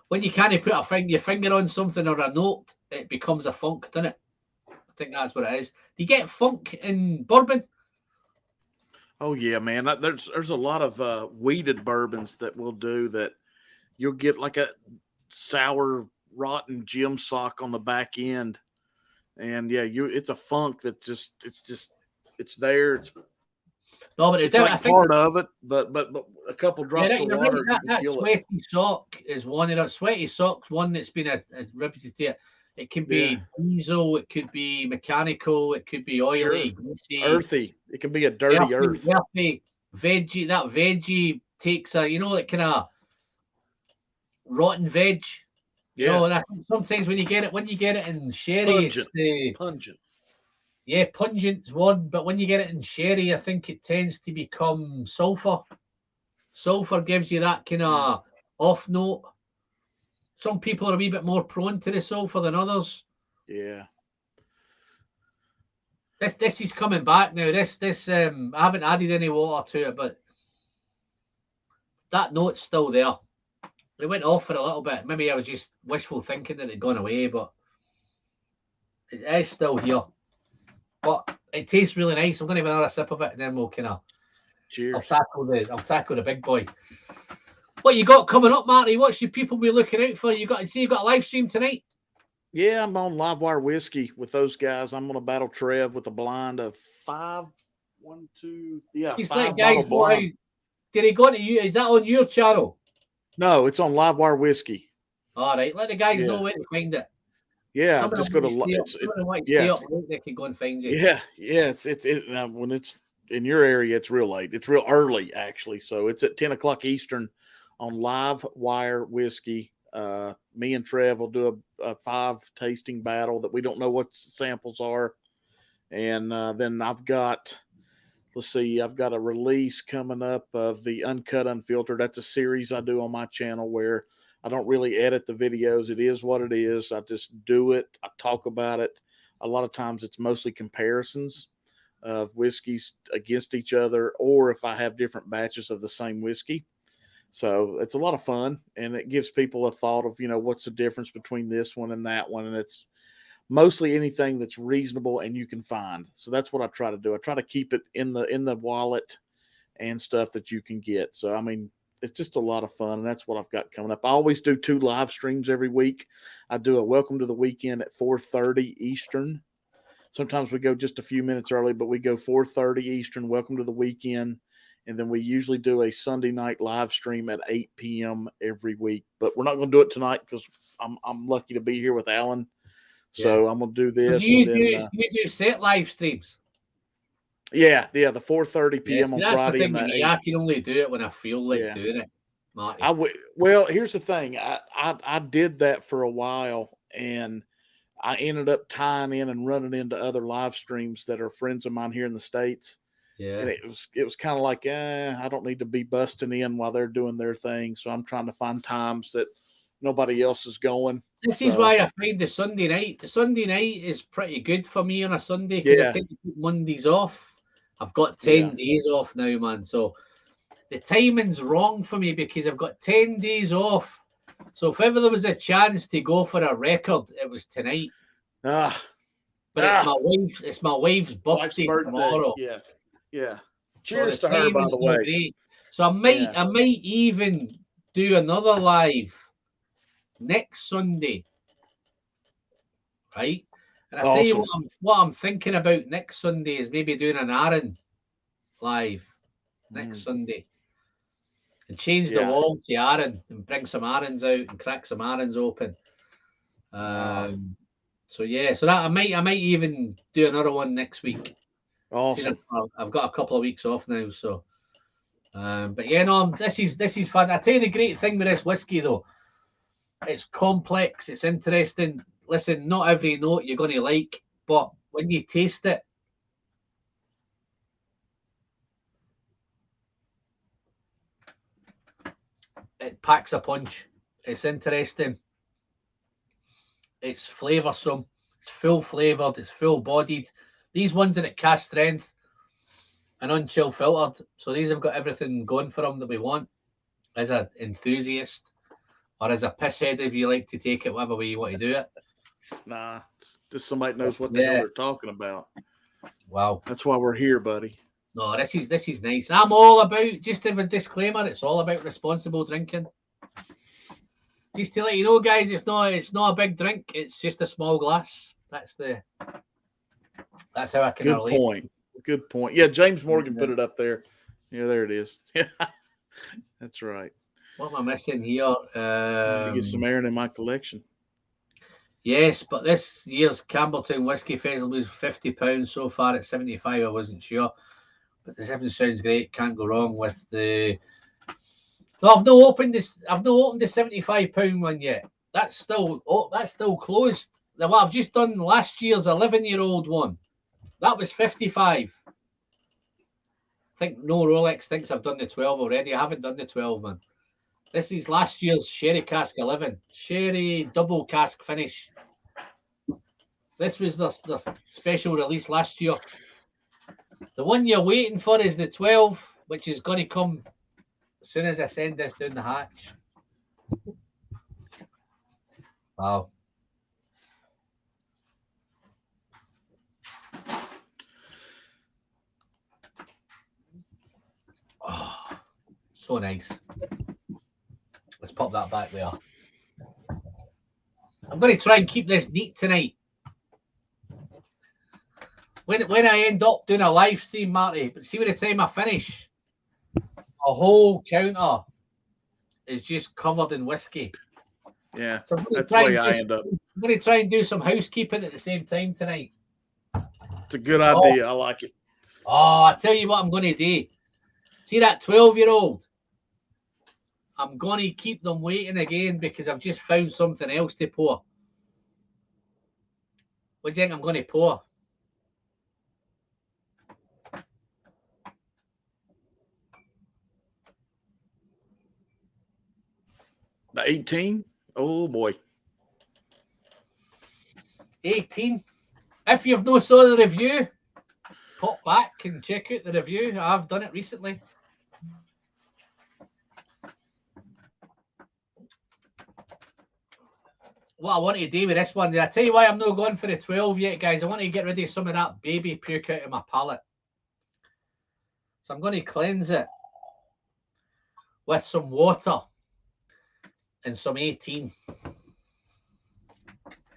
When you can't put your finger on something or a note, it becomes a funk, doesn't it? I think that's what it is. Do you get funk in bourbon? Oh yeah, man. There's a lot of weeded bourbons that we'll do that you'll get like a sour, rotten gym sock on the back end. And yeah, it's a funk that it's there. It's like part of it, but a couple drops of water. That sweaty sock is one of those. Sweaty sock's one that's been a reputation. It can be diesel, it could be mechanical, it could be oily, greasy, earthy. It can be a dirty earth. Earthy, veggie. That veggie takes a like kind of rotten veg. Yeah. Sometimes when you get it in sherry, it's pungent. Yeah, pungent's one, but when you get it in sherry, I think it tends to become sulfur. Sulfur gives you that kind of off note. Some people are a wee bit more prone to the sulfur than others. Yeah. This is coming back now. I haven't added any water to it, but that note's still there. It went off for a little bit. Maybe I was just wishful thinking that it'd gone away, but it is still here. But it tastes really nice. I'm going to have another sip of it, and then we'll kind of. Cheers. I'll tackle the big boy. What you got coming up, Marty? What should people be looking out for? You got a live stream tonight? Yeah, I'm on Livewire Whiskey with those guys. I'm going to battle Trev with a blind of 5. 1, 2. Yeah, He's 5 guys, blind. Did he go to you? Is that on your channel? No, it's on Livewire Whiskey. All right, let the guys know where to find it. Yeah, I'm just going to. They can go and find you. Yeah. It's when it's in your area, it's real late. It's real early actually. So it's at 10 o'clock Eastern on Livewire Whiskey. Me and Trev will do a 5 tasting battle that we don't know what the samples are, and then I've got a release coming up of the Uncut Unfiltered. That's a series I do on my channel where I don't really edit the videos. It is what it is. I just do it. I talk about it. A lot of times it's mostly comparisons of whiskeys against each other, or if I have different batches of the same whiskey. So it's a lot of fun, and it gives people a thought of, what's the difference between this one and that one. And it's mostly anything that's reasonable and you can find. So that's what I try to do. I try to keep it in the wallet and stuff that you can get. So, I mean, it's just a lot of fun, and that's what I've got coming up. I always do 2 live streams every week. I do a Welcome to the Weekend at 4:30 Eastern. Sometimes we go just a few minutes early, but we go 4:30 Eastern, Welcome to the Weekend. And then we usually do a Sunday night live stream at 8 p.m. every week. But we're not going to do it tonight because I'm lucky to be here with Alan. So I'm going to do this. Do you do set live streams? Yeah, the 4:30 p.m. on that's Friday. The thing with me. I can only do it when I feel like doing it, Marty. Well, here's the thing. I did that for a while, and I ended up tying in and running into other live streams that are friends of mine here in the States. Yeah. And it was kind of like, I don't need to be busting in while they're doing their thing. So I'm trying to find times that nobody else is going. This is why I find the Sunday night. The Sunday night is pretty good for me on a Sunday because I take Mondays off. I've got 10 days off now, man. So the timing's wrong for me because I've got 10 days off. So if ever there was a chance to go for a record, it was tonight. But it's my wife's birthday tomorrow. Yeah. Cheers to her, by the way. Great. So I might even do another live next Sunday. Right? And I tell you what I'm thinking about next Sunday is maybe doing an AAND live next Sunday. And change the wall to AAND and bring some AANDs out and crack some AANDs open. So that I might even do another one next week. Awesome. I've got a couple of weeks off now, so but this is fun. I tell you the great thing with this whiskey though, it's complex, it's interesting. Listen, not every note you're going to like, but when you taste it, it packs a punch. It's interesting. It's flavoursome. It's full flavoured. It's full bodied. These ones are at cast strength and unchill filtered. So these have got everything going for them that we want as an enthusiast or as a pisshead if you like to take it whatever way you want to do it. Nah, it's just somebody knows what the hell they're talking about. Wow. That's why we're here, buddy. No, this is nice. I'm all about, just as a disclaimer, it's all about responsible drinking. Just to let you know, guys, it's not a big drink. It's just a small glass. That's how I can relate. Good point. Yeah, James Morgan put it up there. Yeah, there it is. Yeah, that's right. What am I missing here? Get some Aaron in my collection. Yes, but this year's Campbelltown Whiskey Festival was £50 so far at 75. I wasn't sure, but the 7 sounds great. Can't go wrong with the. No, I've not opened the £75 one yet. That's still closed. What I've just done last year's 11-year-old one, that was 55. I think no Rolex thinks I've done the 12 already. I haven't done the 12, man. This is last year's Sherry Cask 11. Sherry double cask finish. This was the special release last year. The one you're waiting for is the 12, which is going to come as soon as I send this down the hatch. Wow. Oh, so nice. Let's pop that back there. I'm going to try and keep this neat tonight. When I end up doing a live stream, Marty, but see by the time I finish, a whole counter is just covered in whiskey. Yeah, so that's the way I end up. I'm going to try and do some housekeeping at the same time tonight. It's a good idea. I like it. Oh, I tell you what I'm going to do. See that 12-year-old? I'm going to keep them waiting again because I've just found something else to pour. What do you think I'm going to pour? The 18? Oh, boy. 18. If you've not saw the review, pop back and check out the review. I've done it recently. What I want to do with this one, I tell you why I'm not going for the 12 yet, guys. I want to get rid of some of that baby puke out of my palate. So I'm going to cleanse it with some water and some 18. And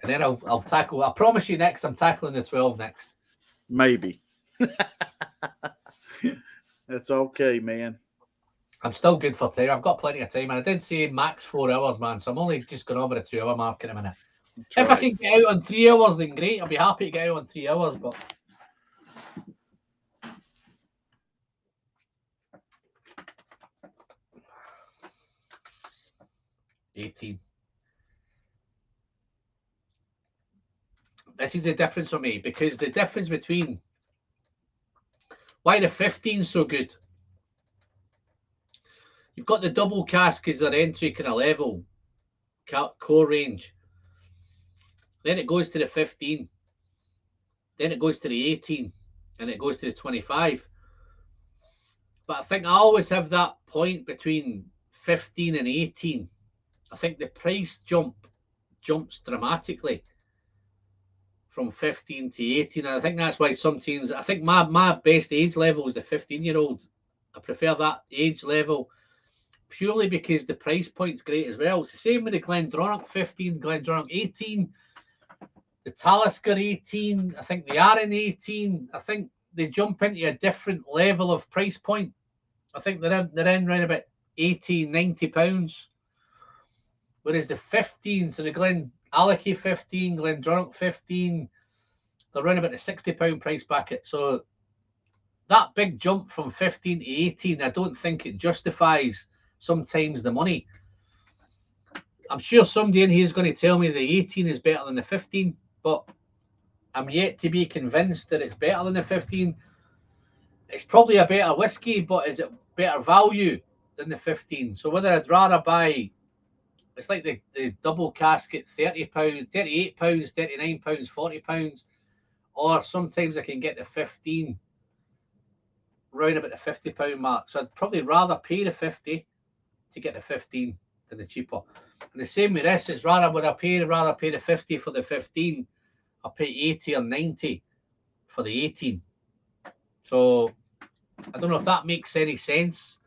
then I'll tackle, I promise you next, I'm tackling the 12 next. Maybe. That's okay, man. I'm still good for time. I've got plenty of time, and I did say max 4 hours, man. So I'm only just going over the 2 hour mark in a minute. That's if right. I can get out on 3 hours, then great. I'll be happy to get out on 3 hours, but. $18. This is the difference for me, because the difference between why the 15 so good. You've got the double cask as their entry kind of level, core range. Then it goes to the 15. Then it goes to the 18, and it goes to the 25. But I think I always have that point between 15 and 18. I think the price jumps dramatically from 15 to 18. And I think that's why some teams, I think my best age level is the 15-year-old. I prefer that age level purely because the price point's great as well. It's the same with the Glendronach 15, Glendronach 18, the Talisker 18, I think the Arran 18. I think they jump into a different level of price point. I think they're in around about 80, 90 pounds. Whereas the 15, so the Glen Alaki 15, Glendronach 15, they're around about the £60 price bracket. So that big jump from 15 to 18, I don't think it justifies sometimes the money. I'm sure somebody in here is going to tell me the 18 is better than the 15, but I'm yet to be convinced that it's better than the 15. It's probably a better whiskey, but is it better value than the 15? So whether I'd rather buy, it's like the double casket, £30, £38, £39, £40, or sometimes I can get the 15 round about the £50 mark. So I'd probably rather pay the 50 to get the 15 than the cheaper. And the same with this, it's rather pay the 50 for the 15, I'll pay 80 or 90 for the 18. So I don't know if that makes any sense,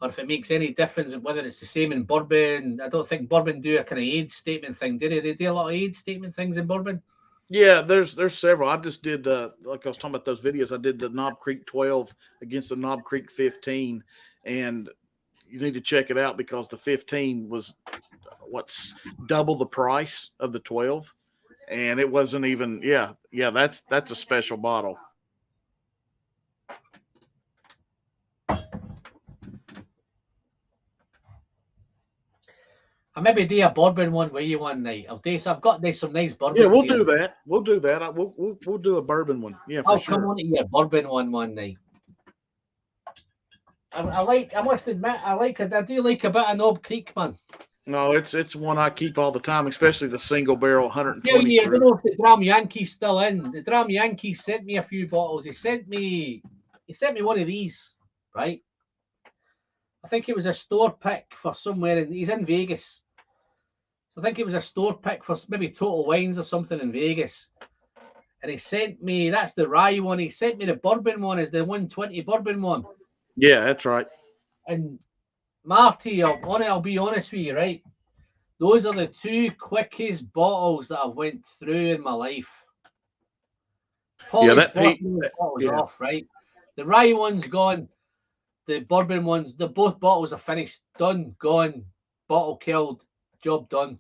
or if it makes any difference, whether it's the same in bourbon. I don't think bourbon do a kind of age statement thing, do they? They do a lot of age statement things in bourbon. Yeah, there's several. I just did like I was talking about those videos. I did the Knob Creek 12 against the Knob Creek 15, and you need to check it out because the 15 was what's double the price of the 12, and it wasn't even. Yeah, that's a special bottle. I maybe do a bourbon one with you one night. I've got some nice bourbon. Yeah, we'll do that. We'll do that. We'll do a bourbon one. Yeah, for sure. I'll come on to your bourbon one night. I must admit, I do like a bit of Knob Creek, man. No, it's one I keep all the time, especially the single barrel 120. Yeah, I don't know if the Dram Yankee's still in. The Dram Yankee sent me a few bottles. He sent me one of these, right? I think it was a store pick for somewhere, and he's in Vegas. So I think it was a store pick for maybe Total Wines or something in Vegas. And he sent me, that's the rye one. He sent me the bourbon one, is the 120 bourbon one. Yeah, that's right. And Marty, I'll be honest with you, right? Those are the two quickest bottles that I've went through in my life. That bottles off, right? The rye one's gone. The bourbon ones, both bottles are finished, done, gone, bottle killed, job done.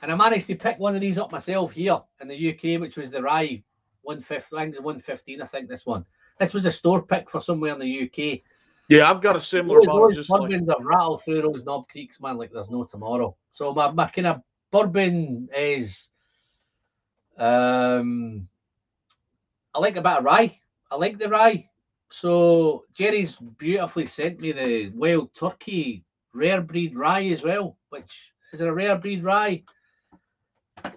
And I managed to pick one of these up myself here in the UK, which was the rye 150. I think it's 115. I think this one. This was a store pick for somewhere in the UK. Yeah, I've got a similar bottle. Those bourbons have rattled through those Knob Creeks, man, like there's no tomorrow. So my kind of bourbon is, I like a bit of rye. I like the rye. So Jerry's beautifully sent me the Wild Turkey rare breed rye as well, which is a rare breed rye.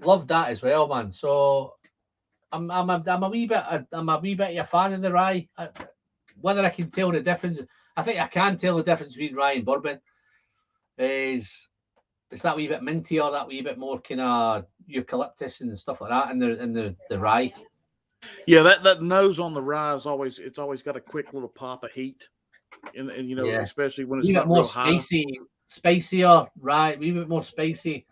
Love that as well, man. So I'm a wee bit a fan of the rye. Whether I can tell the difference, I think I can tell the difference between rye and bourbon. Is it's that wee bit minty or that wee bit more kind of eucalyptus and stuff like that in the rye. Yeah, that nose on the rye is always got a quick little pop of heat, and especially when it's not more real spicy, high. spicier rye, a wee bit more spicy.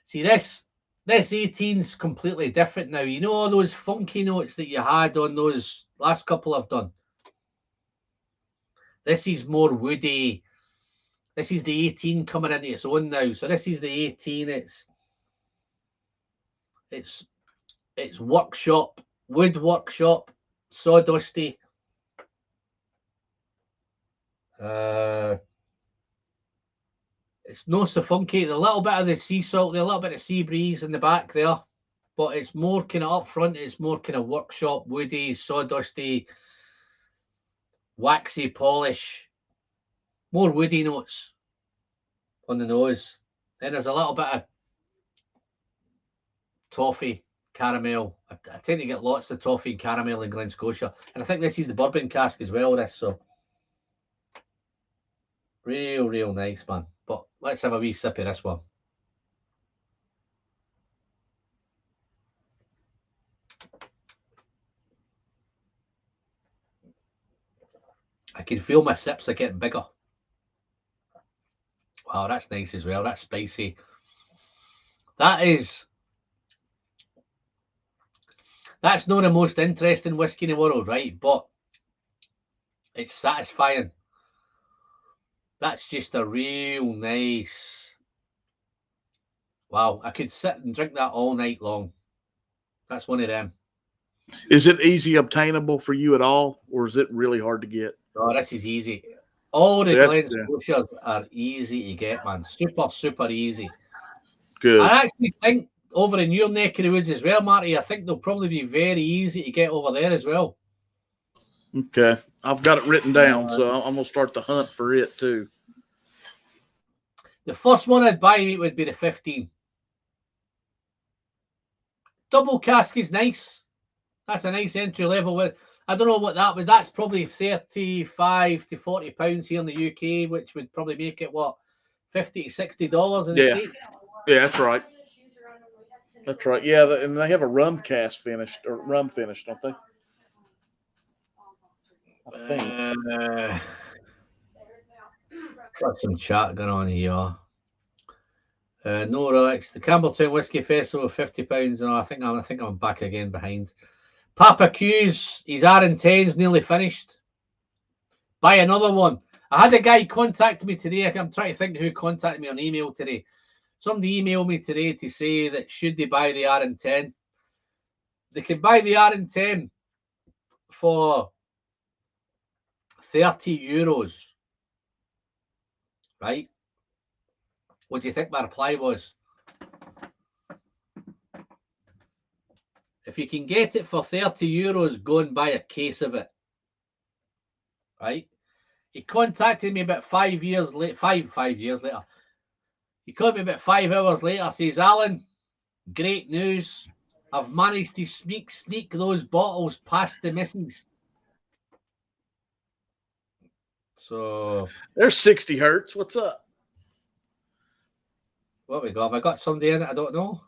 See this 18's completely different now. You know all those funky notes that you had on those last couple I've done. This is more woody. This is the 18 coming into its own now. So this is the 18. It's workshop, wood workshop, sawdusty. It's no so funky. A little bit of the sea salt there, a little bit of sea breeze in the back there, but it's more kind of up front. It's more kind of workshop, woody, sawdusty, waxy polish, more woody notes on the nose. Then there's a little bit of toffee, caramel. I tend to get lots of toffee and caramel in Glen Scotia, and I think this is the bourbon cask as well. This so real nice, man. But let's have a wee sip of this one. I can feel my sips are getting bigger. Wow, that's nice as well. That's spicy. That's not the most interesting whiskey in the world, right? But it's satisfying. That's just a real nice. Wow, I could sit and drink that all night long. That's one of them. Is it easy obtainable for you at all, or is it really hard to get? Oh, this is easy. All the Glen Scotias are easy to get, man. Super easy. Good. I actually think over in your neck of the woods as well, Marty, I think they'll probably be very easy to get over there as well. Okay. I've got it written down, so I'm going to start the hunt for it too. The first one I'd buy would be the 15. Double cask is nice. That's a nice entry level. I don't know what that was. That's probably 35 to 40 pounds here in the UK, which would probably make it what, $50 to $60 in the States? Yeah, that's right. That's right. Yeah, and they have a rum cast finished or rum finished, don't they? I think. Got some chat going on here. No, Alex. The Campbelltown Whiskey Festival, £50. No, I think I'm back again behind. Papa Q's, his R&10's nearly finished. Buy another one. I had a guy contact me today. I'm trying to think who contacted me on email today. Somebody emailed me today to say that should they buy the R&10. They can buy the R&10 for €30. Right? What do you think my reply was? If you can get it for €30, go and buy a case of it. Right? He contacted me about 5 years later. 5 years later. He called me about 5 hours later. Says, Alan, great news. I've managed to sneak those bottles past the missus. So there's 60 hertz. What's up? What we got? Have I got somebody in it? I don't know.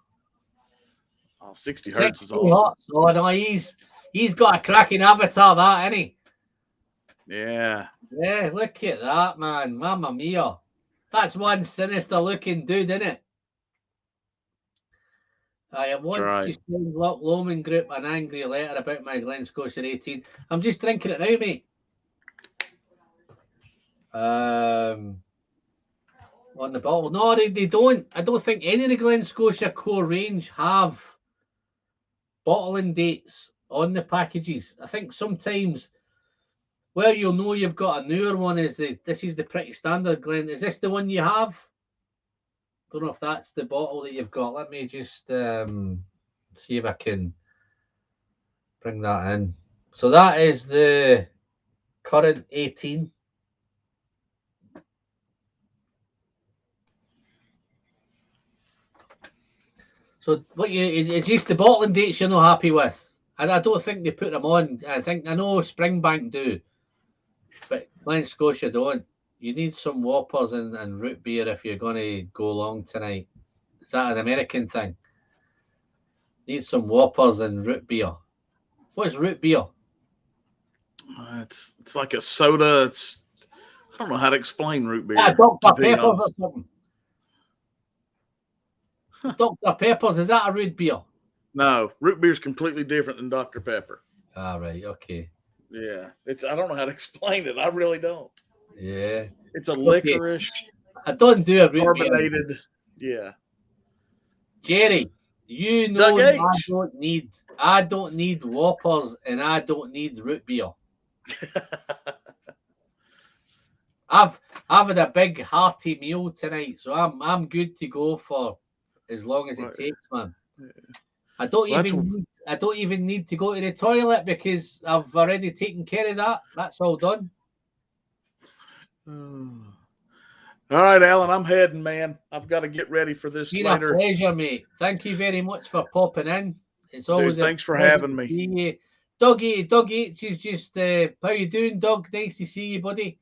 Oh, 60 hertz is awesome. Oh, no, he's got a cracking avatar, that, ain't he? Yeah. Yeah, look at that, man. Mamma mia. That's one sinister looking dude, isn't it? I want to send Loman Group an angry letter about my Glen Scotia 18. I'm just drinking it now, mate. On the bottle. No, they don't. I don't think any of the Glen Scotia core range have bottling dates on the packages. I think sometimes where you'll know you've got a newer one is this is the pretty standard Glen. Is this the one you have? Don't know if that's the bottle that you've got. Let me just see if I can bring that in. So that is the current 18. So it's just the bottling dates you're not happy with. I don't think they put them on. I know Springbank do, but Glen Scotia don't. You need some Whoppers and root beer if you're going to go long tonight. Is that an American thing? Need some Whoppers and root beer. What is root beer? It's like a soda. I don't know how to explain root beer. Yeah, Dr. Peppers or something. Dr. Peppers, is that a root beer? No, root beer is completely different than Dr. Pepper. Ah, right, okay. Yeah, I don't know how to explain it. I really don't. Yeah. It's a Okay. licorice I don't do a root beer. carbonated. Yeah. Jerry, you know Doug H. I don't need Whoppers and I don't need root beer. I've had a big hearty meal tonight, so I'm good to go for as long as it takes, man. I don't even need to go to the toilet because I've already taken care of that. That's all done. All right, Alan, I'm heading, man. I've got to get ready for this Been later. a pleasure, mate. Thank you very much for popping in. It's always thanks for having me. You. Doug H is just how you doing, Doug? Nice to see you, buddy.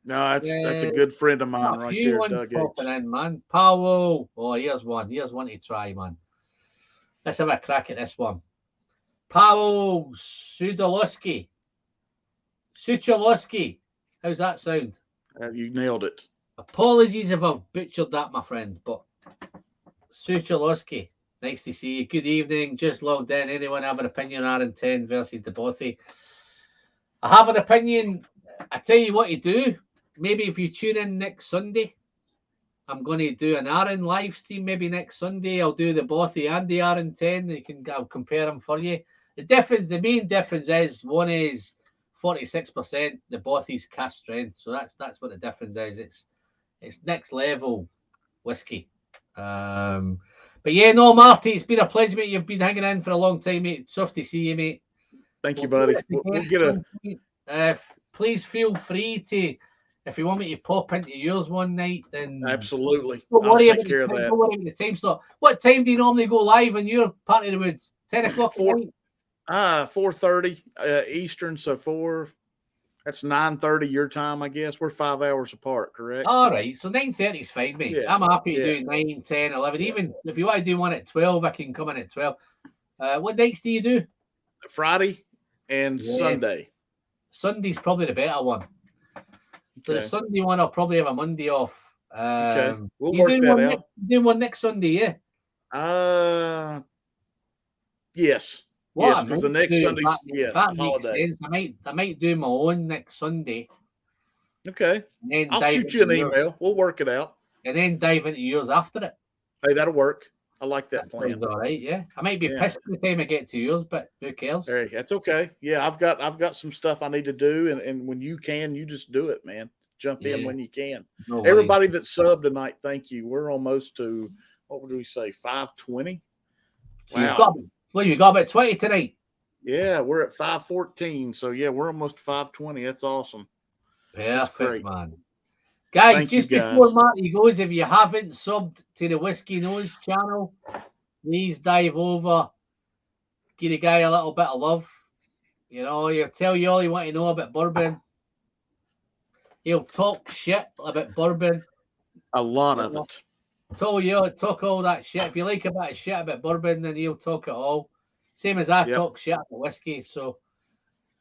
No, that's a good friend of mine right there, Doug H. Popping in, man. Powell. Oh, here's one. Here's one to try, man. Let's have a crack at this one. Powell Sudolowski. Suchalowski. How's that sound? You nailed it. Apologies if I've butchered that, my friend, but Suchalowski, nice to see you. Good evening. Just logged in. Anyone have an opinion on RN10 versus the Bothy? I have an opinion. I tell you what to do. Maybe if you tune in next Sunday, I'm going to do an RN live stream. Maybe next Sunday, I'll do the Bothy and the RN10. I'll compare them for you. The main difference is one is 46%. The Bothy's cast strength. So that's what the difference is. It's next level whiskey. But yeah, no, Marty, it's been a pleasure, mate. You've been hanging in for a long time, mate. Tough to see you, mate. Thank you, buddy. We'll get a. Please feel free to, if you want me to pop into yours one night, then absolutely. Don't worry about care of that. Don't worry about the time slot. What time do you normally go live on your part of the woods? 10 o'clock. 4:30 Eastern, so that's 9:30 your time, I guess. We're 5 hours apart, correct? All right. So 9:30 is fine, mate. Yeah. I'm happy to do 9, 10, 11. Yeah. Even if you want to do one at 12, I can come in at 12. What nights do you do? Friday and Sunday. Sunday's probably the better one. So the Sunday one, I'll probably have a Monday off. Okay. We'll work that out. Doing one next Sunday, yeah? Yes. Yes, because the next Sunday's holiday. I might do my own next Sunday. Okay. I'll shoot you an email. We'll work it out. And then dive into yours after it. Hey, that'll work. I like that plan. All right, yeah. I might be pissed by the time I get to yours, but who cares? Hey, that's okay. Yeah, I've got some stuff I need to do, and when you can, you just do it, man. Jump in when you can. No Everybody that subbed tonight, thank you. We're almost to, what would we say, 520? So wow. You got about 20 tonight. Yeah, we're at 514. So yeah, we're almost 520. That's awesome. That's great, man. Guys, before Marty goes, if you haven't subbed to the Whiskey Nose channel, please dive over, give the guy a little bit of love. You know, he'll tell you all you want to know about bourbon. He'll talk shit about bourbon. A lot of it. Talk all that shit. If you like a bit of shit about bourbon, then he'll talk it all. Same as I talk shit about whiskey. So,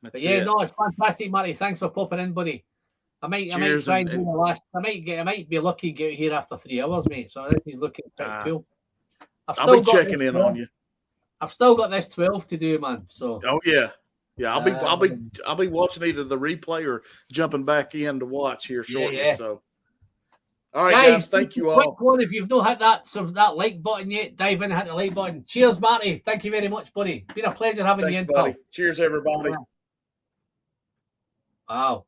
but yeah, no, it's fantastic, Marty. Thanks for popping in, buddy. I might try and do the last. I might be lucky to get here after 3 hours, mate. So this is looking quite cool. I'll be checking in on you. I've still got this 12 to do, man. So. Oh yeah. Yeah, I'll be watching either the replay or jumping back in to watch here shortly. Yeah. So, all right, guys, thank you all. Quick one, if you've not hit that like button yet, dive in and hit the like button. Cheers, Marty. Thank you very much, buddy. It's been a pleasure having you in, buddy. Pal. Cheers, everybody. Wow.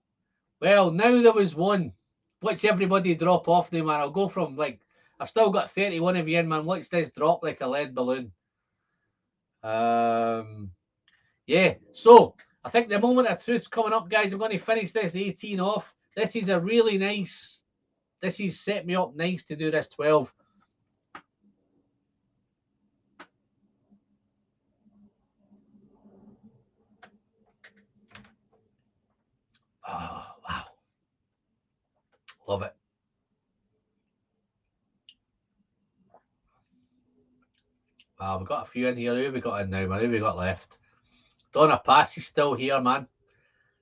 Well, now there was one. Watch everybody drop off now, man. I'll go from I've still got 31 of you in, man. Watch this drop like a lead balloon. Yeah, so I think the moment of truth's coming up, guys. I'm going to finish this 18 off. This is a really nice, this is set me up nice to do this 12. Oh, wow. Love it. Wow, we've got a few in here. Who have we got in now, man? Who have we got left? Donna Passy still here, man.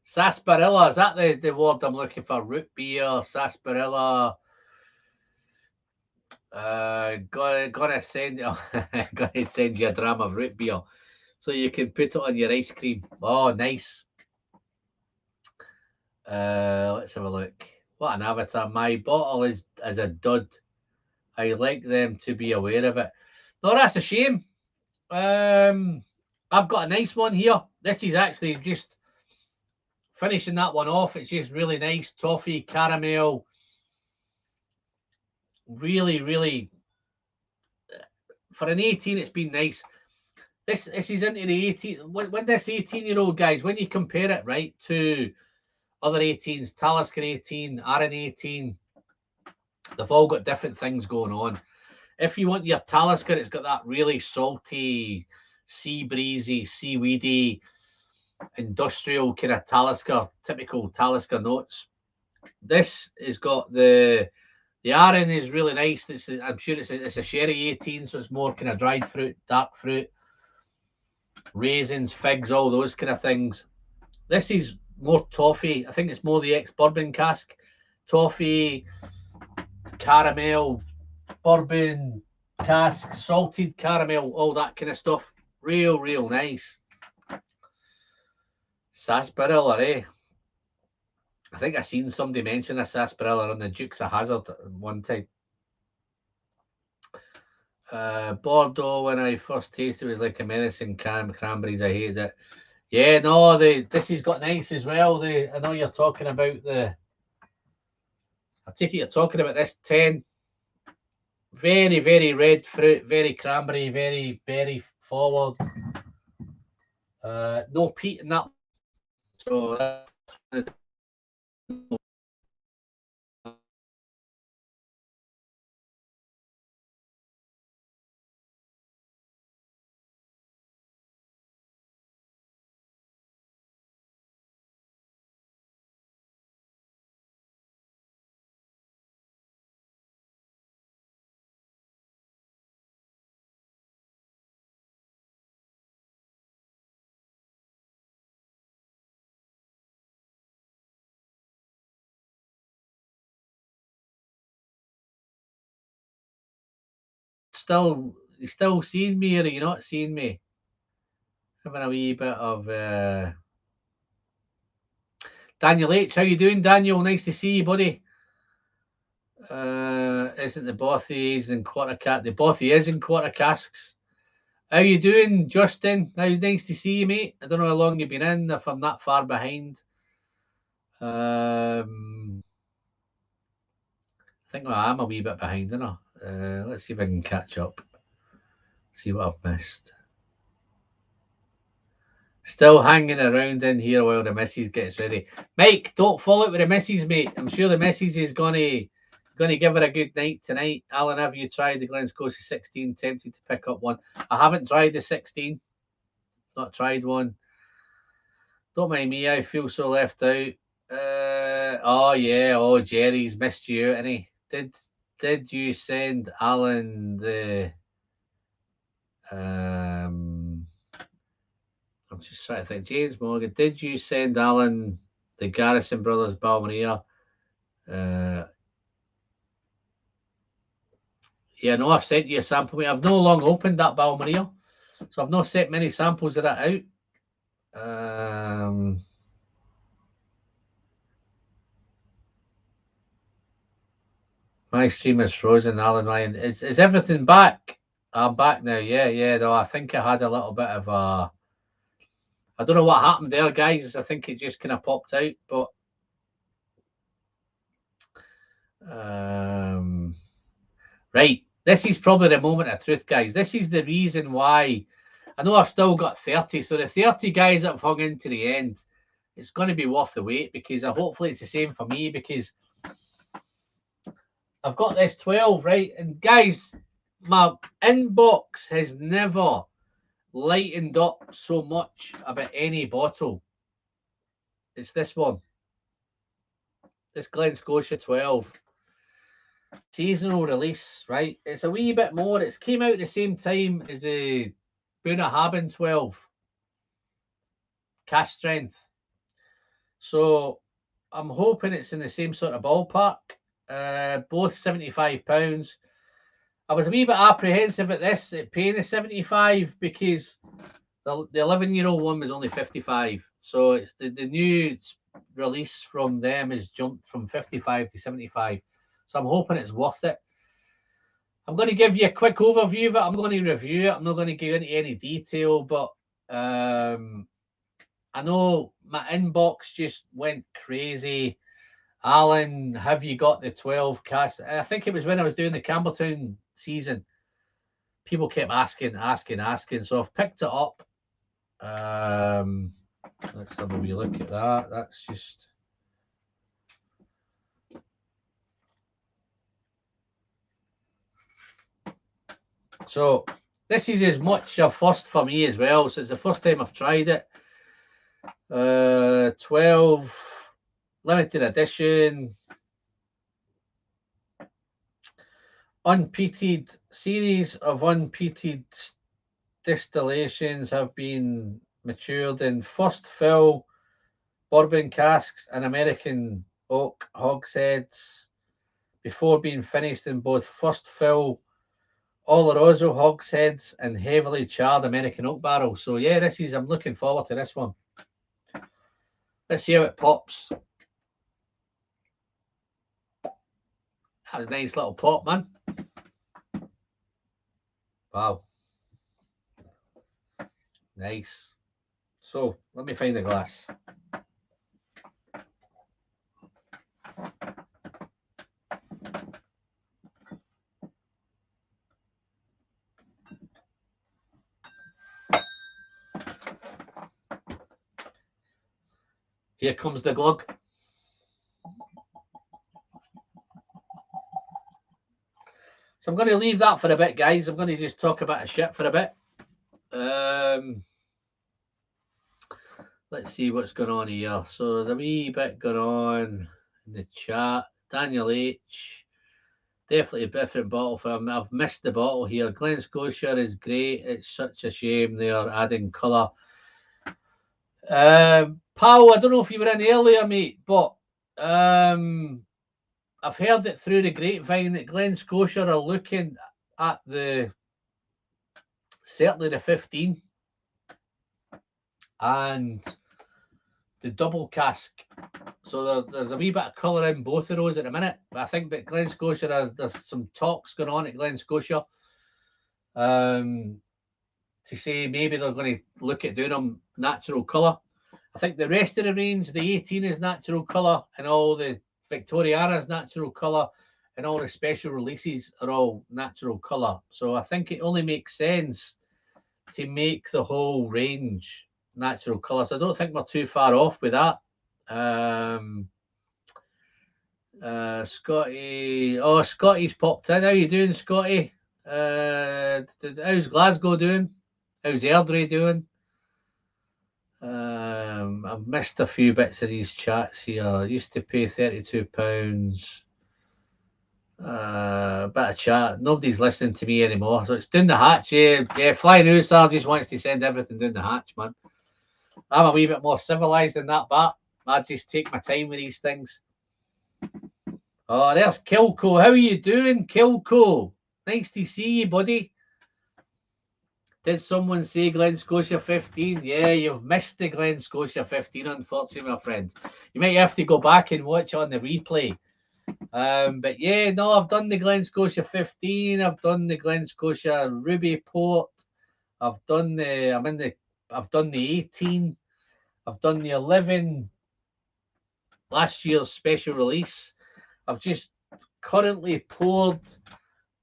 Sarsaparilla, is that the word I'm looking for? Root beer, sarsaparilla. Gonna send you a dram of root beer so you can put it on your ice cream. Oh, nice. Let's have a look. What an avatar. My bottle is a dud. I like them to be aware of it. No, that's a shame. I've got a nice one here. This is actually just finishing that one off. It's just really nice. Toffee, caramel. Really, really. For an 18, it's been nice. This is into the 18. When this 18-year-old, guys, when you compare it, right, to other 18s, Talisker 18, AAND 18, they've all got different things going on. If you want your Talisker, it's got that really salty, sea breezy, seaweedy, industrial kind of Talisker, typical Talisker notes. This has got the AAND is really nice. I'm sure it's a sherry 18, so it's more kind of dried fruit, dark fruit, raisins, figs, all those kind of things. This is more toffee. I think it's more the ex-bourbon cask. Toffee, caramel, bourbon cask, salted caramel, all that kind of stuff. Real, real nice. Sarsaparilla, eh? I think I seen somebody mention a sarsaparilla on the Dukes of Hazzard at one time. Bordeaux, when I first tasted it, was like a medicine cranberries. I hated it. Yeah, no, this has got nice as well. I know you're talking about I take it you're talking about this 10. Very, very red fruit, very cranberry, very berry forward. No peat in that. So that's you still seeing me, or are you not seeing me? Having a wee bit of Daniel H. How you doing, Daniel? Nice to see you, buddy. Isn't the Bothy aged in quarter cask? The Bothy is in quarter casks. How you doing, Justin? Nice to see you, mate. I don't know how long you've been in, if I'm that far behind. I think I'm a wee bit behind, you know. Let's see if I can catch up. See what I've missed. Still hanging around in here while the missus gets ready. Mike, don't fall out with the missus, mate. I'm sure the missus is gonna give her a good night tonight. Alan, have you tried the Glen Scotia 16? Tempted to pick up one. I haven't tried the 16. Not tried one. Don't mind me, I feel so left out. Oh yeah, oh Jerry's missed you out, and did you send Alan the I'm just trying to think. James Morgan, did you send Alan the Garrison Brothers Balmaria? Yeah, no, I've sent you a sample. I've no long opened that Balmaria, so I've not sent many samples of that out. My stream is frozen, Alan Ryan. Is everything back? I'm back now. Yeah. No, I think I had a little bit of a. I don't know what happened there, guys. I think it just kind of popped out, but right. This is probably the moment of truth, guys. This is the reason why I know I've still got 30. So the 30 guys that have hung into the end, it's going to be worth the wait, because hopefully it's the same for me, because I've got this 12, right? And guys, my inbox has never lightened up so much about any bottle. It's this one. This Glen Scotia 12. Seasonal release, right? It's a wee bit more. It's came out at the same time as the Bunnahabhain 12. Cask strength. So I'm hoping it's in the same sort of ballpark. Both £75. I was a wee bit apprehensive at this, at paying the 75, because the 11-year-old one was only 55. So it's the new release from them has jumped from 55 to 75. So I'm hoping it's worth it. I'm going to give you a quick overview of it. I'm going to review it. I'm not going to go into any detail, but I know my inbox just went crazy. Alan, have you got the 12 cast? I think it was when I was doing the Campbelltown season. People kept asking. So I've picked it up. Let's have a wee look at that. That's just... So this is as much a first for me as well. So it's the first time I've tried it. 12 limited edition unpeated series of unpeated distillations have been matured in first fill bourbon casks and American oak hogsheads before being finished in both first fill Oloroso hogsheads and heavily charred American oak barrels. So yeah, this is, I'm looking forward to this one. Let's see how it pops. That was a nice little pop, man. Wow. Nice. So let me find the glass. Here comes the glug. So I'm going to leave that for a bit, guys. I'm going to just talk about a shit for a bit. Let's see what's going on here. So there's a wee bit going on in the chat. Daniel H. Definitely a different bottle for him. I've missed the bottle here. Glen Scotia is great. It's such a shame they are adding colour. Paul, I don't know if you were in earlier, mate, but I've heard it through the grapevine that Glen Scotia are looking at certainly the 15 and the double cask. So there's a wee bit of colour in both of those at the minute. But I think that Glen Scotia, there's some talks going on at Glen Scotia to say maybe they're going to look at doing them natural colour. I think the rest of the range, the 18 is natural colour, and all the Victoriana is natural colour, and all the special releases are all natural colour. So I think it only makes sense to make the whole range natural colours. I don't think we're too far off with that. Scotty, oh, Scotty's popped in. How you doing, Scotty? How's Glasgow doing? How's Airdrie doing? I've missed a few bits of these chats here. I used to pay £32. Bit of chat. Nobody's listening to me anymore. So it's down the hatch. Yeah, Flying Hussar just wants to send everything down the hatch, man. I'm a wee bit more civilized than that, but I just take my time with these things. Oh, there's Kilco. How are you doing, Kilco? Nice to see you, buddy. Did someone say Glen Scotia 15? Yeah, you've missed the Glen Scotia 15, unfortunately, my friend. You might have to go back and watch on the replay. But yeah, no, I've done the Glen Scotia 15. I've done the Glen Scotia Ruby Port. I've done the 18. I've done the 11 last year's special release. I've just currently poured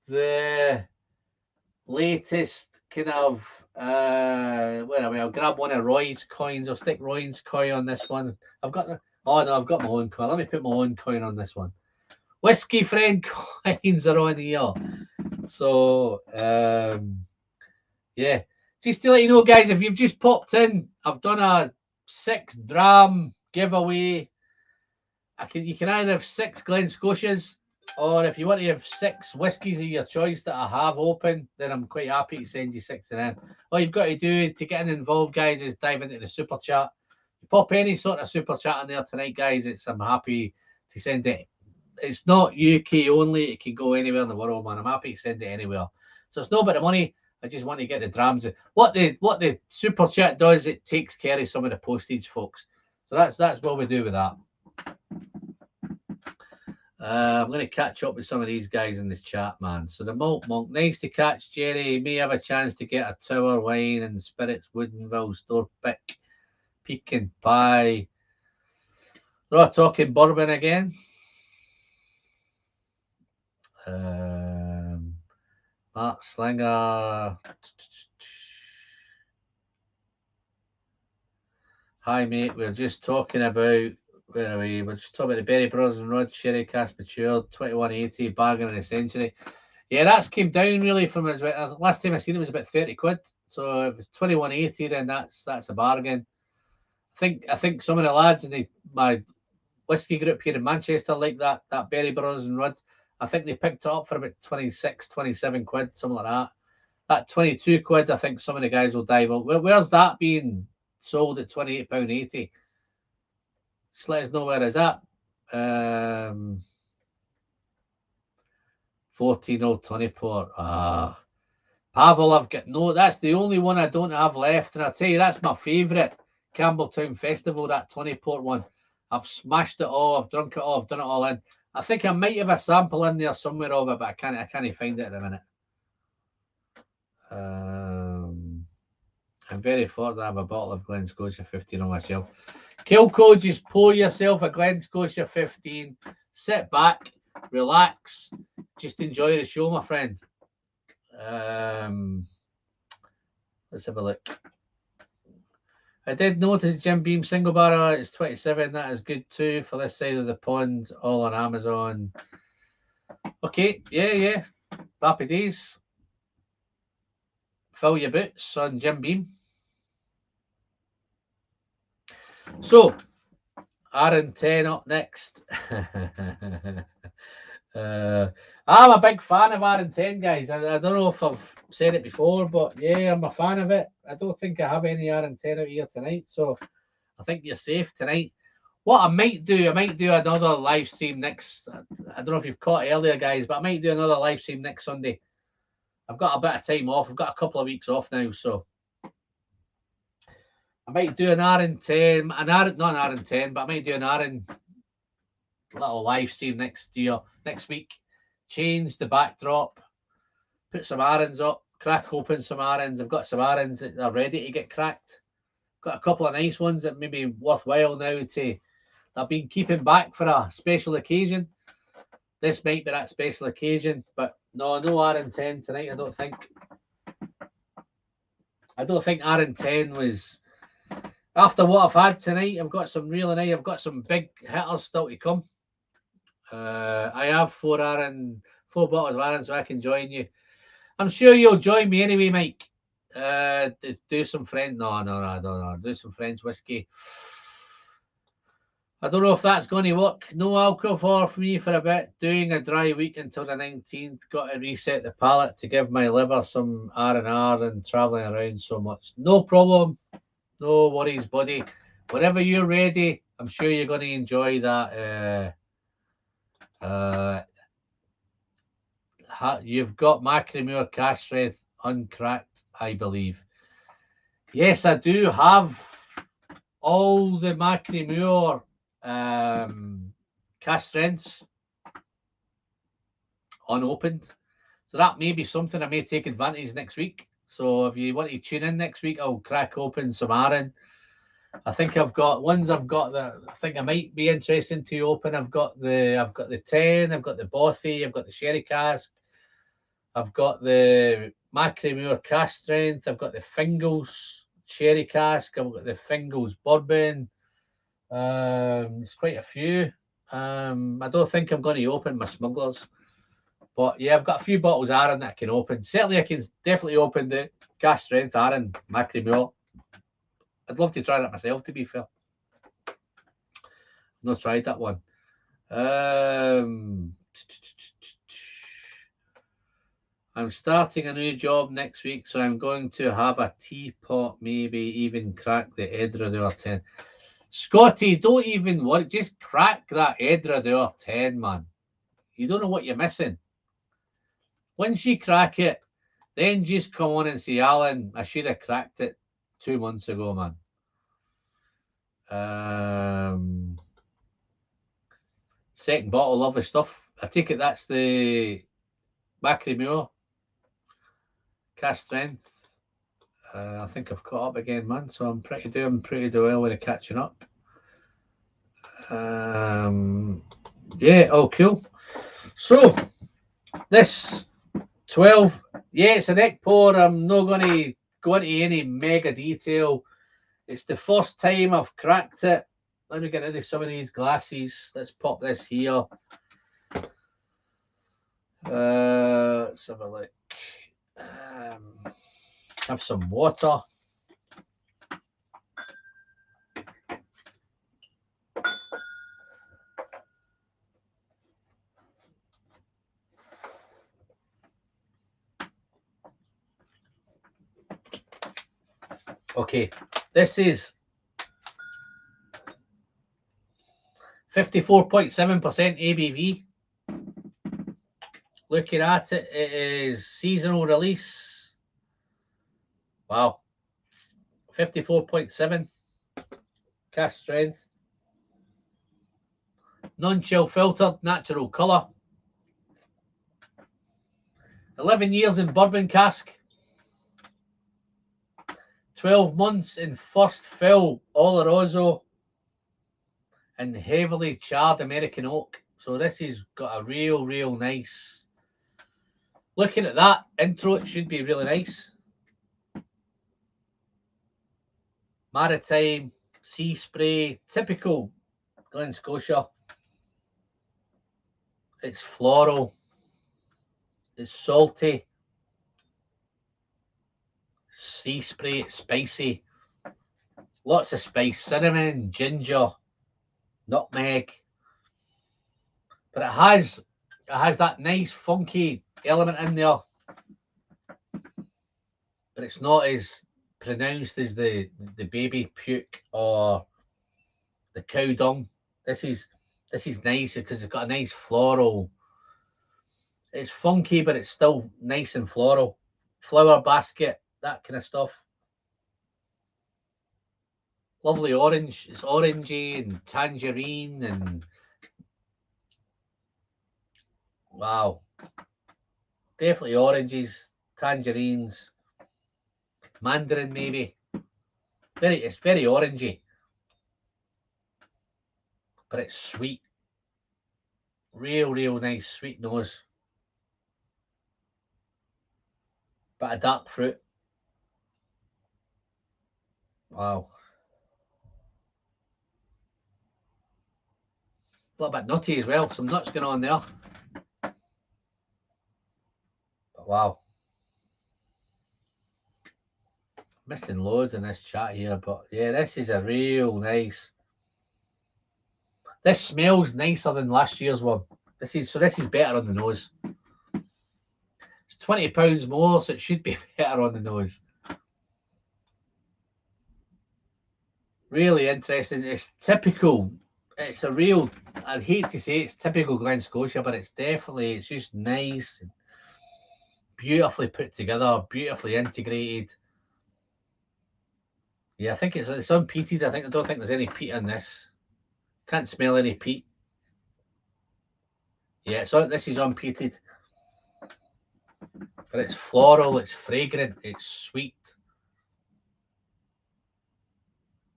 the latest kind of where am I? I'll grab one of Roy's coins. I'll stick Roy's coin on this one. I've got my own coin. Let me put my own coin on this one. Whiskey Friend coins are on here. So yeah. Just to let you know, guys, if you've just popped in, I've done a 6 dram giveaway. You can either have 6 Glen Scotias, or if you want to have 6 whiskies of your choice that I have open, then I'm quite happy to send you 6 of them. All you've got to do to get involved, guys, is dive into the super chat. You pop any sort of super chat in there tonight, guys. I'm happy to send it. It's not UK only. It can go anywhere in the world, man. I'm happy to send it anywhere. So it's not about the money. I just want to get the drams. What the super chat does, it takes care of some of the postage, folks. So that's what we do with that. I'm going to catch up with some of these guys in this chat, man. So the Malt Monk, nice to catch, Jerry. May have a chance to get a Tower Wine and Spirits Woodinville store pick. Pecan Pie. We're talking Bourbon again. Mark Slinger. Hi, mate. We're just talking about, where are we? We're just talking about the Berry Brothers and Rod Sherry Cask Matured 2180 bargain in a century. Yeah, that's came down really from his. Last time I seen it was about 30 quid. So if it's 2180, then that's a bargain. I think some of the lads in my whiskey group here in Manchester like that Berry Brothers and Rudd. I think they picked it up for about 26, 27 quid, something like that. That 22 quid, I think some of the guys will dive out. Where's that being sold at £28.80? Just let us know where it's at. 14 Old Tony Port. Pavel, I've got no. That's the only one I don't have left. And I'll tell you, that's my favourite. Campbelltown Festival, that 20 Port one. I've smashed it all. I've drunk it all. I've done it all in. I think I might have a sample in there somewhere of it, but I can't find it at the minute. I'm very fortunate I have a bottle of Glen Scotia 15 on my shelf. Kilco, just pour yourself a Glen Scotia 15. Sit back, relax, just enjoy the show, my friend. Let's have a look. I did notice Jim Beam single barrel is 27. That is good too for this side of the pond, all on Amazon. Okay, yeah. Happy days. Fill your boots on Jim Beam. So, RN10 up next. I'm a big fan of RN10, guys. I don't know if I've said it before, but yeah, I'm a fan of it. I don't think I have any RN10 out here tonight, so I think you're safe tonight. What I might do another live stream next. I don't know if you've caught it earlier, guys, but I might do another live stream next Sunday. I've got a bit of time off. I've got a couple of weeks off now, so I might do an RN10, not an RN10, but I might do an RN little live stream next week. Change the backdrop, put some RNs up, crack open some RNs. I've got some RNs that are ready to get cracked. Got a couple of nice ones that may be worthwhile now I've been keeping back for a special occasion. This might be that special occasion, but no RN10 tonight, I don't think. I don't think RN10 was... After what I've had tonight, I've got some really nice... I've got some big hitters still to come. I have 4 bottles of RN, so I can join you. I'm sure you'll join me anyway, Mike. Do some French... No. Do some French whiskey. I don't know if that's going to work. No alcohol for me for a bit. Doing a dry week until the 19th. Got to reset the palate to give my liver some R&R and travelling around so much. No problem. No worries, buddy. Whenever you're ready, I'm sure you're going to enjoy that. You've got Macremore Castreth uncracked, I believe. Yes, I do have all the Macremore cask strengths unopened, so that may be something I may take advantage next week. So if you want to tune in next week, I'll crack open some RN. I think I've got ones. I've got that I think I might be interested to open. I've got the 10. I've got the Bothy. I've got the Sherry cask. I've got the Macremore cask strength. I've got the Fingles Sherry cask. I've got the Fingles Bourbon. There's quite a few. I don't think I'm going to open my smugglers, but yeah, I've got a few bottles of RN that I can open. Certainly, I can definitely open the cask strength RN Macremore. I'd love to try that myself, to be fair. I've not tried that one. I'm starting a new job next week, so I'm going to have a teapot, maybe even crack the Edradour 10. Scotty, don't even worry. Just crack that Edradour 10, man. You don't know what you're missing. Once you crack it, then just come on and say, Alan, I should have cracked it 2 months ago, man. Second bottle, lovely stuff. I take it that's the Macri Muir. Cast strength. I think I've caught up again, man. So I'm doing pretty well with the catching up. Yeah, oh cool. So this 12, yeah, it's a neck pour. I'm not going to go into any mega detail. It's the first time I've cracked it. Let me get rid of some of these glasses. Let's pop this here. Let's have a look. Have some water. Okay, this is 54.7% ABV. Looking at it, it is seasonal release. Wow. 54.7 cast strength. Non-chill filtered, natural colour. 11 years in bourbon cask. 12 months in first fill Oloroso and heavily charred American oak. So this has got a real nice. Looking at that intro, it should be really nice. Maritime, sea spray, typical Glen Scotia. It's floral. It's salty. Sea spray, it's spicy. Lots of spice, cinnamon, ginger, nutmeg. But it has that nice funky element in there. But it's not as pronounced as the baby puke or the cow dung. This is nice because it's got a nice floral. It's funky, but it's still nice and floral. Flower basket, that kind of stuff. Lovely orange. It's orangey and tangerine and wow. Definitely oranges, tangerines, mandarin maybe. It's very orangey. But it's sweet. Real nice sweet nose. Bit of dark fruit. Wow. A little bit nutty as well. Some nuts going on there. But wow. Missing loads in this chat here, but yeah, this is a real nice. This smells nicer than last year's one. This is better on the nose. It's £20 more, so it should be better on the nose. Really interesting. It's typical. It's a real. I'd hate to say it's typical Glen Scotia, but it's just nice and beautifully put together, beautifully integrated. Yeah, I think it's unpeated. I don't think there's any peat in this. Can't smell any peat. Yeah, so this is unpeated. But it's floral, it's fragrant, it's sweet.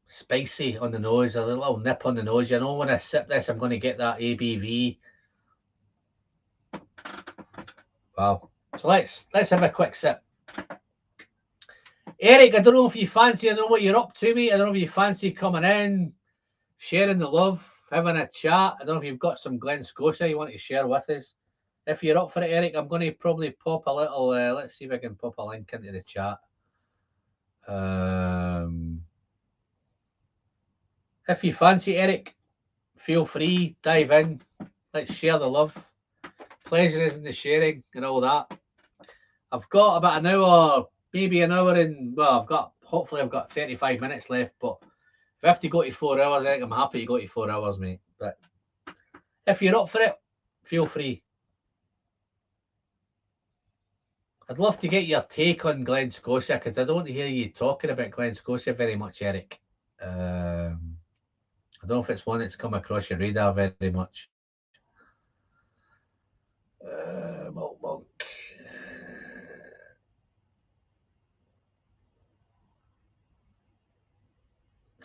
Spicy on the nose, a little nip on the nose. You know, when I sip this, I'm going to get that ABV. Wow. So let's have a quick sip. Eric, I don't know if you fancy, I don't know what you're up to, mate. I don't know if you fancy coming in, sharing the love, having a chat. I don't know if you've got some Glen Scotia you want to share with us. If you're up for it, Eric, I'm going to probably pop a little, let's see if I can pop a link into the chat. If you fancy, Eric, feel free, dive in. Let's share the love. Pleasure is in the sharing and all that. I've got about an hour, maybe an hour and, well, hopefully I've got 35 minutes left, but if I have to go to 4 hours, Eric, I'm happy to go to 4 hours, mate. But if you're up for it, feel free. I'd love to get your take on Glen Scotia because I don't hear you talking about Glen Scotia very much, Eric. I don't know if it's one that's come across your radar very much.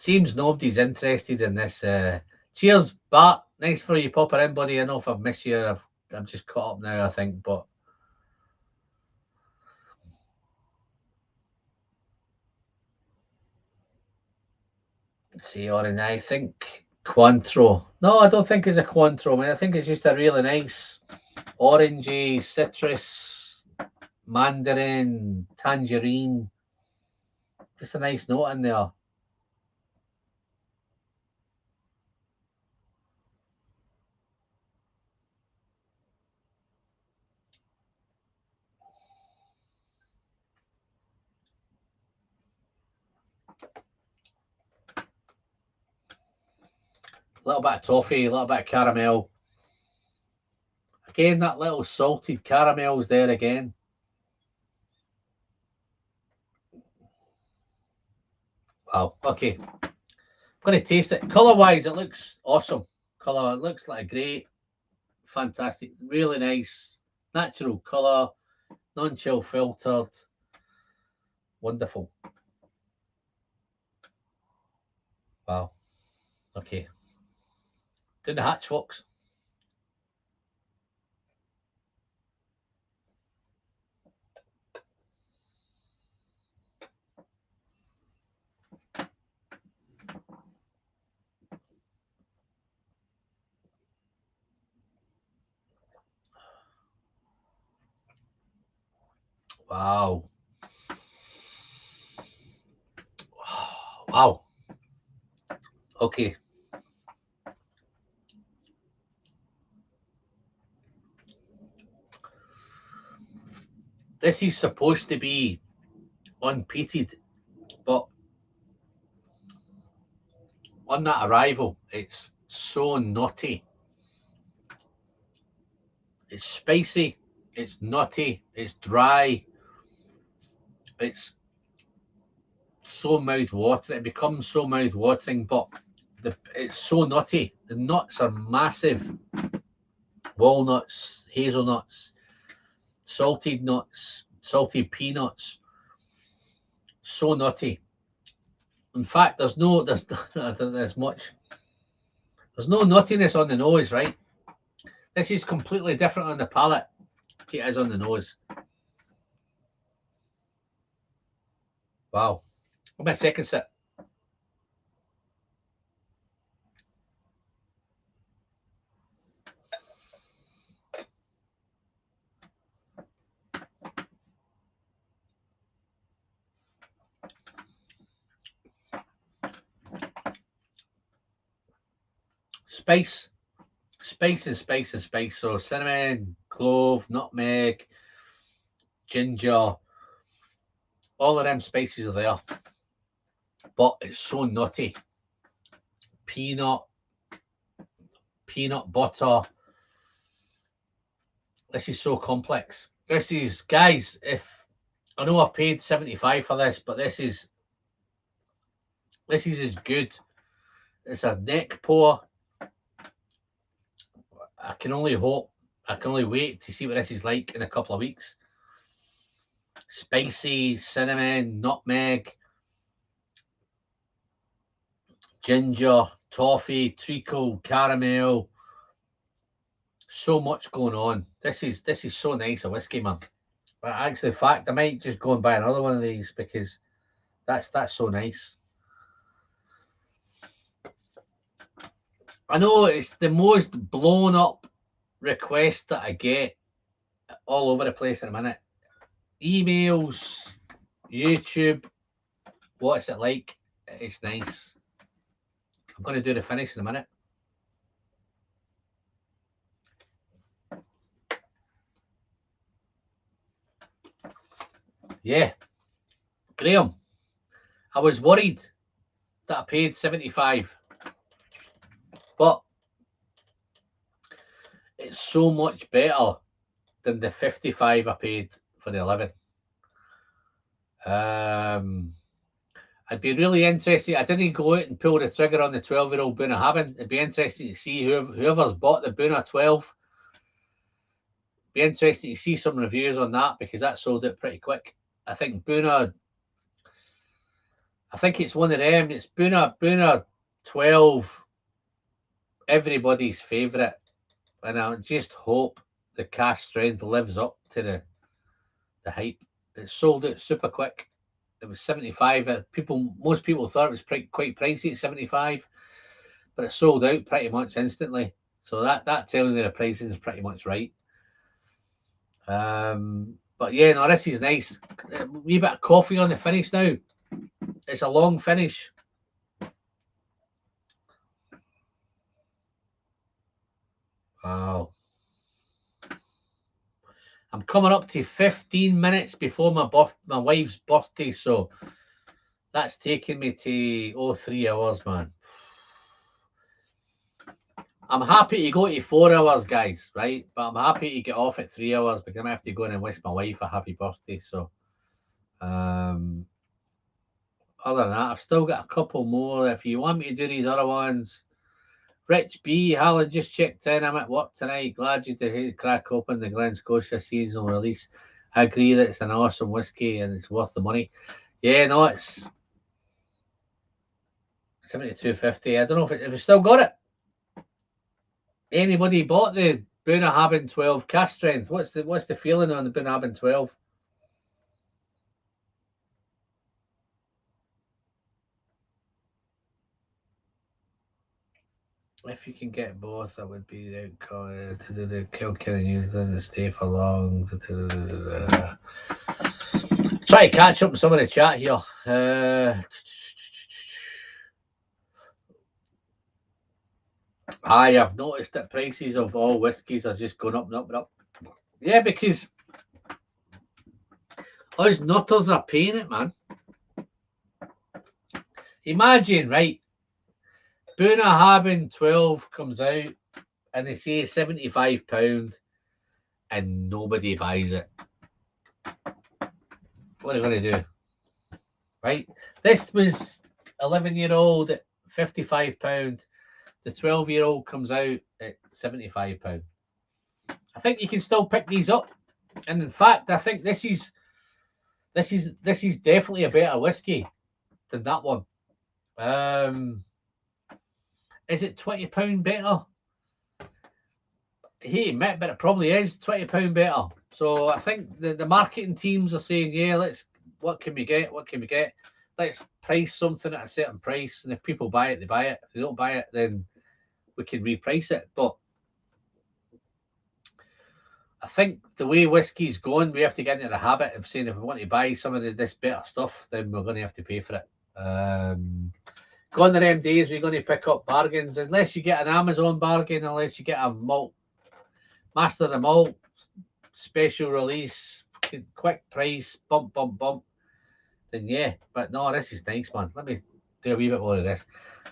Seems nobody's interested in this. Cheers, Bart. Nice for you popping in, buddy. I know if I've missed you, I'm just caught up now, I think, but let's see, orange. I think Cointreau. No, I don't think it's a Cointreau, man. I think it's just a really nice orangey, citrus, mandarin, tangerine. Just a nice note in there. A little bit of toffee, a little bit of caramel. Again, that little salted caramel's there again. Wow, okay. I'm going to taste it. Colour-wise, it looks awesome. Colour, it looks like a great, fantastic, really nice, natural colour, non-chill filtered. Wonderful. Wow. Okay. Doing the hatch, folks. Wow. Wow. Okay. This is supposed to be unpeated, but on that arrival, it's so nutty. It's spicy, it's nutty, it's dry, it's so mouth-watering. It becomes so mouth-watering, but it's so nutty. The nuts are massive. Walnuts, hazelnuts, salted nuts, salted peanuts. So nutty. In fact, there's no nuttiness on the nose, right? This is completely different on the palate to it is on the nose. Wow. My second sip. Spice. Spice and spice and spice. So cinnamon, clove, nutmeg, ginger. All of them spices are there. But it's so nutty. Peanut butter. This is so complex. This is, guys, if I know I've paid 75 for this, but this is as good. It's a neck pour. I can only wait to see what this is like in a couple of weeks. Spicy, cinnamon, nutmeg, ginger, toffee, treacle, caramel. So much going on. This is so nice a whiskey, man. But actually, in fact, I might just go and buy another one of these because that's so nice. I know it's the most blown up request that I get all over the place in a minute. Emails, YouTube, what's it like? It's nice. I'm going to do the finish in a minute. Yeah. Graham, I was worried that I paid 75. But it's so much better than the 55 I paid for the 11. I'd be really interested. I didn't go out and pull the trigger on the 12-year-old Bunnahabhain. It'd be interesting to see whoever's bought the Bunna 12. Be interesting to see some reviews on that because that sold out pretty quick. I think Bunna, I think it's one of them. It's Boona 12, everybody's favourite. And I just hope the cash strength lives up to the hype. It sold out super quick. It was 75. Most people thought it was quite pricey at 75, but it sold out pretty much instantly. So that tells you the pricing is pretty much right. But yeah, no, this is nice. A wee bit of coffee on the finish now. It's a long finish. Wow. I'm coming up to 15 minutes before my wife's birthday, so that's taking me to 3 hours, man. I'm happy to go to 4 hours, guys, right? But I'm happy to get off at 3 hours because I have to go in and wish my wife a happy birthday. So, other than that, I've still got a couple more. If you want me to do these other ones, Rich B, Alan just checked in. I'm at work tonight. Glad you to crack open the Glen Scotia seasonal release. I agree that it's an awesome whiskey and it's worth the money. Yeah, no, it's $72.50. I don't know if it's still got it. Anybody bought the Bunnahabhain 12 cash strength? What's the feeling on the Bunnahabhain 12? If you can get both, that would be to do the Kilkenny and use doesn't stay for long. Try to catch up with some of the chat here. I've noticed that prices of all whiskies are just going up and up and up. Yeah, because us nutters are paying it, man. Imagine, right? Bunnahabhain 12 comes out and they say £75 and nobody buys it. What are they going to do? Right? This was 11-year-old at £55. The 12-year-old comes out at £75. I think you can still pick these up. And in fact, I think this is definitely a better whiskey than that one. Is it £20 better? He admit, but it probably is £20 better. So I think the marketing teams are saying, yeah, what can we get? What can we get? Let's price something at a certain price, and if people buy it, they buy it. If they don't buy it, then we can reprice it. But I think the way whiskey's going, we have to get into the habit of saying if we want to buy some of this better stuff, then we're going to have to pay for it. Gone the them days, we're going to pick up bargains, unless you get an Amazon bargain, unless you get a malt, Master of the Malt, special release, quick price, bump, then yeah. But no, this is nice, man. Let me do a wee bit more of this.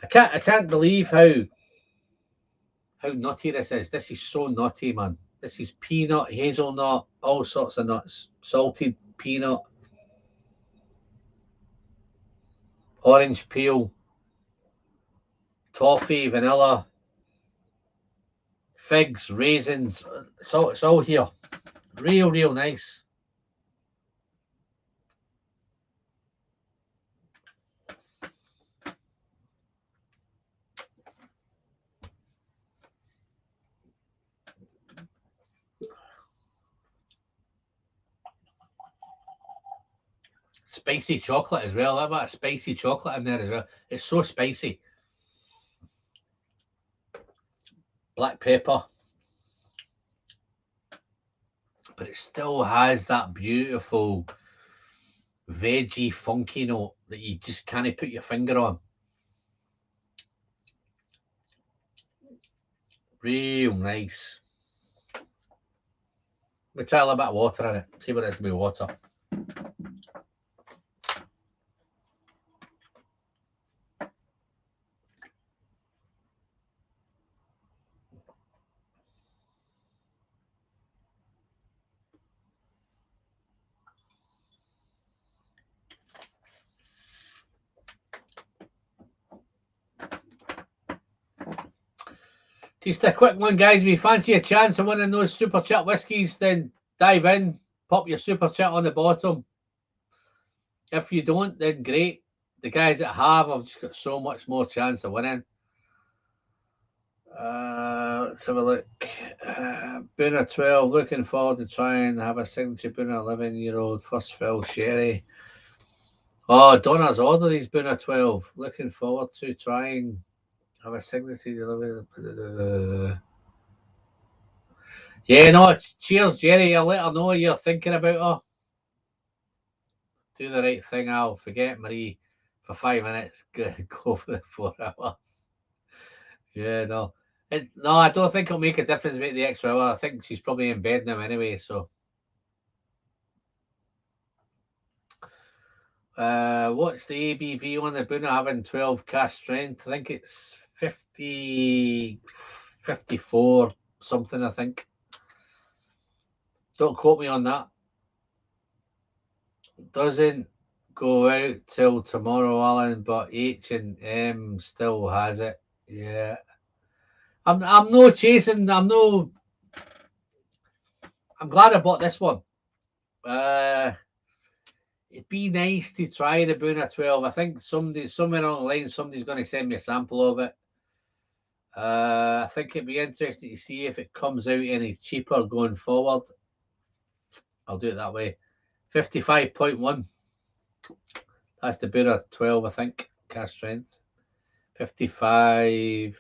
I can't believe how nutty this is. This is so nutty, man. This is peanut, hazelnut, all sorts of nuts, salted peanut, orange peel, toffee, vanilla, figs, raisins. It's all here. Real nice. Spicy chocolate as well. I've got a spicy chocolate in there as well. It's so spicy. Black pepper. But it still has that beautiful veggie funky note that you just can't put your finger on. Real nice. We try a little bit of water in it. See what it is with water. Just a quick one, guys. If you fancy a chance of winning those super chat whiskies, then dive in, pop your super chat on the bottom. If you don't, then great. the guys that have just got so much more chance of winning. Let's have a look. Booner 12, looking forward to trying to have a signature Booner 11-year-old first fill sherry. Oh, Donna's ordered his Booner 12. Looking forward to trying have a signature. Yeah, no, cheers, Jerry. I'll let her know you're thinking about her. Do the right thing. I'll forget Marie for 5 minutes. Go for the 4 hours. Yeah, no. No, I don't think it'll make a difference about the extra hour. I think she's probably in bed now anyway, so. What's the ABV on the Booner having 12 cast strength? I think it's 50, 54 something, I think. Don't quote me on that. Doesn't go out till tomorrow, Alan, but H&M still has it. Yeah. I'm no chasing, I'm glad I bought this one. It'd be nice to try the Booner 12. I think somewhere online, somebody's going to send me a sample of it. I think it'd be interesting to see if it comes out any cheaper going forward. I'll do it that way. 55.1. That's the Booner 12, I think. Cast strength. 55.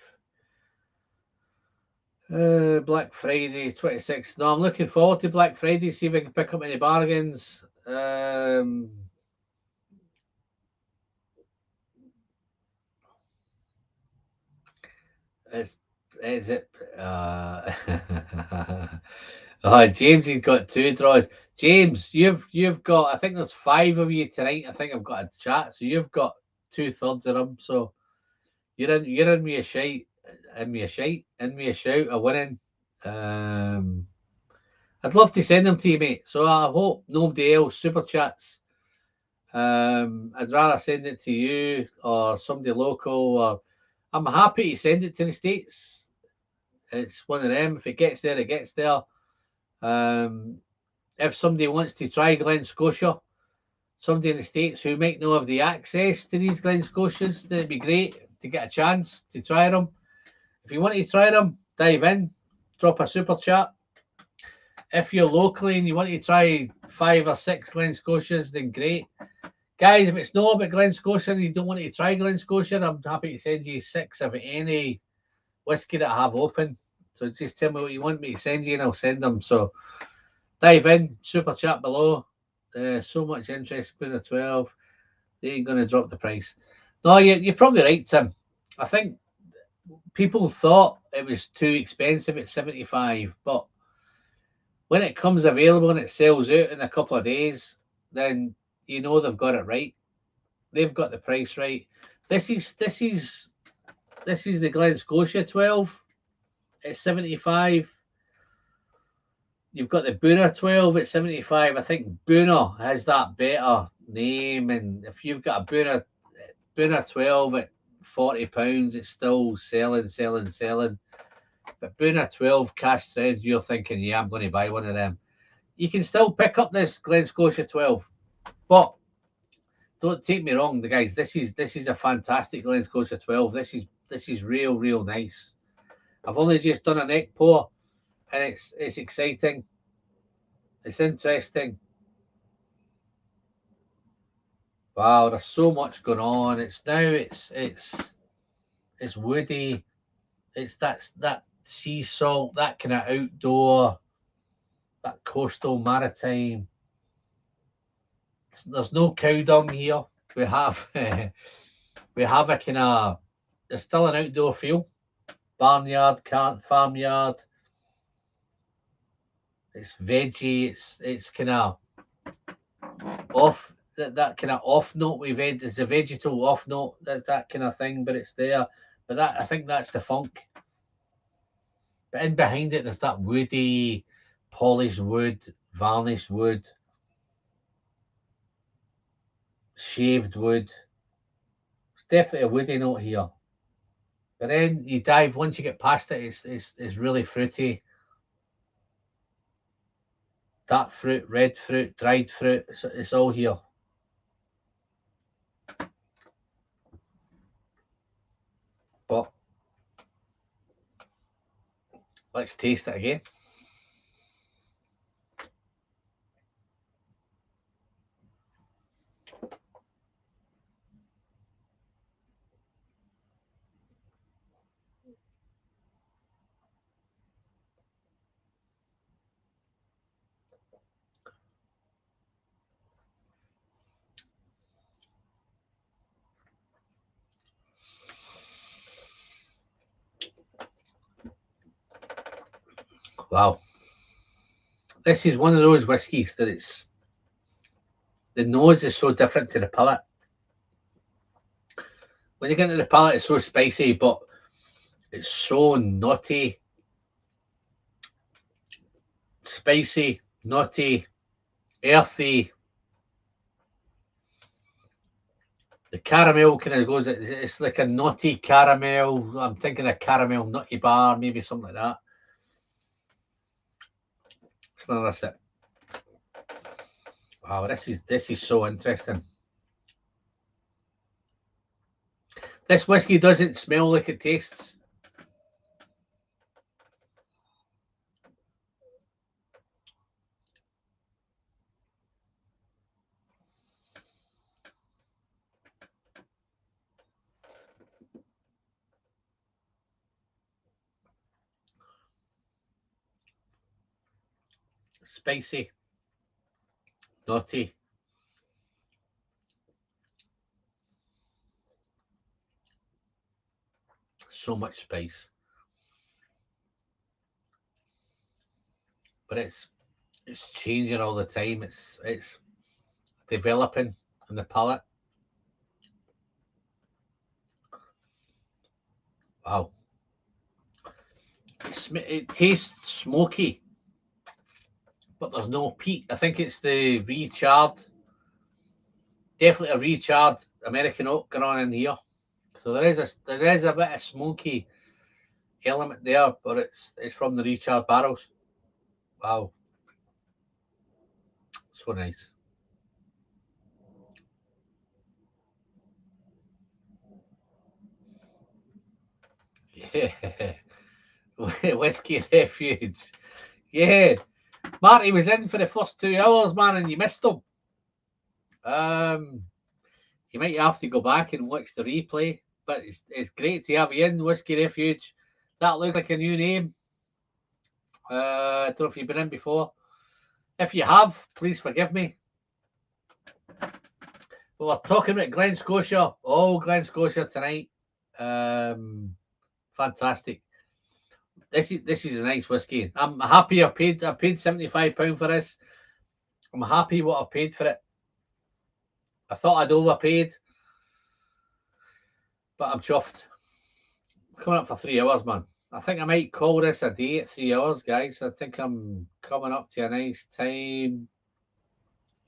Black Friday 26. No, I'm looking forward to Black Friday. See if I can pick up any bargains. Is it? Oh, James, he's got 2 draws. James, you've got. I think there's 5 of you tonight. I think I've got a chat, so you've got 2/3 of them. So you're in me a shite, in me a shout of winning. I'd love to send them to you, mate. So I hope nobody else super chats. I'd rather send it to you or somebody local, or I'm happy to send it to the States. It's one of them. If it gets there, it gets there. If somebody wants to try Glen Scotia, somebody in the States who might not have the access to these Glen Scotias, that'd be great to get a chance to try them. If you want to try them, dive in, drop a super chat. If you're locally and you want to try 5 or 6 Glen Scotias, then great. Guys, if it's not about Glen Scotia and you don't want to try Glen Scotia, I'm happy to send you 6 of any whiskey that I have open. So just tell me what you want me to send you and I'll send them. So dive in, super chat below. So much interest in the 12. They ain't going to drop the price. No, you're probably right, Tim. I think people thought it was too expensive at 75, but when it comes available and it sells out in a couple of days, then you know they've got it right. They've got the price right. This is the Glen Scotia 12 at 75. You've got the Booner 12 at 75. I think Booner has that better name, and if you've got a Booner 12 at £40, it's still selling. But Booner 12 cash strength, you're thinking, yeah, I'm going to buy one of them. You can still pick up this Glen Scotia 12, but don't take me wrong, the guys. This is a fantastic Glen Scotia 12. This is real nice. I've only just done a neck pour, and it's exciting. It's interesting. Wow, there's so much going on. It's woody. It's that sea salt, that kind of outdoor, that coastal maritime. There's no cow dung here. We have a kind of. There's still an outdoor feel. Barnyard, farmyard. It's veggie. It's kind of off. That kind of off note we've had. It's a vegetal off note. That kind of thing, but it's there. But I think that's the funk. But in behind it, there's that woody, polished wood, varnished wood, shaved wood. It's definitely a woody note here. But then you dive, once you get past it, it's really fruity. Dark fruit, red fruit, dried fruit, it's all here. Let's taste it again. Wow. This is one of those whiskies that the nose is so different to the palate. When you get into the palate, it's so spicy, but it's so nutty, spicy, nutty, earthy. The caramel kind of goes, it's like a nutty caramel. I'm thinking a caramel nutty bar, maybe something like that. Let's another sip. Wow, this is so interesting. This whiskey doesn't smell like it tastes. Spicy, nutty. So much spice. But it's changing all the time. It's developing in the palate. Wow. It tastes smoky, but there's no peat. I think it's the recharred, definitely a recharred American oak going on in here. So there is a bit of smoky element there, but it's from the recharred barrels. Wow. So nice. Yeah. Whiskey Refuge. Yeah. Marty was in for the first 2 hours, man, and you missed him. You might have to go back and watch the replay, but it's great to have you in, Whiskey Refuge. That looks like a new name. I don't know if you've been in before. If you have, please forgive me. But we're talking about Glen Scotia. Oh, Glen Scotia tonight. Fantastic. This is a nice whiskey. I'm happy I paid £75 for this. I'm happy what I paid for it. I thought I'd overpaid, but I'm chuffed. Coming up for 3 hours, man. I think I might call this a day at 3 hours, guys. I think I'm coming up to a nice time.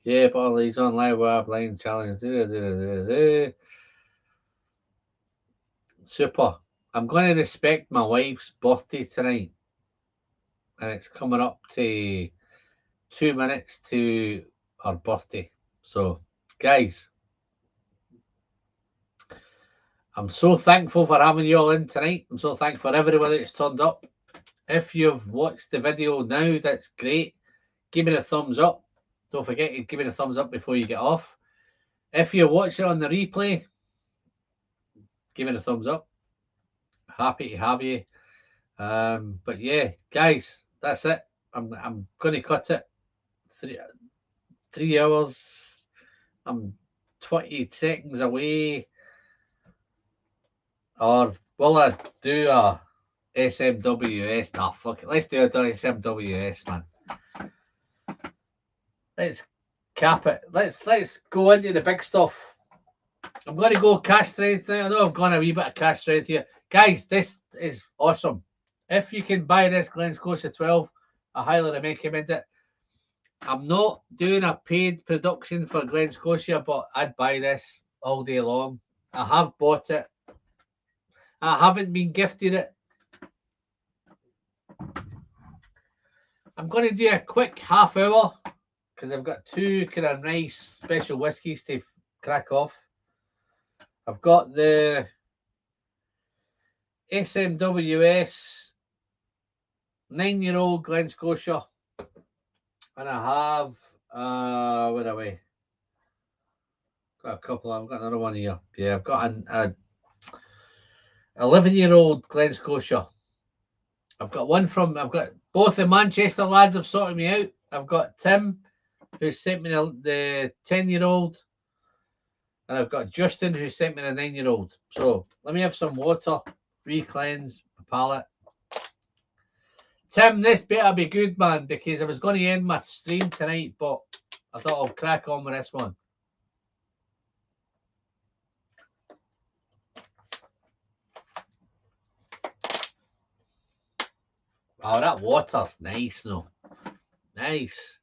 Yeah, but he's on live web line challenge. Super. I'm going to respect my wife's birthday tonight. And it's coming up to 2 minutes to her birthday. So, guys, I'm so thankful for having you all in tonight. I'm so thankful for everybody that's turned up. If you've watched the video now, that's great. Give me the thumbs up. Don't forget to give me the thumbs up before you get off. If you watch it on the replay, give me the thumbs up. Happy to have you. But yeah, guys, that's it. I'm going to cut it. 3 hours. I'm 20 seconds away. Or will I do a SMWS? Nah, fuck it. Let's do a SMWS, man. Let's cap it. Let's go into the big stuff. I'm going to go cash strength now. I know I've gone a wee bit of cash strength here. Guys, this is awesome. If you can buy this Glen Scotia 12, I highly recommend it. I'm not doing a paid production for Glen Scotia, but I'd buy this all day long. I have bought it. I haven't been gifted it. I'm going to do a quick half hour because I've got 2 kind of nice special whiskies to crack off. I've got the SMWS 9-year-old Glen Scotia. And I have, where are we? Got a couple. I've got another one here. Yeah, I've got a 11-year-old Glen Scotia. I've got both the Manchester lads have sorted me out. I've got Tim, who sent me the 10-year-old, and I've got Justin, who sent me the 9-year-old. So let me have some water, re-cleanse my palate. Tim, this better be good, man, because I was going to end my stream tonight, but I thought I'll crack on with this one. Oh, that water's nice, no? Nice.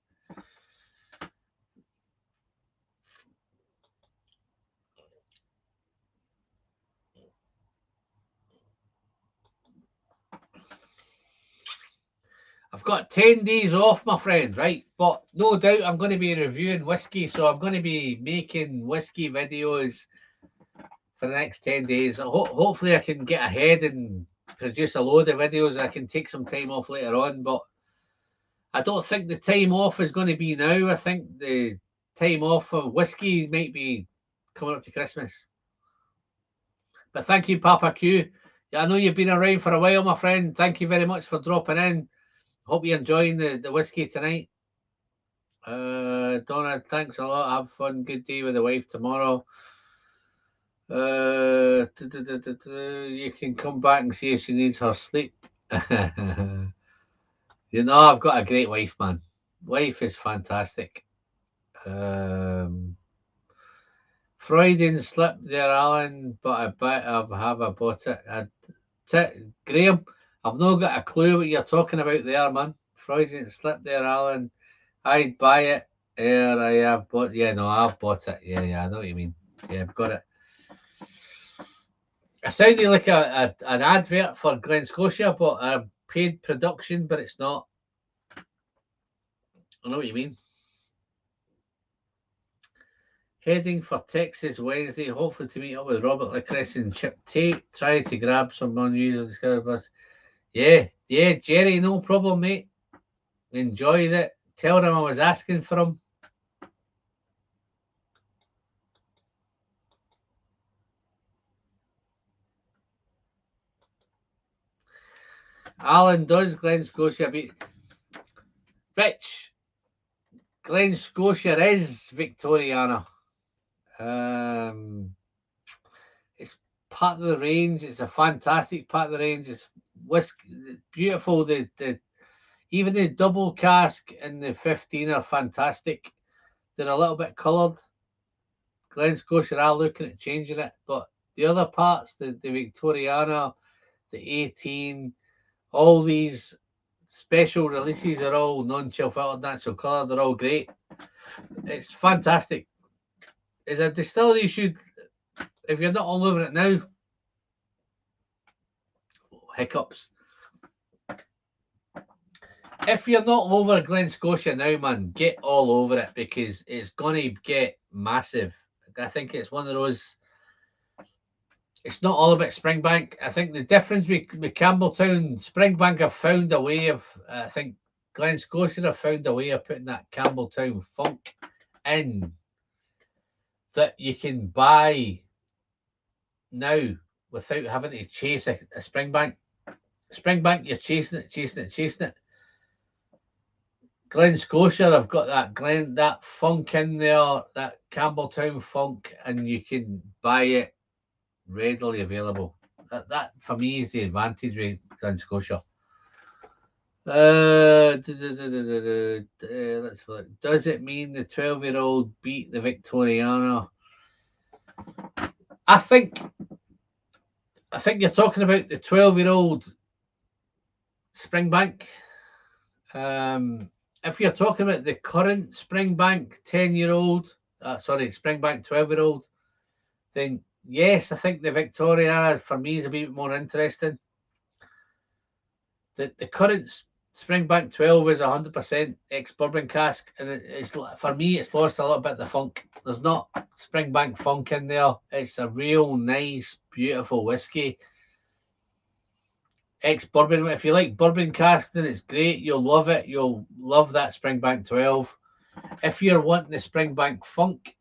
I've got 10 days off, my friend, right? But no doubt I'm going to be reviewing whiskey, so I'm going to be making whiskey videos for the next 10 days. Hopefully I can get ahead and produce a load of videos. I can take some time off later on, but I don't think the time off is going to be now. I think the time off for whiskey might be coming up to Christmas. But thank you, Papa Q. I know you've been around for a while, my friend. Thank you very much for dropping in. Hope you're enjoying the whiskey tonight. Donna, thanks a lot. Have fun. Good day with the wife tomorrow. You can come back and see if she needs her sleep. You know, I've got a great wife, man. Wife is fantastic. Freudian slip there, Alan, but I bet I bought it. Graham, I've not got a clue what you're talking about there, man. Freudian slip there, Alan. I'd buy it. Here I have bought. Yeah, no, I've bought it. Yeah, I know what you mean. Yeah, I've got it. I sounded like an advert for Glen Scotia, but a paid production, but it's not. I know what you mean. Heading for Texas Wednesday, hopefully to meet up with Robert Lecresse and Chip Tate. Try to grab some unusual discoveries. Yeah, Jerry, no problem, mate. Enjoyed it. Tell them I was asking for them. Alan, does Glen Scotia beat Rich? Glen Scotia is Victoriana. It's part of the range. It's a fantastic part of the range. It's whiskey, beautiful. The even the double cask and the 15 are fantastic. They're a little bit coloured. Glen Scotia are looking at changing it, but the other parts, the Victoriana, the 18, all these special releases are all non-chill filtered natural colour. They're all great. It's fantastic. As a distillery, you should, if you're not all over it now, hiccups. If you're not over Glen Scotia now, man, get all over it because it's going to get massive. I think it's one of those. It's not all about Springbank. I think the difference with Campbelltown, Springbank have found a way of, I think Glen Scotia have found a way of putting that Campbelltown funk in that you can buy now without having to chase a Springbank. Springbank, you're chasing it. Glen Scotia, I've got that funk in there, that Campbelltown funk, and you can buy it readily available. That for me is the advantage with Glen Scotia. Let's look. Does it mean the 12-year-old beat the Victoriana? I think you're talking about the 12-year-old Springbank. If you're talking about the current Springbank 10-year-old, Springbank 12-year-old, then yes, I think the Victoriana for me is a bit more interesting. The current Springbank 12 is 100% ex-bourbon cask, and it's for me it's lost a little bit of the funk. There's not Springbank funk in there. It's a real nice, beautiful whiskey. ex-bourbon. If you like bourbon casting, it's great. You'll love it. You'll love that Springbank 12. If you're wanting the Springbank Funk,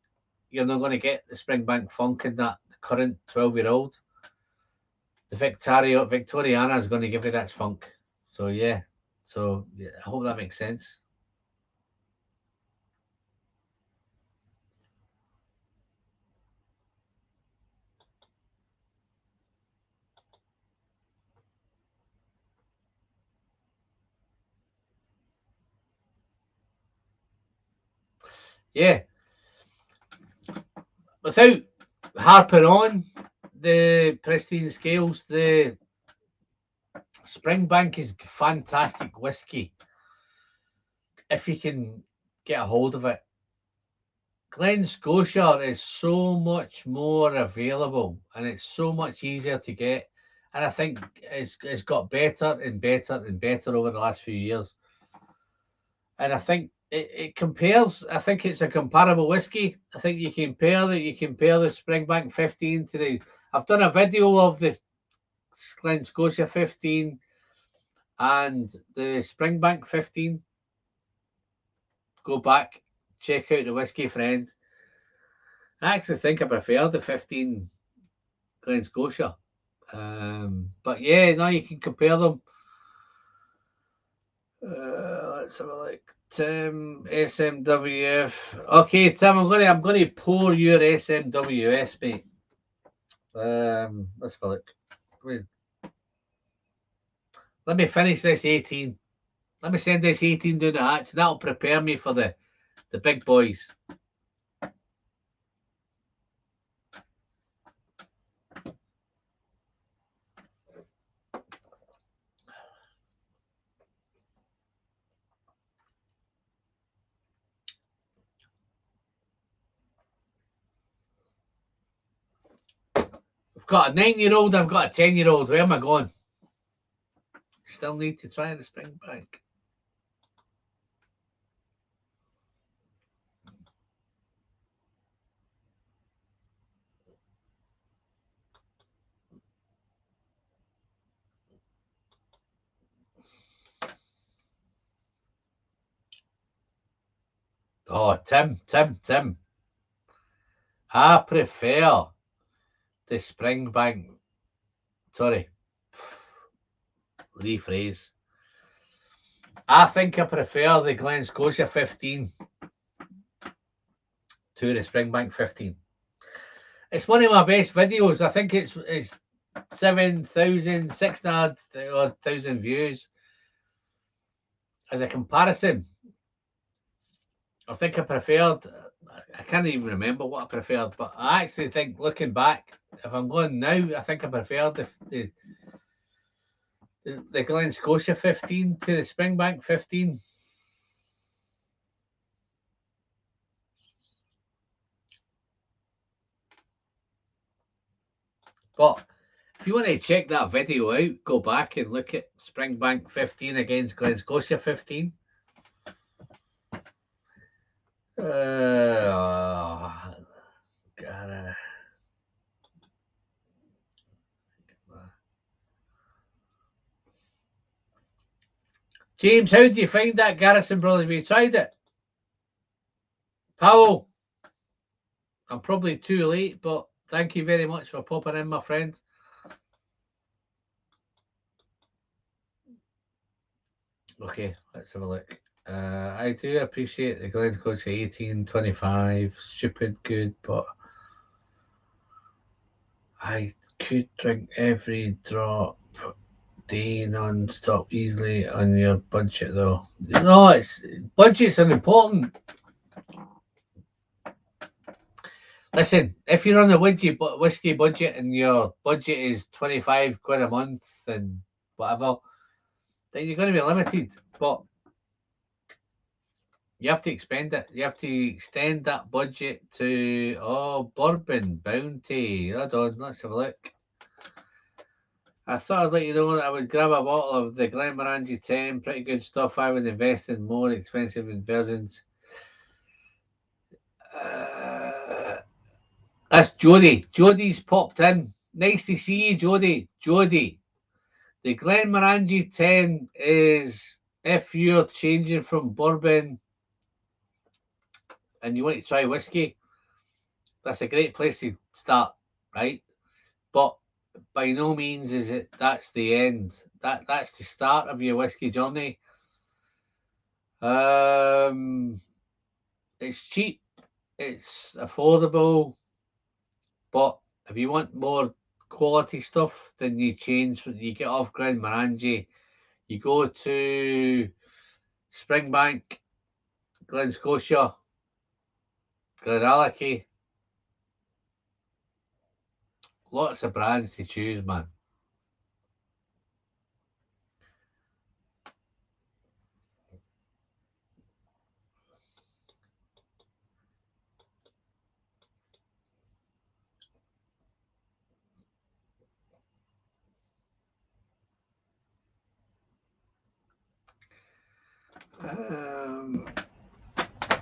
you're not going to get the Springbank Funk in that current 12-year-old. The Victoriana is going to give you that funk. So yeah. So yeah, I hope that makes sense. Yeah. Without harping on the pristine scales, the Springbank is fantastic whiskey if you can get a hold of it. Glen Scotia is so much more available and it's so much easier to get. And I think it's got better and better and better over the last few years. And I think it compares. I think it's a comparable whiskey. I think you compare the Springbank 15 to the. I've done a video of the Glen Scotia 15 and the Springbank 15. Go back, check out the Whiskey Friend. I actually think I prefer the 15 Glen Scotia. But yeah, now you can compare them. Let's have a look. Tim SMWF. Okay, Tim, I'm gonna pour your SMWS, mate. Let's have a look. Let me finish this 18. Let me send this 18 down the hatch. That'll prepare me for the big boys. I've got a 9-year-old, I've got a 10-year-old. Where am I going? Still need to try the Springbank. Oh, Tim. I prefer the Springbank. Sorry. Rephrase. I think I prefer the Glen Scotia 15 to the Springbank 15. It's one of my best videos. I think it's 7,000, 6,000 views. As a comparison, I think I preferred. I can't even remember what I preferred, but I actually think, looking back, if I'm going now, I think I preferred the Glen Scotia 15 to the Springbank 15. But if you want to check that video out, go back and look at Springbank 15 against Glen Scotia 15. James, how do you find that Garrison Brothers? Have you tried it? Powell, I'm probably too late, but thank you very much for popping in, my friend. Okay, let's have a look. I do appreciate the Glen Scotia 1825. Stupid good, but I could drink every drop day non-stop easily on your budget, though. No, budgets are important. Listen, if you're on a whiskey budget and your budget is 25 quid a month and whatever, then you're going to be limited. But you have to expend it. You have to extend that budget to Bourbon, Bounty. Hold on, let's have a look. I thought I'd let you know that I would grab a bottle of the Glenmorangie 10. Pretty good stuff. I would invest in more expensive versions. That's Jody. Jody's popped in. Nice to see you, Jody. Jody. The Glenmorangie 10 is if you're changing from bourbon and you want to try whiskey, that's a great place to start, right? But by no means is it that's the end. That's the start of your whiskey journey. It's cheap, it's affordable, but if you want more quality stuff, then you change. You get off Glenmorangie, you go to Springbank, Glen Scotia, Glenallachie. Lots of brands to choose, man.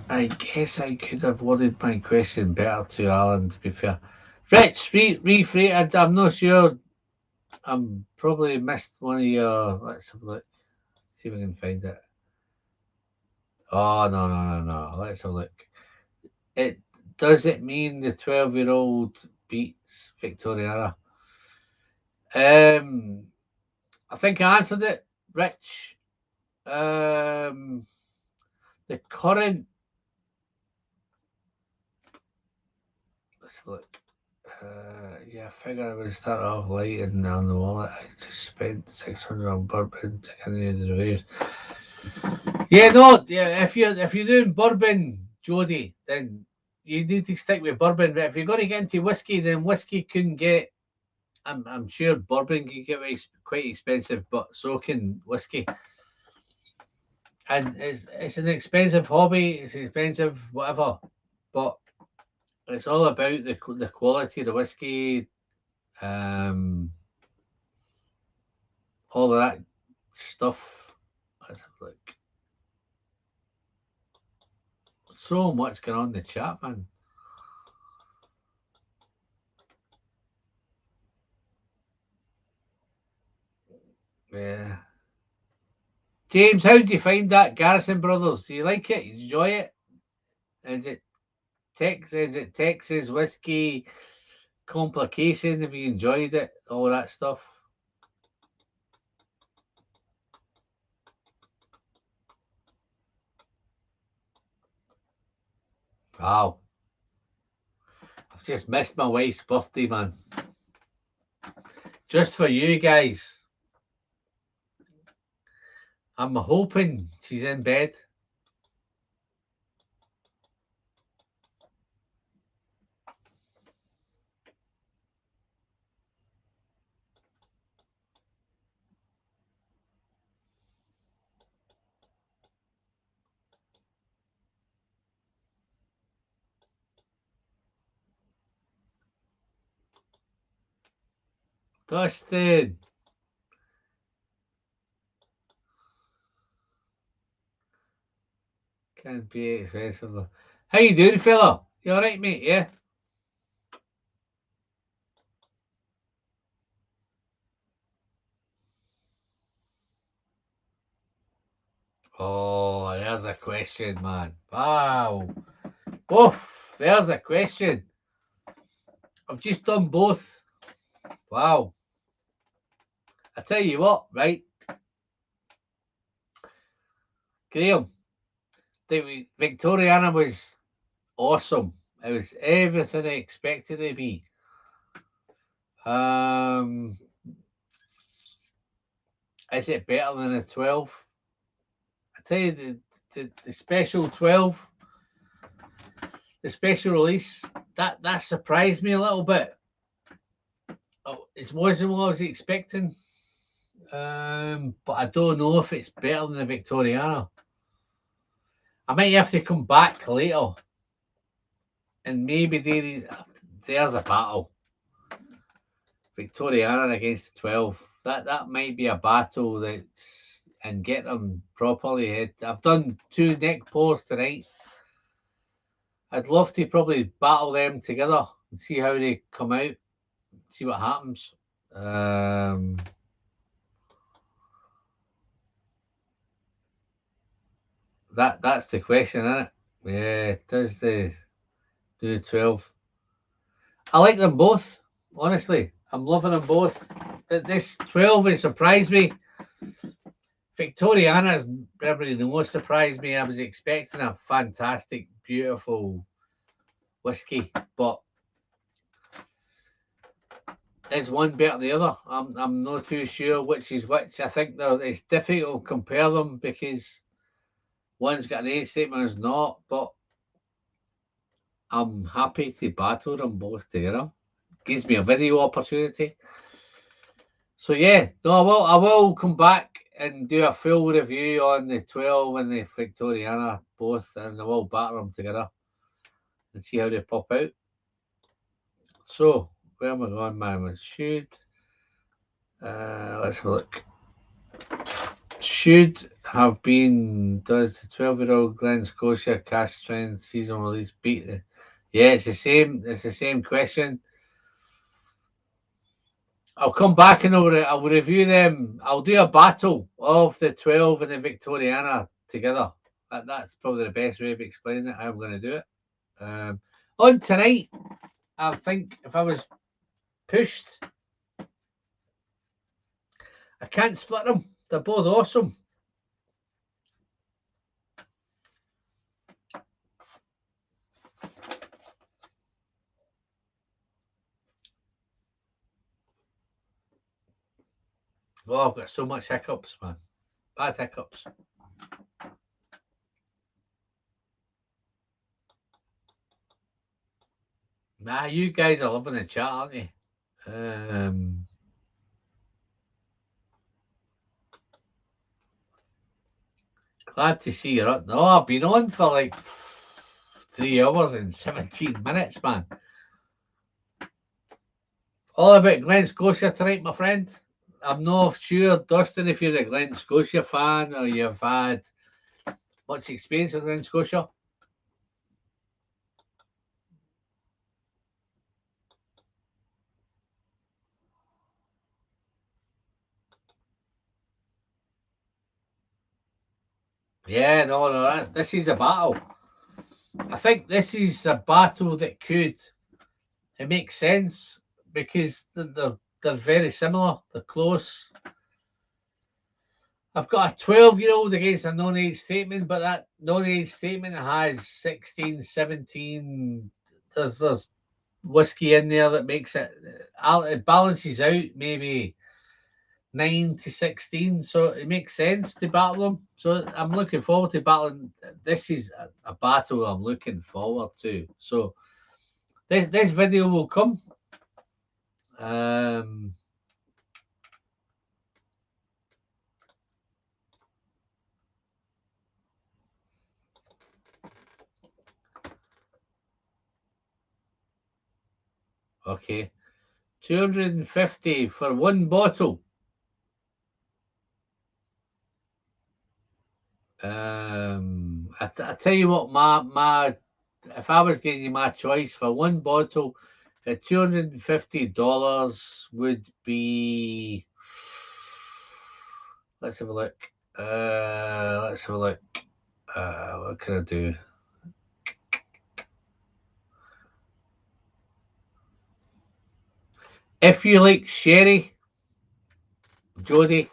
I guess I could have worded my question better to Alan, to be fair. Rich, rephrase. I'm not sure. I'm probably missed one of your. Let's have a look. See if we can find it. Oh, no. Let's have a look. Does it mean the 12-year-old beats Victoriana? I think I answered it, Rich. The current. Let's have a look. Yeah, I figure I would start off light and on the wallet. I just spent 600 on bourbon to continue the reviews. Yeah, no, yeah. If you're doing bourbon, Jody, then you need to stick with bourbon. But if you're going to get into whiskey, then whiskey can get. I'm sure bourbon can get quite expensive, but so can whiskey. And it's an expensive hobby. It's expensive, whatever. But it's all about the quality of the whiskey, all of that stuff. Let's have a look. So much going on in the chat, man. Yeah. James, how did you find that Garrison Brothers? Do you like it? You enjoy it? Is it Texas whiskey complication? Have you enjoyed it? All that stuff. Wow. I've just missed my wife's birthday, man. Just for you guys. I'm hoping she's in bed. Dustin. Can't be expensive though. How you doing, fella? You alright, mate? Yeah? Oh, there's a question, man. Wow. Oof, there's a question. I've just done both. Wow. I tell you what, right? Graham, the Victoriana was awesome. It was everything I expected it to be. Is it better than a 12? I tell you, the special 12, the special release, that surprised me a little bit. Oh, it wasn't what I was expecting. But I don't know if it's better than the Victoriana. I might have to come back later and maybe there's a battle. Victoriana against the 12. That might be a battle that's and get them properly. I've done 2 neck pours tonight. I'd love to probably battle them together and see how they come out, see what happens. That's the question, isn't it? Yeah, does the do 12? I like them both, honestly. I'm loving them both. This 12 has surprised me. Victoriana's probably the most surprised me. I was expecting a fantastic, beautiful whiskey, but is one better than the other? I'm not too sure which is which. I think it's difficult to compare them because one's got an age statement, one's not. But I'm happy to battle them both together. Gives me a video opportunity. So yeah, no, I will come back and do a full review on the 12 and the Victoriana both, and I will battle them together and see how they pop out. So where am I going, man? Let's have a look. Should have been, does the 12-year-old Glen Scotia cast strength season release beat the? Yeah, it's the same question. I'll come back and I'll review them. I'll do a battle of the 12 and the Victoriana together. That's probably the best way of explaining it, how I'm going to do it. On tonight, I think if I was pushed, I can't split them. They're both awesome. Oh, I've got so much hiccups, man. Bad hiccups. Nah, you guys are loving the chat, aren't you? Glad to see you're up. No, I've been on for like 3 hours and 17 minutes, man. All about Glen Scotia tonight, my friend. I'm not sure, Dustin, if you're a Glen Scotia fan or you've had much experience with Glen Scotia. Yeah, no, this is a battle. I think this is a battle that it makes sense because they're very similar. They're close. I've got a 12-year-old against a non-age statement, but that non-age statement has 16, 17. There's whiskey in there that makes it balances out maybe 9 to 16, so it makes sense to battle them. So I'm looking forward to battling. This is a battle I'm looking forward to. So this video will come. Okay, 250 for one bottle. I tell you what, my if I was getting you my choice for one bottle at $250 would be. Let's have a look. What can I do? If you like sherry, Jody,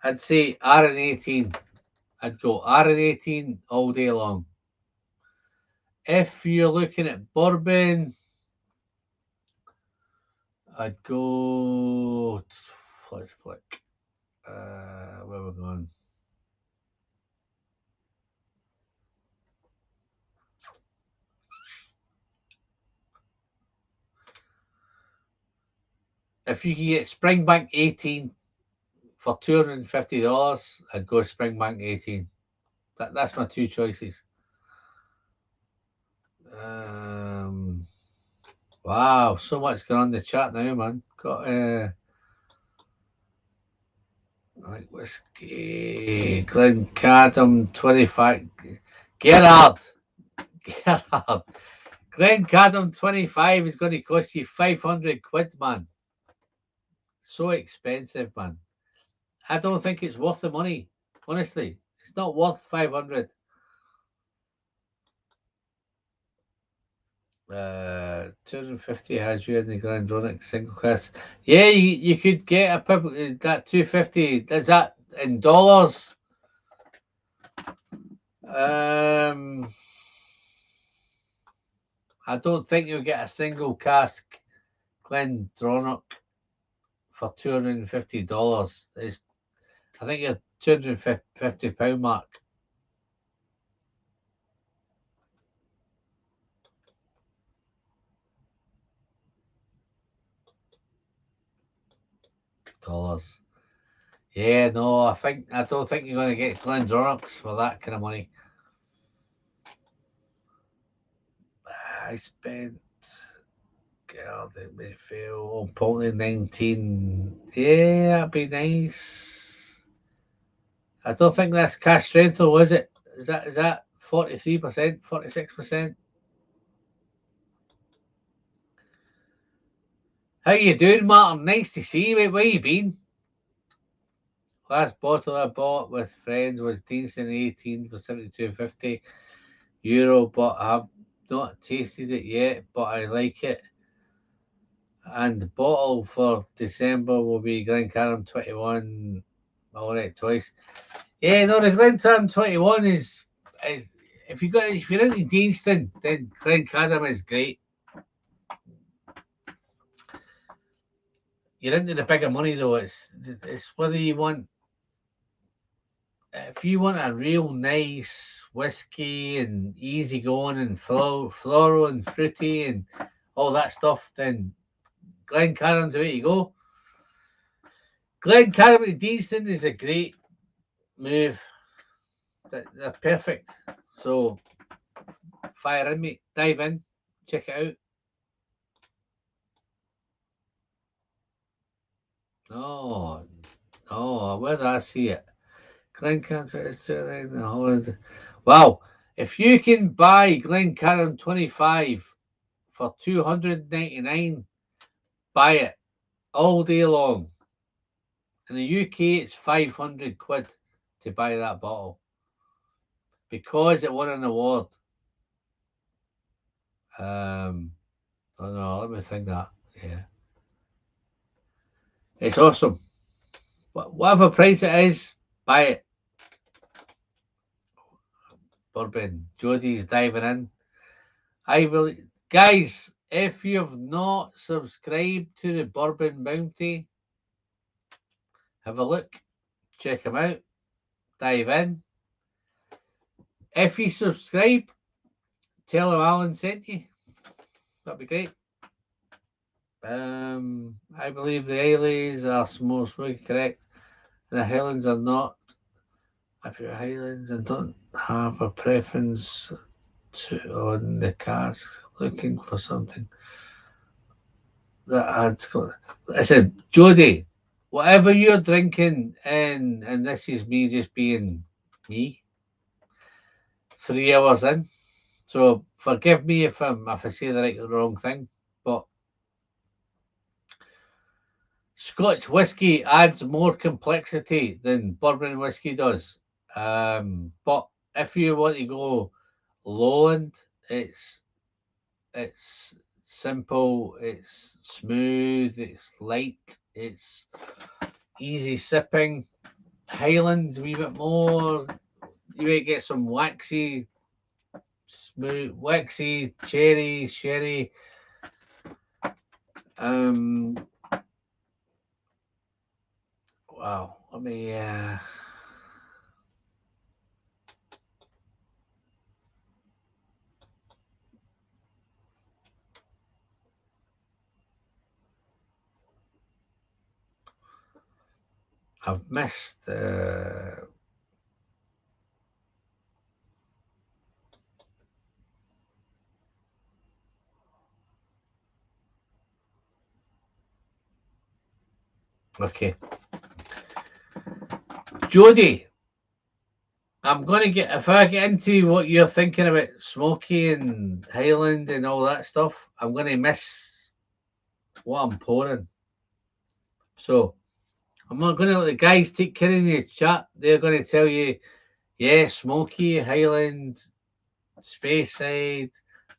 I'd say RN18. I'd go RN18 all day long. If you're looking at bourbon, I'd go. Let's flick. Where we're going. If you can get Springbank 18 for $250, I'd go Springbank 18. That's my two choices. Wow, so much going on in the chat now, man. Got like whiskey, Glencadam 25. Gerard, Glencadam 25 is going to cost you 500 quid, man. So expensive, man. I don't think it's worth the money. Honestly, it's not worth 500. 250 has you in the Glendronach single class. Yeah, you could get a that 250. Is that in dollars? I don't think you'll get a single cask Glendronach for $250. I think you're £250 mark. Dollars. Yeah, no, I don't think you're going to get Glendronachs for that kind of money. I spent, God, it may fail. Probably 19. Yeah, that'd be nice. I don't think that's cash strength though, is it? Is that 43%, 46%? How you doing, Martin? Nice to see you, mate. Where you been? Last bottle I bought with friends was Deanston 18 for €72.50, but I've not tasted it yet, but I like it. And the bottle for December will be Glencairn 21. All right, twice. Yeah, no, the Glencairn 21 is if you're into Deanston, then Glencairn is great. You're into the bigger money though. It's whether you want. If you want a real nice whiskey and easy going and floral and fruity and all that stuff, then Glencairn's the way to go. Glencairn with Deanston is a great move. They're perfect. So fire in, mate. Dive in. Check it out. Oh, where did I see it? Glencairn in Holland. Wow. If you can buy Glencairn 25 for $299, buy it all day long. In the UK, it's 500 quid to buy that bottle because it won an award. I don't know. Let me think that. Yeah, it's awesome. Whatever price it is, buy it. Bourbon. Jodie's diving in. I will, guys. If you've not subscribed to the Bourbon Bounty, have a look, check them out, dive in. If you subscribe, tell them Alan sent you. That'd be great. I believe the Aileys are more smoky correct, and the Highlands are not. If you're Highlands and don't have a preference on the cask, looking for something that adds. I said, Jodie, whatever you're drinking, and this is me just being me. 3 hours in, so forgive me if I say the right or the wrong thing, but Scotch whiskey adds more complexity than bourbon whiskey does. But if you want to go Lowland, it's simple, it's smooth, it's light, it's easy sipping. Highlands a wee bit more. You might get some waxy, smooth, waxy cherry, sherry. Wow. Let me. I've missed. Okay. Jodie, I'm going to get, if I get into what you're thinking about smoky and Highland and all that stuff, I'm going to miss what I'm pouring. So I'm not going to let the guys take care of the chat. They're going to tell you, yeah, smoky, Highland, Speyside,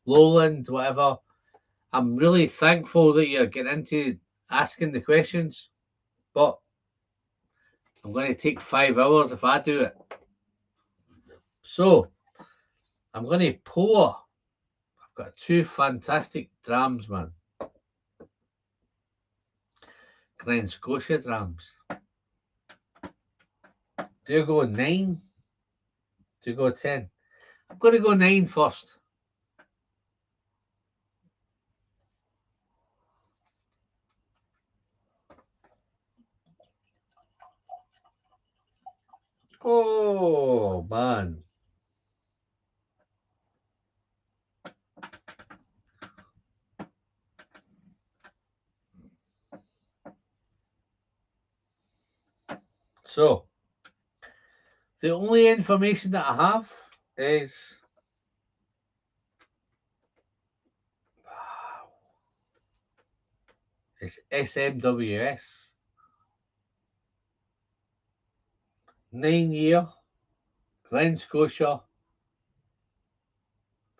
Lowland, whatever. I'm really thankful that you're getting into asking the questions, but I'm going to take 5 hours if I do it. So I'm going to pour. I've got 2 fantastic drams, man. GLEN SCOTIA drams. Do you go 9? Do you go 10? I'm going to go 9 first. Oh, man. So, the only information that I have is it's SMWS. 9-year, GLEN SCOTIA,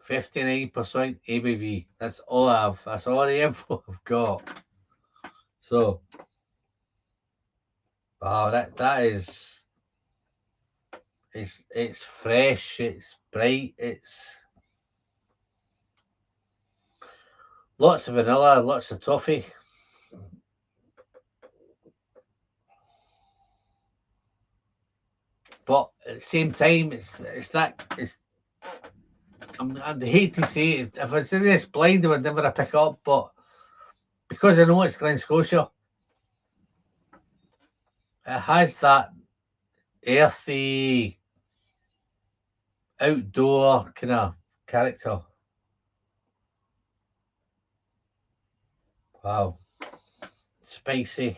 59% ABV. That's all I have. That's all the info I've got. So, wow, that is, it's fresh, it's bright, it's lots of vanilla, lots of toffee. But at the same time, I'd hate to say it. If it's in this blind, I would never pick up. But because I know it's GLEN SCOTIA, it has that earthy, outdoor kind of character. Wow, spicy.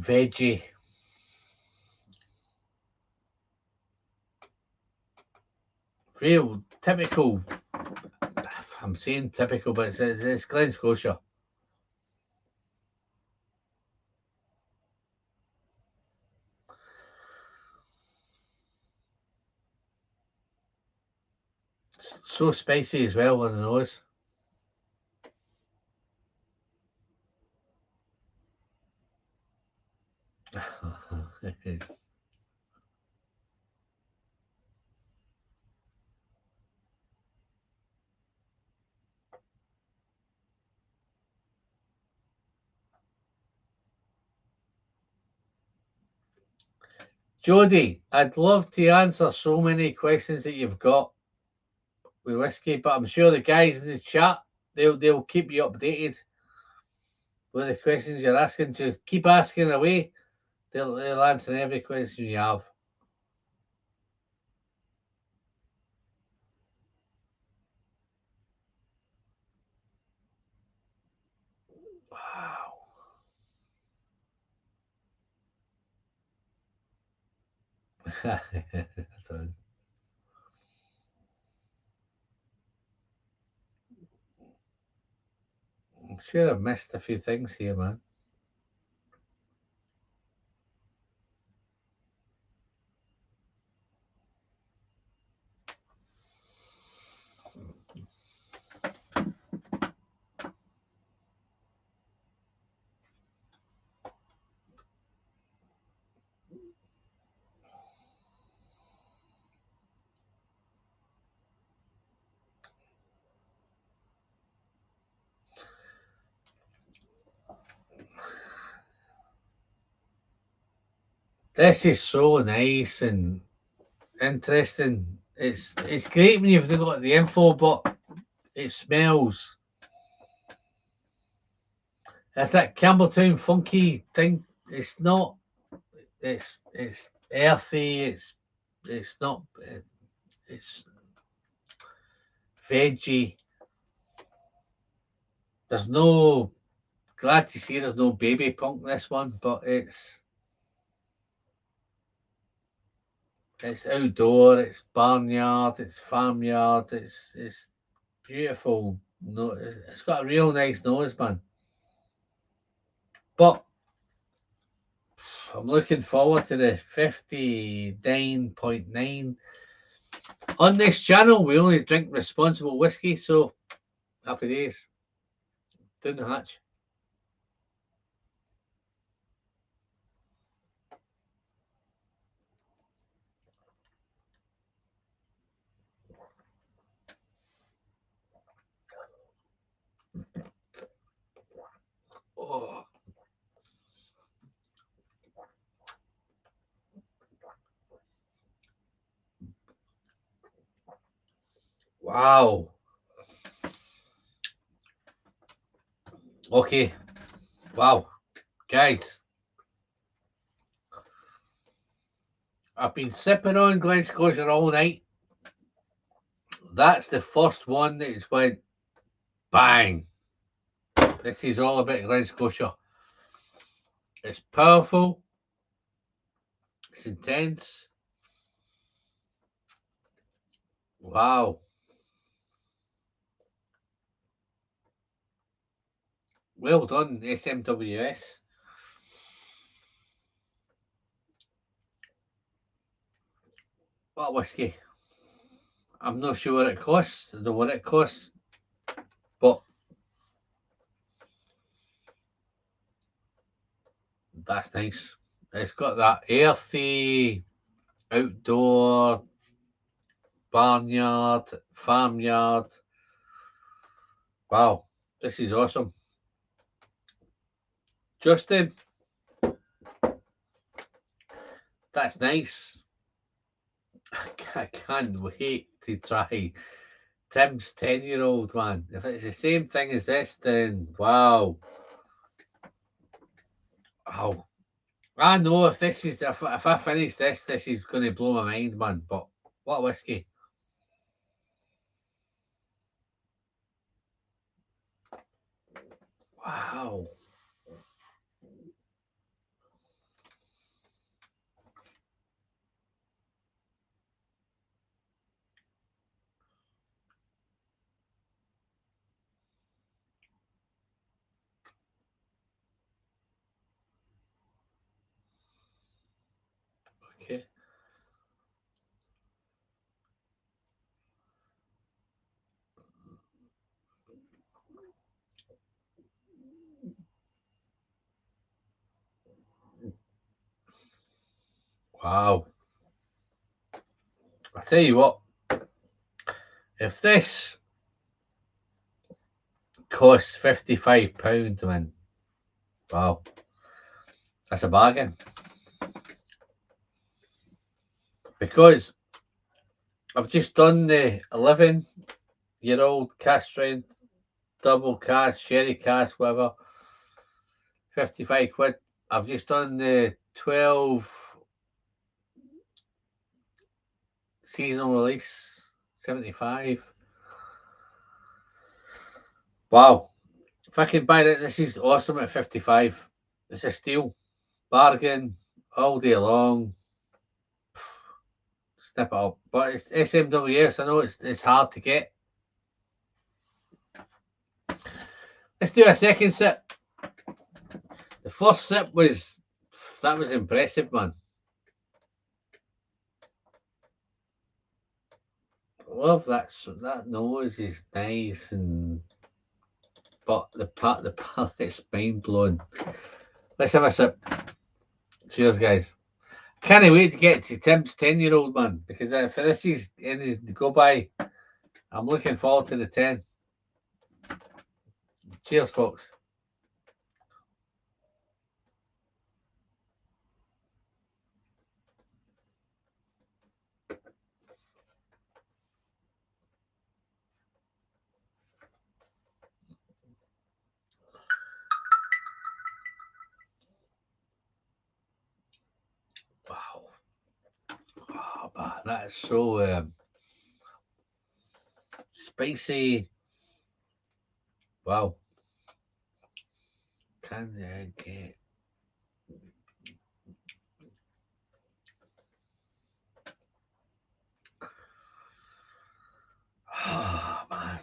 Veggie. Real typical. I'm saying typical, but it's GLEN SCOTIA. It's so spicy as well on the nose. Jody, I'd love to answer so many questions that you've got with whiskey, but I'm sure the guys in the chat they'll keep you updated with the questions you're asking. So keep asking away. They'll answer every question you have. Wow. I'm sure I've missed a few things here, man. This is so nice and interesting. It's great when you've got the info, but it smells. It's that Campbelltown funky thing. It's not. It's earthy. It's not. It's veggie. There's no. Glad to see there's no baby punk in this one, but it's outdoor. It's barnyard. It's farmyard. It's beautiful. No, it's got a real nice nose, man. But I'm looking forward to the 59.9. On this channel, we only drink responsible whiskey, so happy days. Down the hatch. Oh. Wow. Okay. Wow. Guys. I've been sipping on Glen Scotia all night. That's the first one that just went bang. This is all about Glen Scotia. It's powerful. It's intense. Wow. Well done, SMWS. What a whiskey. I'm not sure what it costs. I don't know what it costs. But that's nice. It's got that earthy, outdoor, barnyard, farmyard. Wow, this is awesome. Justin, that's nice. I can't wait to try Tim's 10-year-old, man. If it's the same thing as this, then wow. Wow. I know if this is if I finish this is going to blow my mind, man. But what a whiskey! Wow. Okay. Wow. I tell you what, if this costs £55, man, wow, that's a bargain. Because I've just done the 11-year-old cask strength, double cask, sherry cask, whatever, 55 quid. I've just done the 12 seasonal release, 75. Wow. If I can buy it, this is awesome at 55. It's a steal. Bargain all day long. Snip it up. But it's SMWS. I know it's hard to get. Let's do a second sip. The first sip was impressive, man. I love that nose is nice, but the palate's mind blowing. Let's have a sip. Cheers, guys. Can't wait to get to Tim's 10-year-old, man, because if this is any to go by, I'm looking forward to the 10. Cheers, folks. Wow. Oh, man, that is so spicy. Wow. Can I get... Oh, man.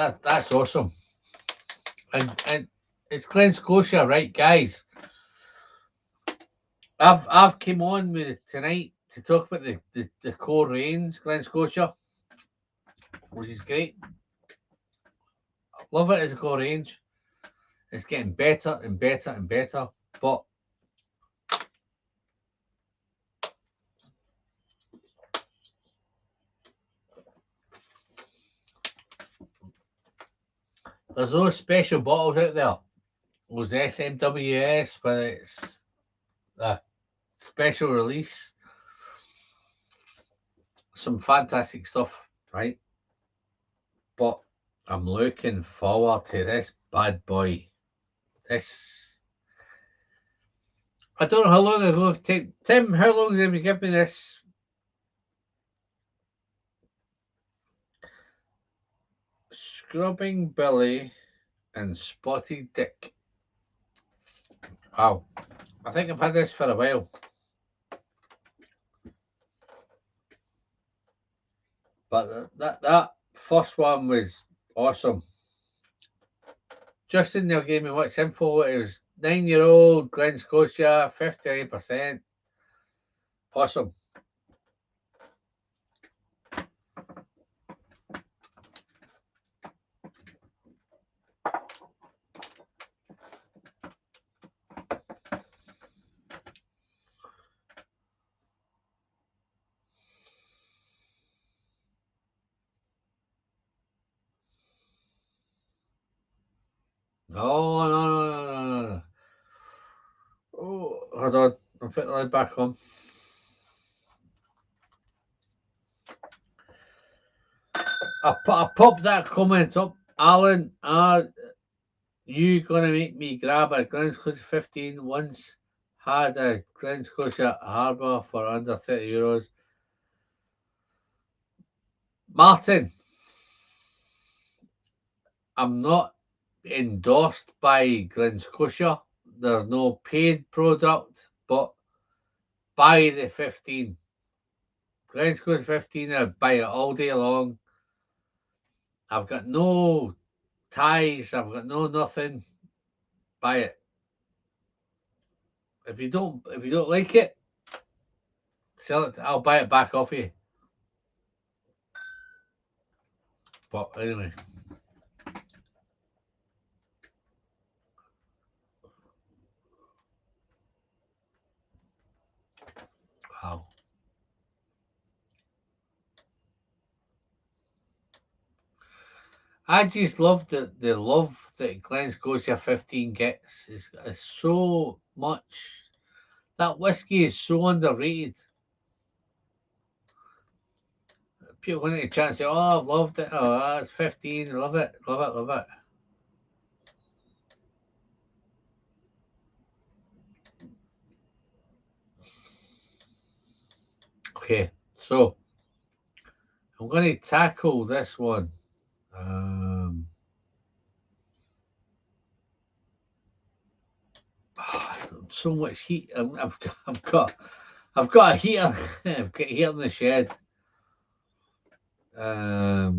That's awesome. And it's Glen Scotia, right, guys? I've came on with tonight to talk about the core range, Glen Scotia, which is great. Love it as a core range. It's getting better and better and better. But there's those special bottles out there. Those SMWS, whether it's a special release. Some fantastic stuff, right? But I'm looking forward to this bad boy. This. I don't know how long ago I've taken. Tim, how long have you given me this? Scrubbing Billy and Spotted Dick. Wow. I think I've had this for a while. But that first one was awesome. Justin there gave me much info. It was 9-year-old Glen Scotia, 58%. Awesome. No. Oh, hold on. I'll put the lid back on. I popped that comment up. Alan, are you going to make me grab a Glen Scotia 15? Once had a Glen Scotia Harbour for under €30. Martin, I'm not endorsed by Glen Scotia. There's no paid product, but buy the 15. Glen Scotia 15, I buy it all day long. I've got no ties, I've got no nothing. Buy it. If you don't like it, sell it. I'll buy it back off you. But anyway. Wow. I just love the love that Glen Scotia 15 gets. It's so much. That whiskey is so underrated. People want to chat and say, "Oh, I've loved it. Oh, that's 15. Love it. Okay, so I'm going to tackle this one. So much heat. I've got a heater. I've got a heater in the shed. So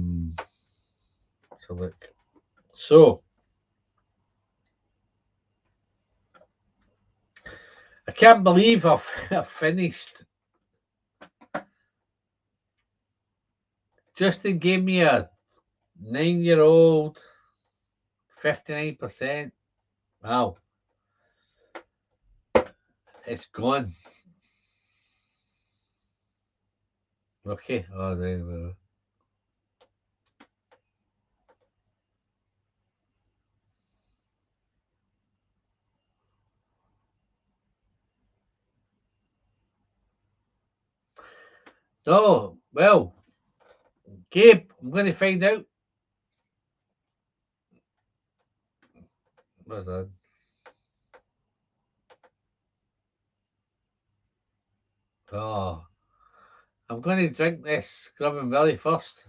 look. So I can't believe I've finished. Justin gave me a 9-year-old, 59%. Wow. It's gone. Okay. Oh, there we go. Oh, well, Gabe, I'm going to find out. Well done. Oh, I'm going to drink this Scrubbing Billy first.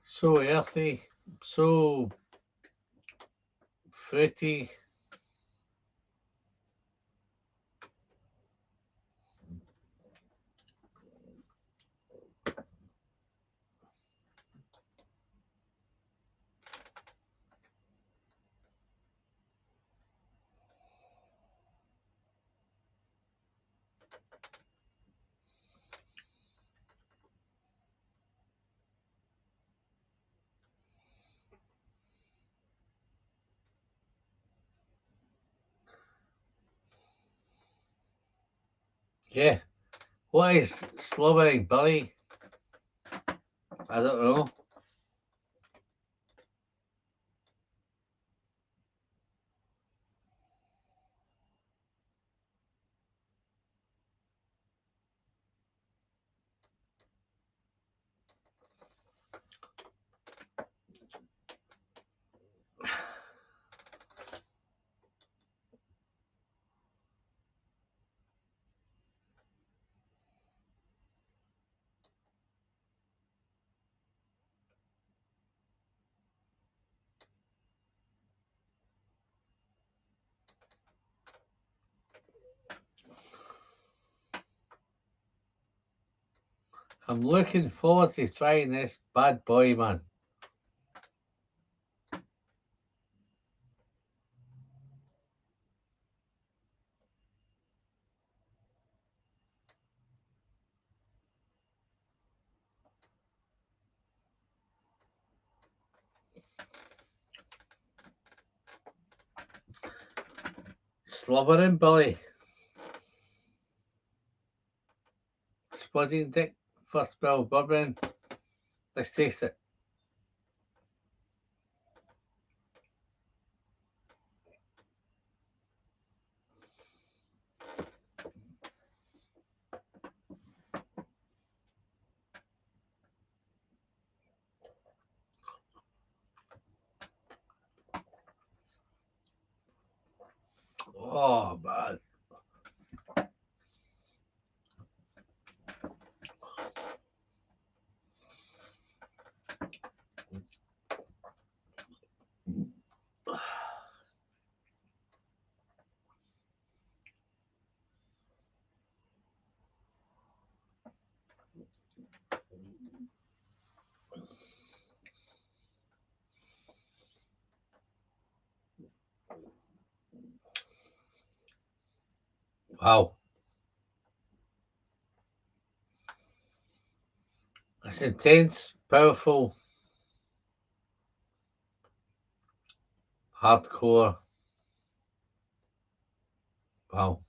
So earthy, so fruity. Yeah. What is slobbering Billy? I don't know. I'm looking forward to trying this bad boy, man. Slobbering Billy. Spudding Dick. First bill bourbon. Let's taste it. Oh, man. Wow. It's intense, powerful, hardcore. Wow.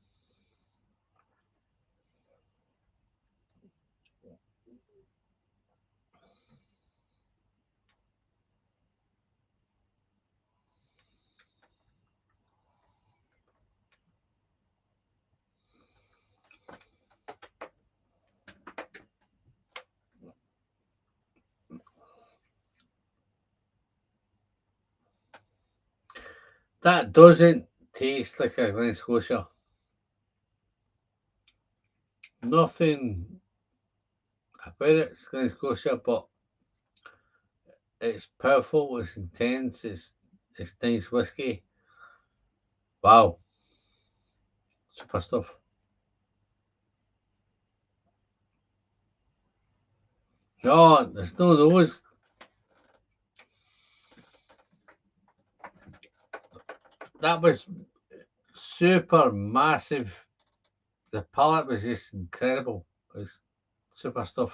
That doesn't taste like a Glen Scotia. Nothing about it's Glen Scotia, but it's powerful, it's intense, it's nice whiskey. Wow. Super stuff. No, there's no nose. That was super massive. The palate was just incredible. It was super stuff.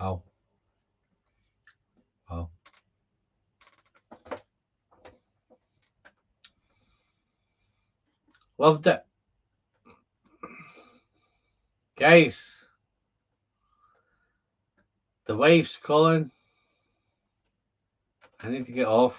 Wow. Wow. Loved it. Guys, the wife's calling. I need to get off.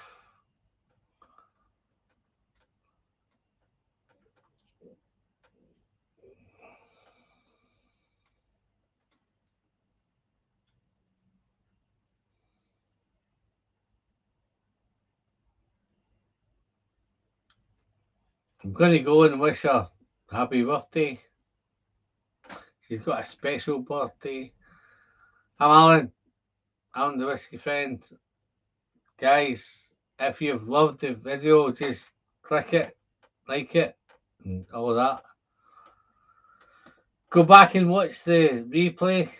I'm going to go and wish her happy birthday. She's got a special birthday. I'm Alan. I'm the Whiskey Friend. Guys, if you've loved the video, just click it, like it, and all that. Go back and watch the replay.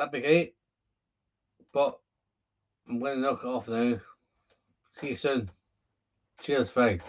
That'd be great. But I'm going to knock it off now. See you soon. Cheers, guys.